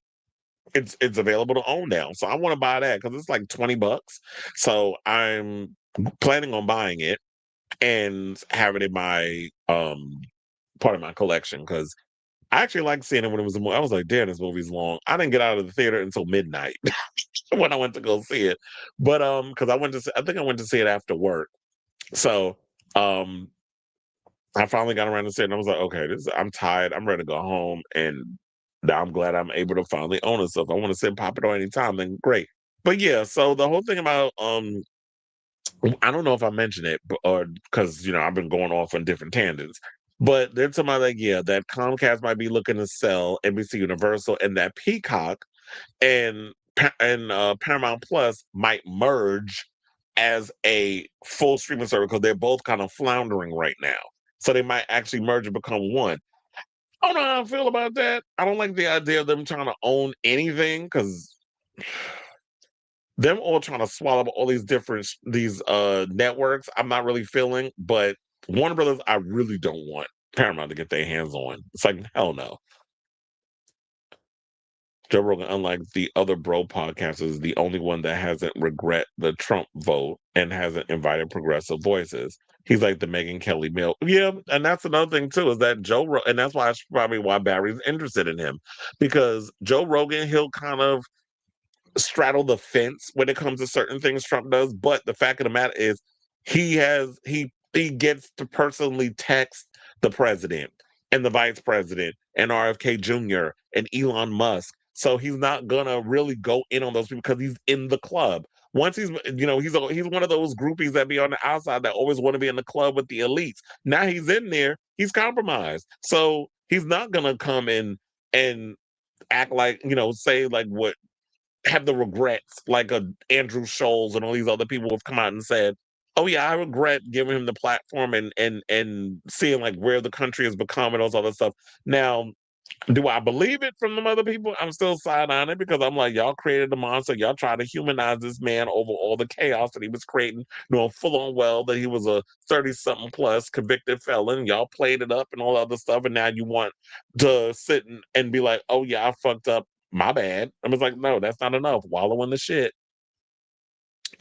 It's available to own now. So I want to buy that because it's like $20. So I'm planning on buying it and having it in my part of my collection because I actually liked seeing it when it was a movie. I was like, damn, this movie's long. I didn't get out of the theater until midnight when I went to go see it. But because I think I went to see it after work. So I finally got around to saying, I was like, okay, I'm tired. I'm ready to go home. And now I'm glad I'm able to finally own it. So if I want to sit pop it on anytime, then great. But yeah, so the whole thing about I don't know if I mentioned it, or because I've been going off on different tangents. But they're talking about that Comcast might be looking to sell NBC Universal, and that Peacock and Paramount Plus might merge as a full streaming service because they're both kind of floundering right now. So they might actually merge and become one. I don't know how I feel about that. I don't like the idea of them trying to own anything because them all trying to swallow up all these different networks. I'm not really feeling, but Warner Brothers, I really don't want Paramount to get their hands on. It's like hell no. Joe Rogan, unlike the other bro podcasts, is the only one that hasn't regret the Trump vote and hasn't invited progressive voices. He's like the Megyn Kelly Mill. Yeah, and that's another thing too, is that and that's probably why Barry's interested in him. Because Joe Rogan, he'll kind of straddle the fence when it comes to certain things Trump does. But the fact of the matter is he gets to personally text the president and the vice president and RFK Jr. and Elon Musk. So he's not gonna really go in on those people because he's in the club. Once he's one of those groupies that be on the outside that always want to be in the club with the elites. Now he's in there, he's compromised. So he's not gonna come in and act like, say like what have the regrets like a Andrew Scholes and all these other people have come out and said, "Oh yeah, I regret giving him the platform and seeing like where the country has become and all this other stuff." Now, do I believe it from the other people? I'm still side on it because I'm like, y'all created the monster. Y'all tried to humanize this man over all the chaos that he was creating, knowing full on well that he was a 30-something plus convicted felon. Y'all played it up and all other stuff, and now you want to sit and be like, "Oh yeah, I fucked up. My bad." I was like, no, that's not enough. Wallow in the shit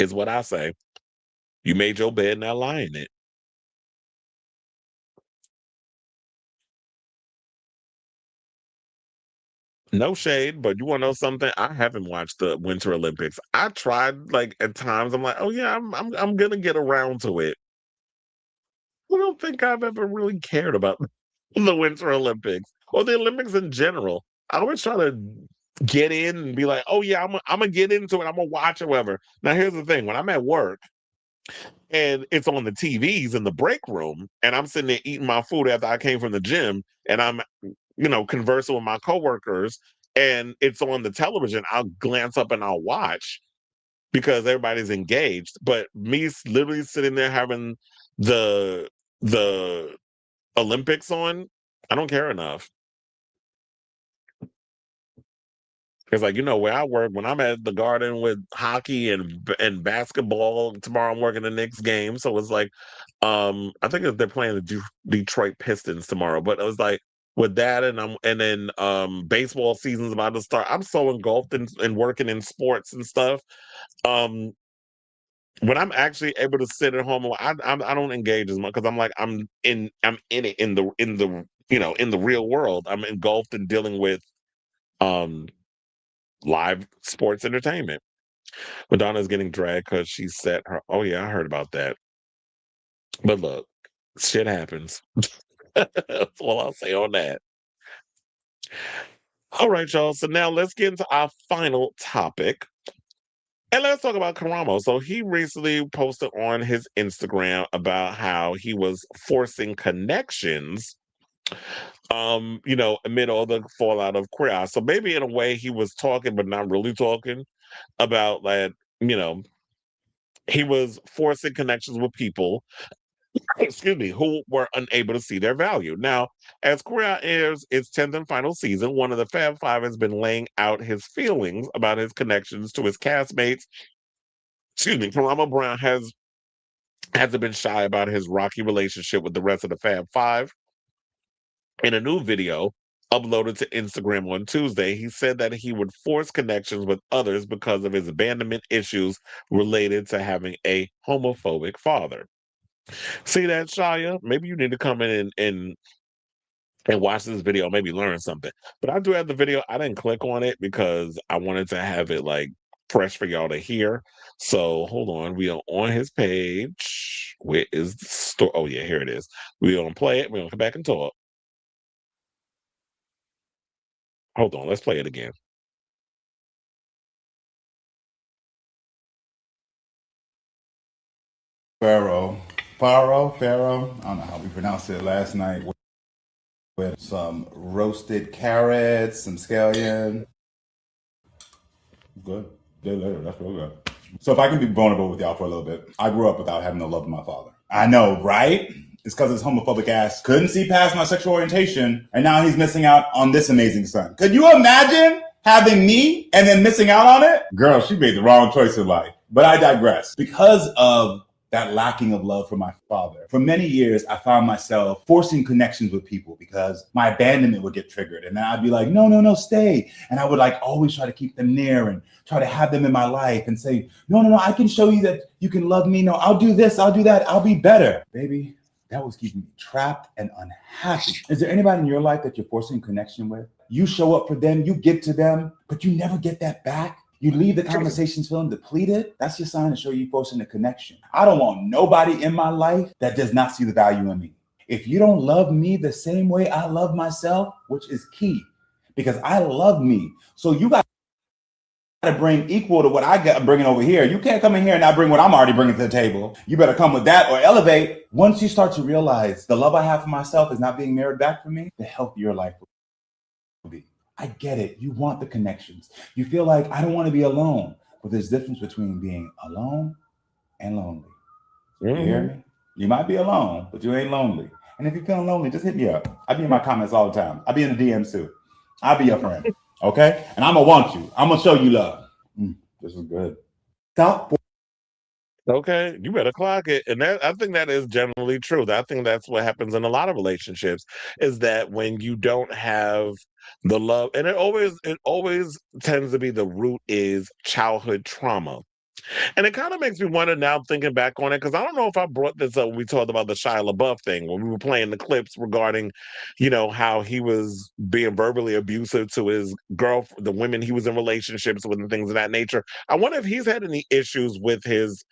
is what I say. You made your bed, now lie in it. No shade, but you want to know something? I haven't watched the Winter Olympics. I tried, like at times. I'm like, oh yeah, I'm gonna get around to it. I don't think I've ever really cared about the Winter Olympics or the Olympics in general. I always try to get in and be like, oh yeah, I'm gonna get into it. I'm gonna watch it, whatever. Now here's the thing: when I'm at work and it's on the TVs in the break room, and I'm sitting there eating my food after I came from the gym, and I'm conversing with my coworkers, and it's on the television, I'll glance up and I'll watch because everybody's engaged. But me literally sitting there having the Olympics on, I don't care enough. It's like, where I work, when I'm at the Garden with hockey and basketball, tomorrow I'm working the Knicks game. So it's like, I think they're playing the Detroit Pistons tomorrow. But it was like with that and then baseball season's about to start. I'm so engulfed in working in sports and stuff. When I'm actually able to sit at home, I don't engage as much because I'm like I'm in it in the in the real world. I'm engulfed in dealing with live sports entertainment. Madonna's getting dragged because she set her. Oh yeah, I heard about that. But look, shit happens. That's all I'll say on that. All right, y'all. So now let's get into our final topic. And let's talk about Karamo. So he recently posted on his Instagram about how he was forcing connections, amid all the fallout of Queer Eye. So maybe in a way he was talking, but not really talking about that, he was forcing connections with people, excuse me, who were unable to see their value. Now, as Queer Eye airs its 10th and final season, one of the Fab Five has been laying out his feelings about his connections to his castmates. Excuse me, Karamo Brown hasn't been shy about his rocky relationship with the rest of the Fab Five. In a new video uploaded to Instagram on Tuesday, he said that he would force connections with others because of his abandonment issues related to having a homophobic father. See that, Shia? Maybe you need to come in and watch this video, maybe learn something. But I do have the video. I didn't click on it because I wanted to have it like fresh for y'all to hear. So hold on. We are on his page. Where is the story? Oh yeah, here it is. We're gonna play it. We're gonna come back and talk. Hold on, let's play it again. Pharaoh, I don't know how we pronounced it last night, with some roasted carrots, some scallion. Good. Day later, that's real good. So if I can be vulnerable with y'all for a little bit, I grew up without having the love of my father. I know, right? It's because his homophobic ass couldn't see past my sexual orientation, and now he's missing out on this amazing son. Could you imagine having me and then missing out on it? Girl, she made the wrong choice in life. But I digress. Because of that lacking of love for my father, for many years, I found myself forcing connections with people because my abandonment would get triggered. And then I'd be like, no, stay. And I would like always try to keep them near and try to have them in my life and say, no, I can show you that you can love me. No, I'll do this, I'll do that. I'll be better. Baby, that was keeping me trapped and unhappy. Is there anybody in your life that you're forcing connection with? You show up for them, you give to them, but you never get that back? You leave the conversations feeling depleted? That's your sign to show you forcing a connection. I don't want nobody in my life that does not see the value in me. If you don't love me the same way I love myself, which is key, because I love me. So you got to bring equal to what I got bringing over here. You can't come in here and not bring what I'm already bringing to the table. You better come with that or elevate. Once you start to realize the love I have for myself is not being mirrored back for me, the healthier your life will be. I get it. You want the connections. You feel like I don't want to be alone. But there's a difference between being alone and lonely. You hear me? You might be alone, but you ain't lonely. And if you're feeling lonely, just hit me up. I be in my comments all the time. I be in the DMs too. I'll be your friend. Okay? And I'm going to want you. I'm going to show you love. This is good. Stop. Okay, you better clock it. And that, I think that is generally true. I think that's what happens in a lot of relationships, is that when you don't have the love, and it always tends to be the root is childhood trauma. And it kind of makes me wonder now, thinking back on it, because I don't know if I brought this up when we talked about the Shia LaBeouf thing, when we were playing the clips regarding, how he was being verbally abusive to his girlfriend, the women he was in relationships with, and things of that nature. I wonder if he's had any issues with his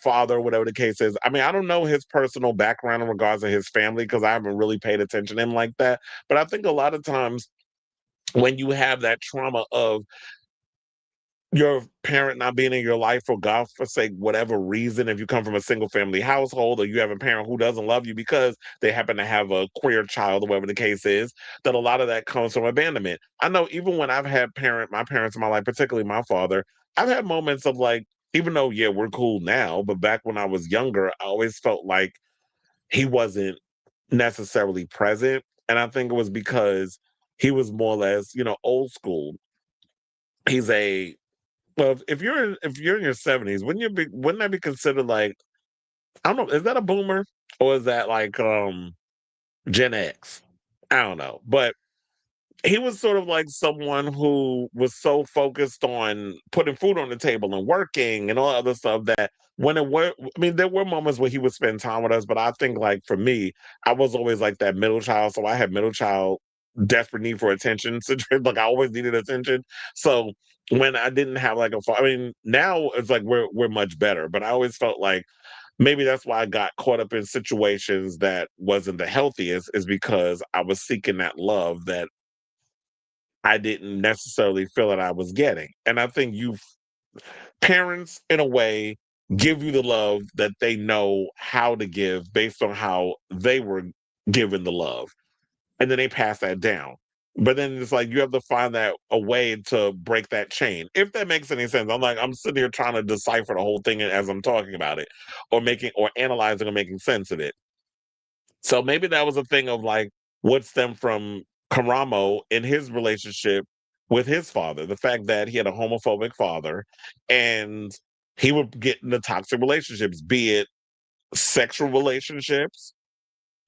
father, whatever the case is. I mean, I don't know his personal background in regards to his family because I haven't really paid attention to him like that. But I think a lot of times when you have that trauma of your parent not being in your life for God forsake whatever reason, if you come from a single family household or you have a parent who doesn't love you because they happen to have a queer child or whatever the case is, that a lot of that comes from abandonment. I know even when I've had my parents in my life, particularly my father, I've had moments of even though, yeah, we're cool now, but back when I was younger, I always felt like he wasn't necessarily present. And I think it was because he was more or less, old school. He's well, if you're in your 70s, wouldn't that be considered I don't know, is that a boomer or is that Gen X? I don't know. But he was sort of like someone who was so focused on putting food on the table and working and all other stuff that there were moments where he would spend time with us, but I think for me, I was always like that middle child. So I had middle child desperate need for attention. So I always needed attention. So when I didn't have now it's we're much better, but I always felt like maybe that's why I got caught up in situations that wasn't the healthiest, is because I was seeking that love that I didn't necessarily feel that I was getting. And I think parents, in a way, give you the love that they know how to give based on how they were given the love. And then they pass that down. But then it's you have to find a way to break that chain. If that makes any sense. I'm sitting here trying to decipher the whole thing as I'm talking about it, or analyzing or making sense of it. So maybe that was a thing of what stemmed from Karamo in his relationship with his father. The fact that he had a homophobic father and he would get into toxic relationships, be it sexual relationships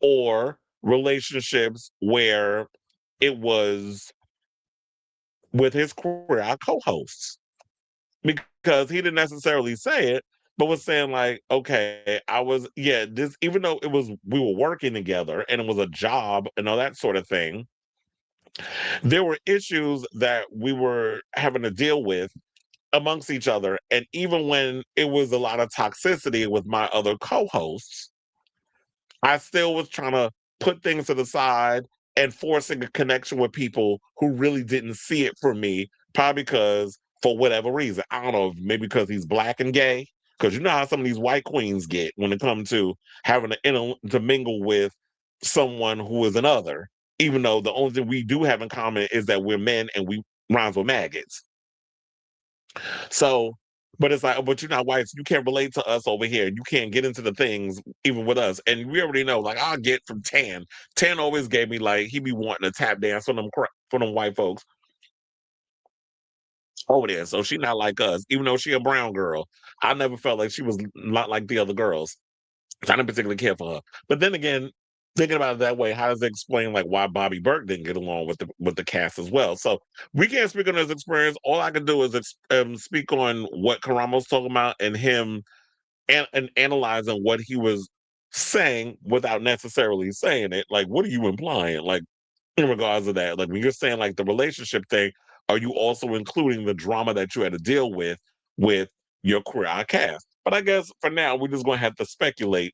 or relationships where it was with his queer co-hosts. Because he didn't necessarily say it, but was saying okay, this, even though we were working together and it was a job and all that sort of thing, there were issues that we were having to deal with amongst each other. And even when it was a lot of toxicity with my other co-hosts, I still was trying to put things to the side and forcing a connection with people who really didn't see it for me, probably because for whatever reason. I don't know, maybe because he's black and gay. Because you know how some of these white queens get when it comes to having to mingle with someone who is another, even though the only thing we do have in common is that we're men and we rhymes with maggots. So, but it's like, but you're not white, so you can't relate to us over here. You can't get into the things even with us. And we already know, like, I'll get from Tan. Tan always gave me, like, he be wanting to tap dance for them white folks over there. So she not like us, even though she a brown girl. I never felt like she was not like the other girls. I didn't particularly care for her. But then again, thinking about it that way, how does it explain like why Bobby Burke didn't get along with the cast as well? So we can't speak on his experience. All I can do is speak on what Karamo's talking about and him and analyzing what he was saying without necessarily saying it. Like, what are you implying? Like, in regards to that, like when you're saying like the relationship thing, are you also including the drama that you had to deal with your queer eye cast? But I guess for now, we're just going to have to speculate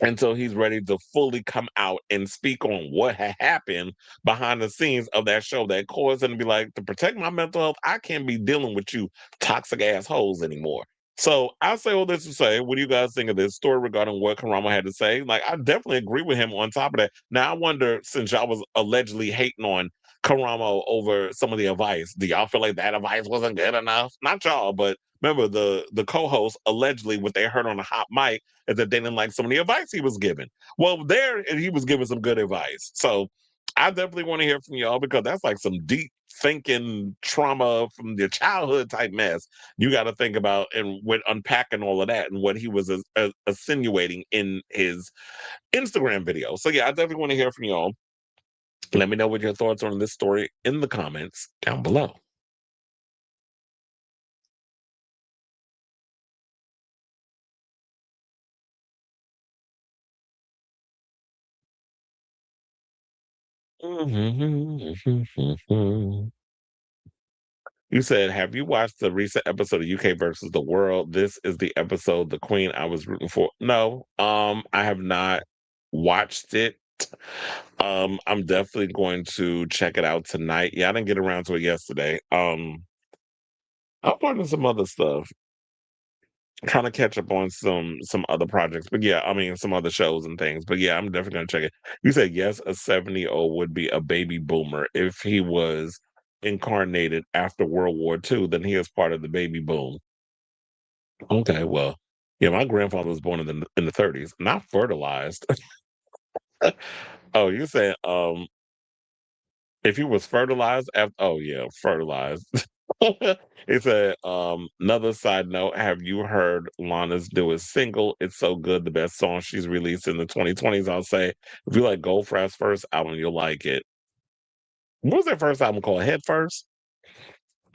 until he's ready to fully come out and speak on what had happened behind the scenes of that show that caused him to be like, to protect my mental health, I can't be dealing with you toxic assholes anymore. So I'll say all this to say, what do you guys think of this story regarding what Karamo had to say? Like, I definitely agree with him on top of that. Now, I wonder, since y'all was allegedly hating on Karamo over some of the advice, do y'all feel like that advice wasn't good enough? Not y'all, but remember the co-host allegedly what they heard on the hot mic is that they didn't like some of the advice he was giving. Well, there he was giving some good advice. So I definitely want to hear from y'all because that's like some deep thinking trauma from your childhood type mess you got to think about and with unpacking all of that and what he was insinuating in his Instagram video. So yeah, I definitely want to hear from y'all. Let me know what your thoughts are on this story in the comments down below. You said, have you watched the recent episode of UK versus the World? This is the episode, the queen I was rooting for. No, I have not watched it. I'm definitely going to check it out tonight. Yeah, I didn't get around to it yesterday. I'm learning some other stuff. Trying to catch up on some other projects. But yeah, I mean some other shows and things. But yeah, I'm definitely gonna check it. You said yes, a 70-year-old would be a baby boomer if he was incarnated after World War II, then he is part of the baby boom. Okay, well, yeah, my grandfather was born in the 30s, not fertilized. Oh, you said if he was fertilized after oh yeah, fertilized. It said, another side note, have you heard Lana's newest single? It's so good, the best song she's released in the 2020s. I'll say, if you like Goldfrapp's first album, you'll like it. What was that first album called? Head First?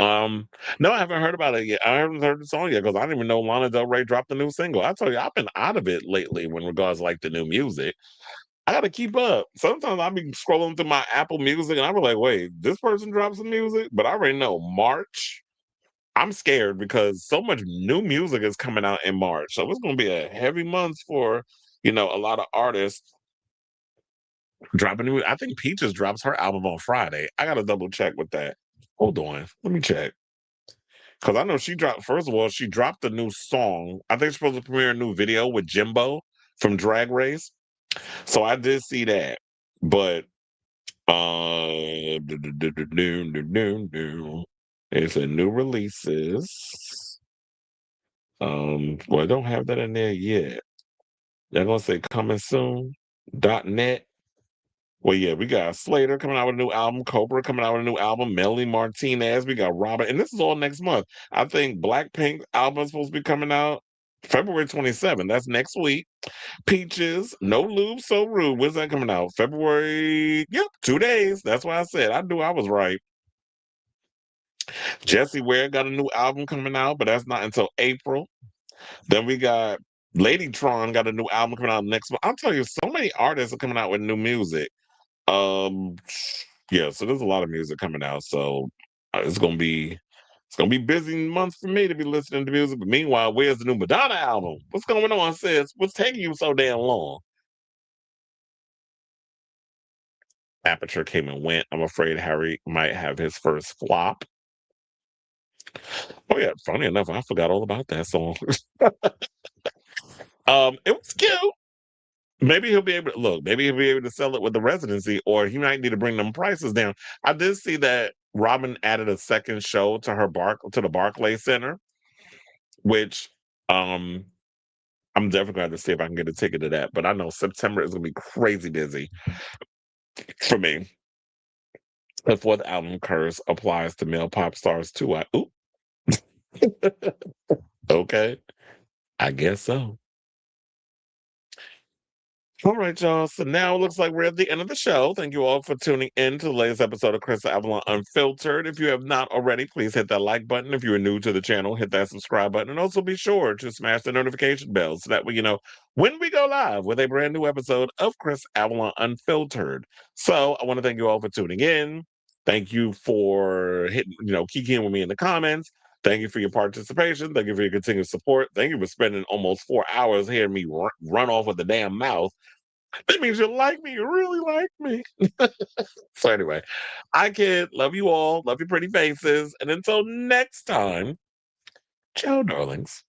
No, I haven't heard about it yet. I haven't heard the song yet because I didn't even know Lana Del Rey dropped a new single. I told you, I've been out of it lately when regards like the new music. I gotta keep up. Sometimes I'll be scrolling through my Apple Music and I'll be like, wait, this person drops some music? But I already know March. I'm scared because so much new music is coming out in March. So it's gonna be a heavy month for, a lot of artists dropping new. I think Peaches drops her album on Friday. I gotta double check with that. Hold on. Let me check. Because I know she dropped, first of all, she dropped a new song. I think she's supposed to premiere a new video with Jimbo from Drag Race. So I did see that. But it's a new releases. Well, I don't have that in there yet. They're gonna say coming soon. .net. Well, yeah, we got Slater coming out with a new album, Cobra coming out with a new album, Melly Martinez, we got Robert, and this is all next month. I think Blackpink album is supposed to be coming out February 27th. That's next week. Peaches, No Lube, So Rude. When's that coming out? February, yep, 2 days. That's what I said. I knew I was right. Jessie Ware got a new album coming out, but that's not until April. Then we got Ladytron got a new album coming out next month. I'll tell you, so many artists are coming out with new music. Um, yeah, so there's a lot of music coming out. So it's gonna be It's gonna be busy months for me to be listening to music. But meanwhile, where's the new Madonna album? What's going on, sis? What's taking you so damn long? Aperture came and went. I'm afraid Harry might have his first flop. Oh yeah, funny enough, I forgot all about that song. It was cute. Maybe he'll be able to look. Maybe he'll be able to sell it with the residency, or he might need to bring them prices down. I did see that Robin added a second show to the Barclay Center, which I'm definitely going to see if I can get a ticket to that. But I know September is going to be crazy busy for me. The fourth album curse applies to male pop stars too. Okay, I guess so. All right, y'all. So now it looks like we're at the end of the show. Thank you all for tuning in to the latest episode of Chris Avalon Unfiltered. If you have not already, please hit that like button. If you are new to the channel, hit that subscribe button. And also be sure to smash the notification bell so that way you know when we go live with a brand new episode of Chris Avalon Unfiltered. So I want to thank you all for tuning in. Thank you for kicking in with me in the comments. Thank you for your participation. Thank you for your continued support. Thank you for spending almost 4 hours hearing me run off with the damn mouth. That means you like me. You really like me. So anyway, I kid. Love you all. Love your pretty faces. And until next time, ciao, darlings.